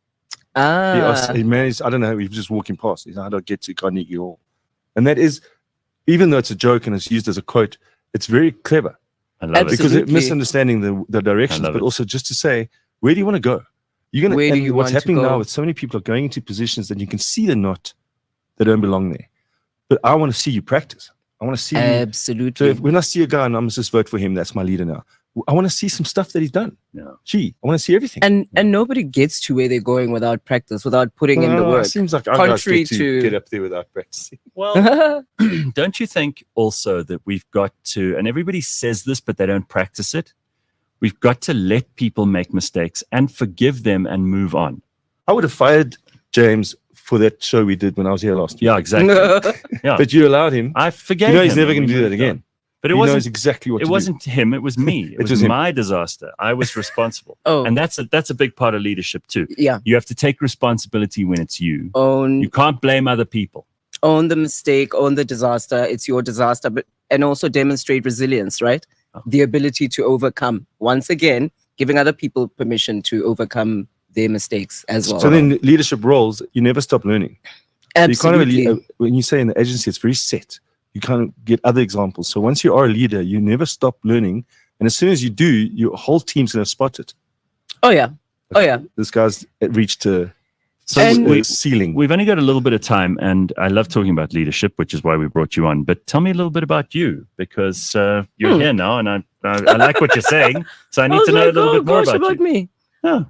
He managed, I don't know, he was just walking past. He's like, how do I get to Carnegie Hall? And that is, even though it's a joke and it's used as a quote, it's very clever. I love because it. it's misunderstanding the directions, but also just to say, where do you want to go? You're Where do and you what's want to happening go? now with so many people are going into positions that you can see they don't belong there. But I want to see you practice. I want to see Absolutely. So when I see a guy and I'm just vote for him, that's my leader now. I want to see some stuff that he's done. Yeah. Gee, I want to see everything. And nobody gets to where they're going without practice, without putting in the work. It seems like our guys Contrary get to get up there without practicing. Well, don't you think also that we've got to, and everybody says this, but they don't practice it. We've got to let people make mistakes and forgive them and move on. I would have fired James for that show we did when I was here last year. Yeah, exactly. Yeah. But you allowed him. I forgave You know he's him never and going to we do that moved on. again. But he knows exactly what to it do. wasn't him, it was me. It was him. my disaster. I was responsible. Oh. And that's a big part of leadership too. Yeah. You have to take responsibility when it's you. Own You can't blame other people. own the mistake, own the disaster. It's your disaster, and also demonstrate resilience, right? The ability to overcome. Once again, giving other people permission to overcome their mistakes as well. So then leadership roles, you never stop learning. Absolutely. So you can't when you say in the agency, it's very set. You can't get other examples. So once you are a leader, you never stop learning. And as soon as you do, your whole team's going to spot it. Oh, yeah. Oh, yeah. This guy's reached a ceiling. We've only got a little bit of time, and I love talking about leadership, which is why we brought you on. But tell me a little bit about you, because you're here now, and I like what you're saying. So I need to know a little bit more about you. me. Yeah.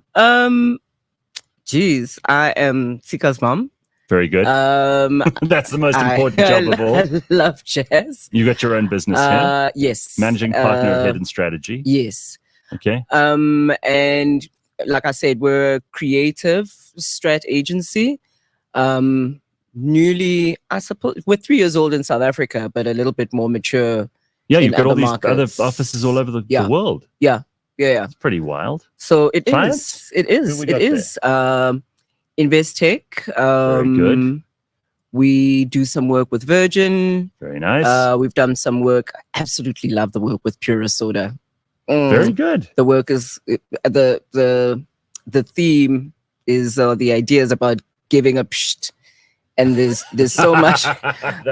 Geez, I am Sika's mom. Very good. That's the most important job of all. I love jazz. You got your own business here. Yes. Managing partner of Hidden Strategy. Yes. Okay. And like I said, we're a creative strat agency. Newly, I suppose, we're 3 years old in South Africa, but a little bit more mature. Yeah, you've got all these markets. other offices all over the world. Yeah. It's pretty wild. So it Clients? is. It is. Who we It got is. Investec. Very good. We do some work with Virgin. Very nice. We've done some work. I absolutely love the work with Pura Soda. Very good. The work is the theme is the idea is about giving a psht, and there's so much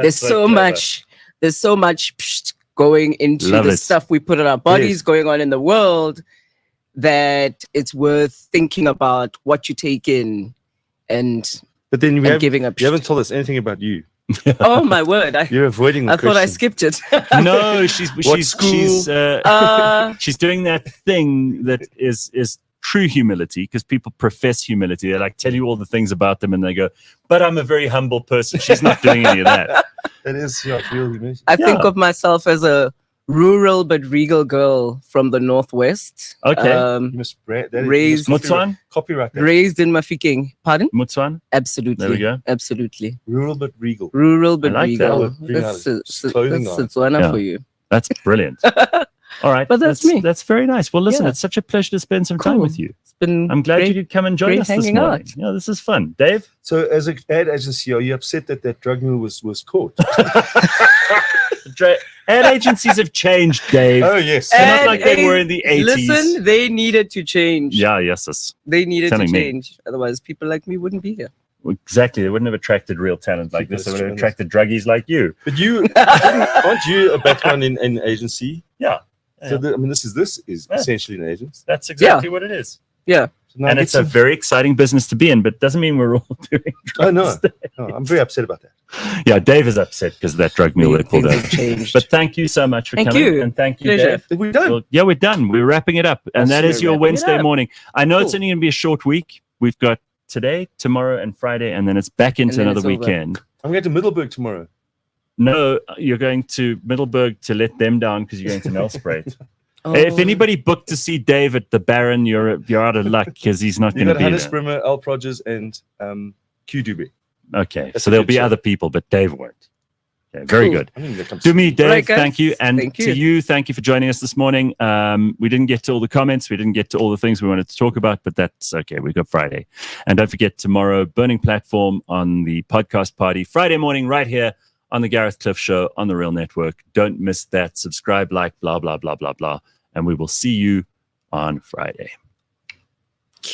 there's so much psht going into Love the it. stuff we put in our bodies, Yes. going on in the world, that it's worth thinking about what you take in and But then and giving a you haven't told us anything about you. oh my word, You're avoiding the I thought I question. skipped it. No, she's doing that thing that is true humility, because people profess humility. They like tell you all the things about them and they go, but I'm a very humble person. She's not doing any of that. That is real humility. I think of myself as a rural but regal girl from the northwest. Okay. You must raised copyright that. raised in Mafikeng. Pardon? Motsoeneng? Absolutely. There we go. Absolutely. Rural but regal. Rural but I like that. regal. Bring out That's a clothing line. Setswana Yeah. for you. That's brilliant. All right. But that's me. That's very nice. Well, listen, Yeah. it's such a pleasure to spend some time Cool. with you. It's been I'm glad great, you could come and join great us this hanging morning. out. Yeah, this is fun. Dave? So as an ad agency, are you upset that drug mule was caught? Ad agencies have changed, Dave. Oh, yes. They're not like they were in the 80s. Listen, they needed to change. Yeah, yes. They needed to Telling me. change. Otherwise, people like me wouldn't be here. Exactly. They wouldn't have attracted real talent like this. They would have attracted druggies like you. But aren't you a background in agency? Yeah. So this is essentially an agent. That's exactly what it is. Yeah. So now And get it's a very exciting business to be in, but doesn't mean we're all doing Oh drugs. no, I'm very upset about that. Yeah, Dave is upset because of that drug mule they pulled Things out. have changed. But thank you so much for Thank coming. you. And thank you, Pleasure. Dave. We're done. Well, yeah, we're done. We're wrapping it up. And that is your wrapping it Wednesday up. morning. I know it's Cool. only going to be a short week. We've got today, tomorrow, and Friday, and then it's back into then another it's over. weekend. I'm going to Middelburg tomorrow. No, you're going to Middelburg to let them down because you're going to Nelspruit. Oh. If anybody booked to see Dave at the Baron, you're out of luck because he's not You going to got be Hannes there. Brimmer, Al Rogers, and Q Dubé. Okay, That's so a there'll good be show. other people, but Dave won't. Okay, very Cool. good. I think that comes To me, Dave, Right, guys. thank you. And Thank to you, thank you for joining us this morning. We didn't get to all the comments. We didn't get to all the things we wanted to talk about, but that's okay. We've got Friday. And don't forget tomorrow, Burning Platform on the podcast party, Friday morning, right here on the Gareth Cliff Show on the Real Network. Don't miss that. Subscribe, like, blah, blah, blah, blah, blah. And we will see you on Friday.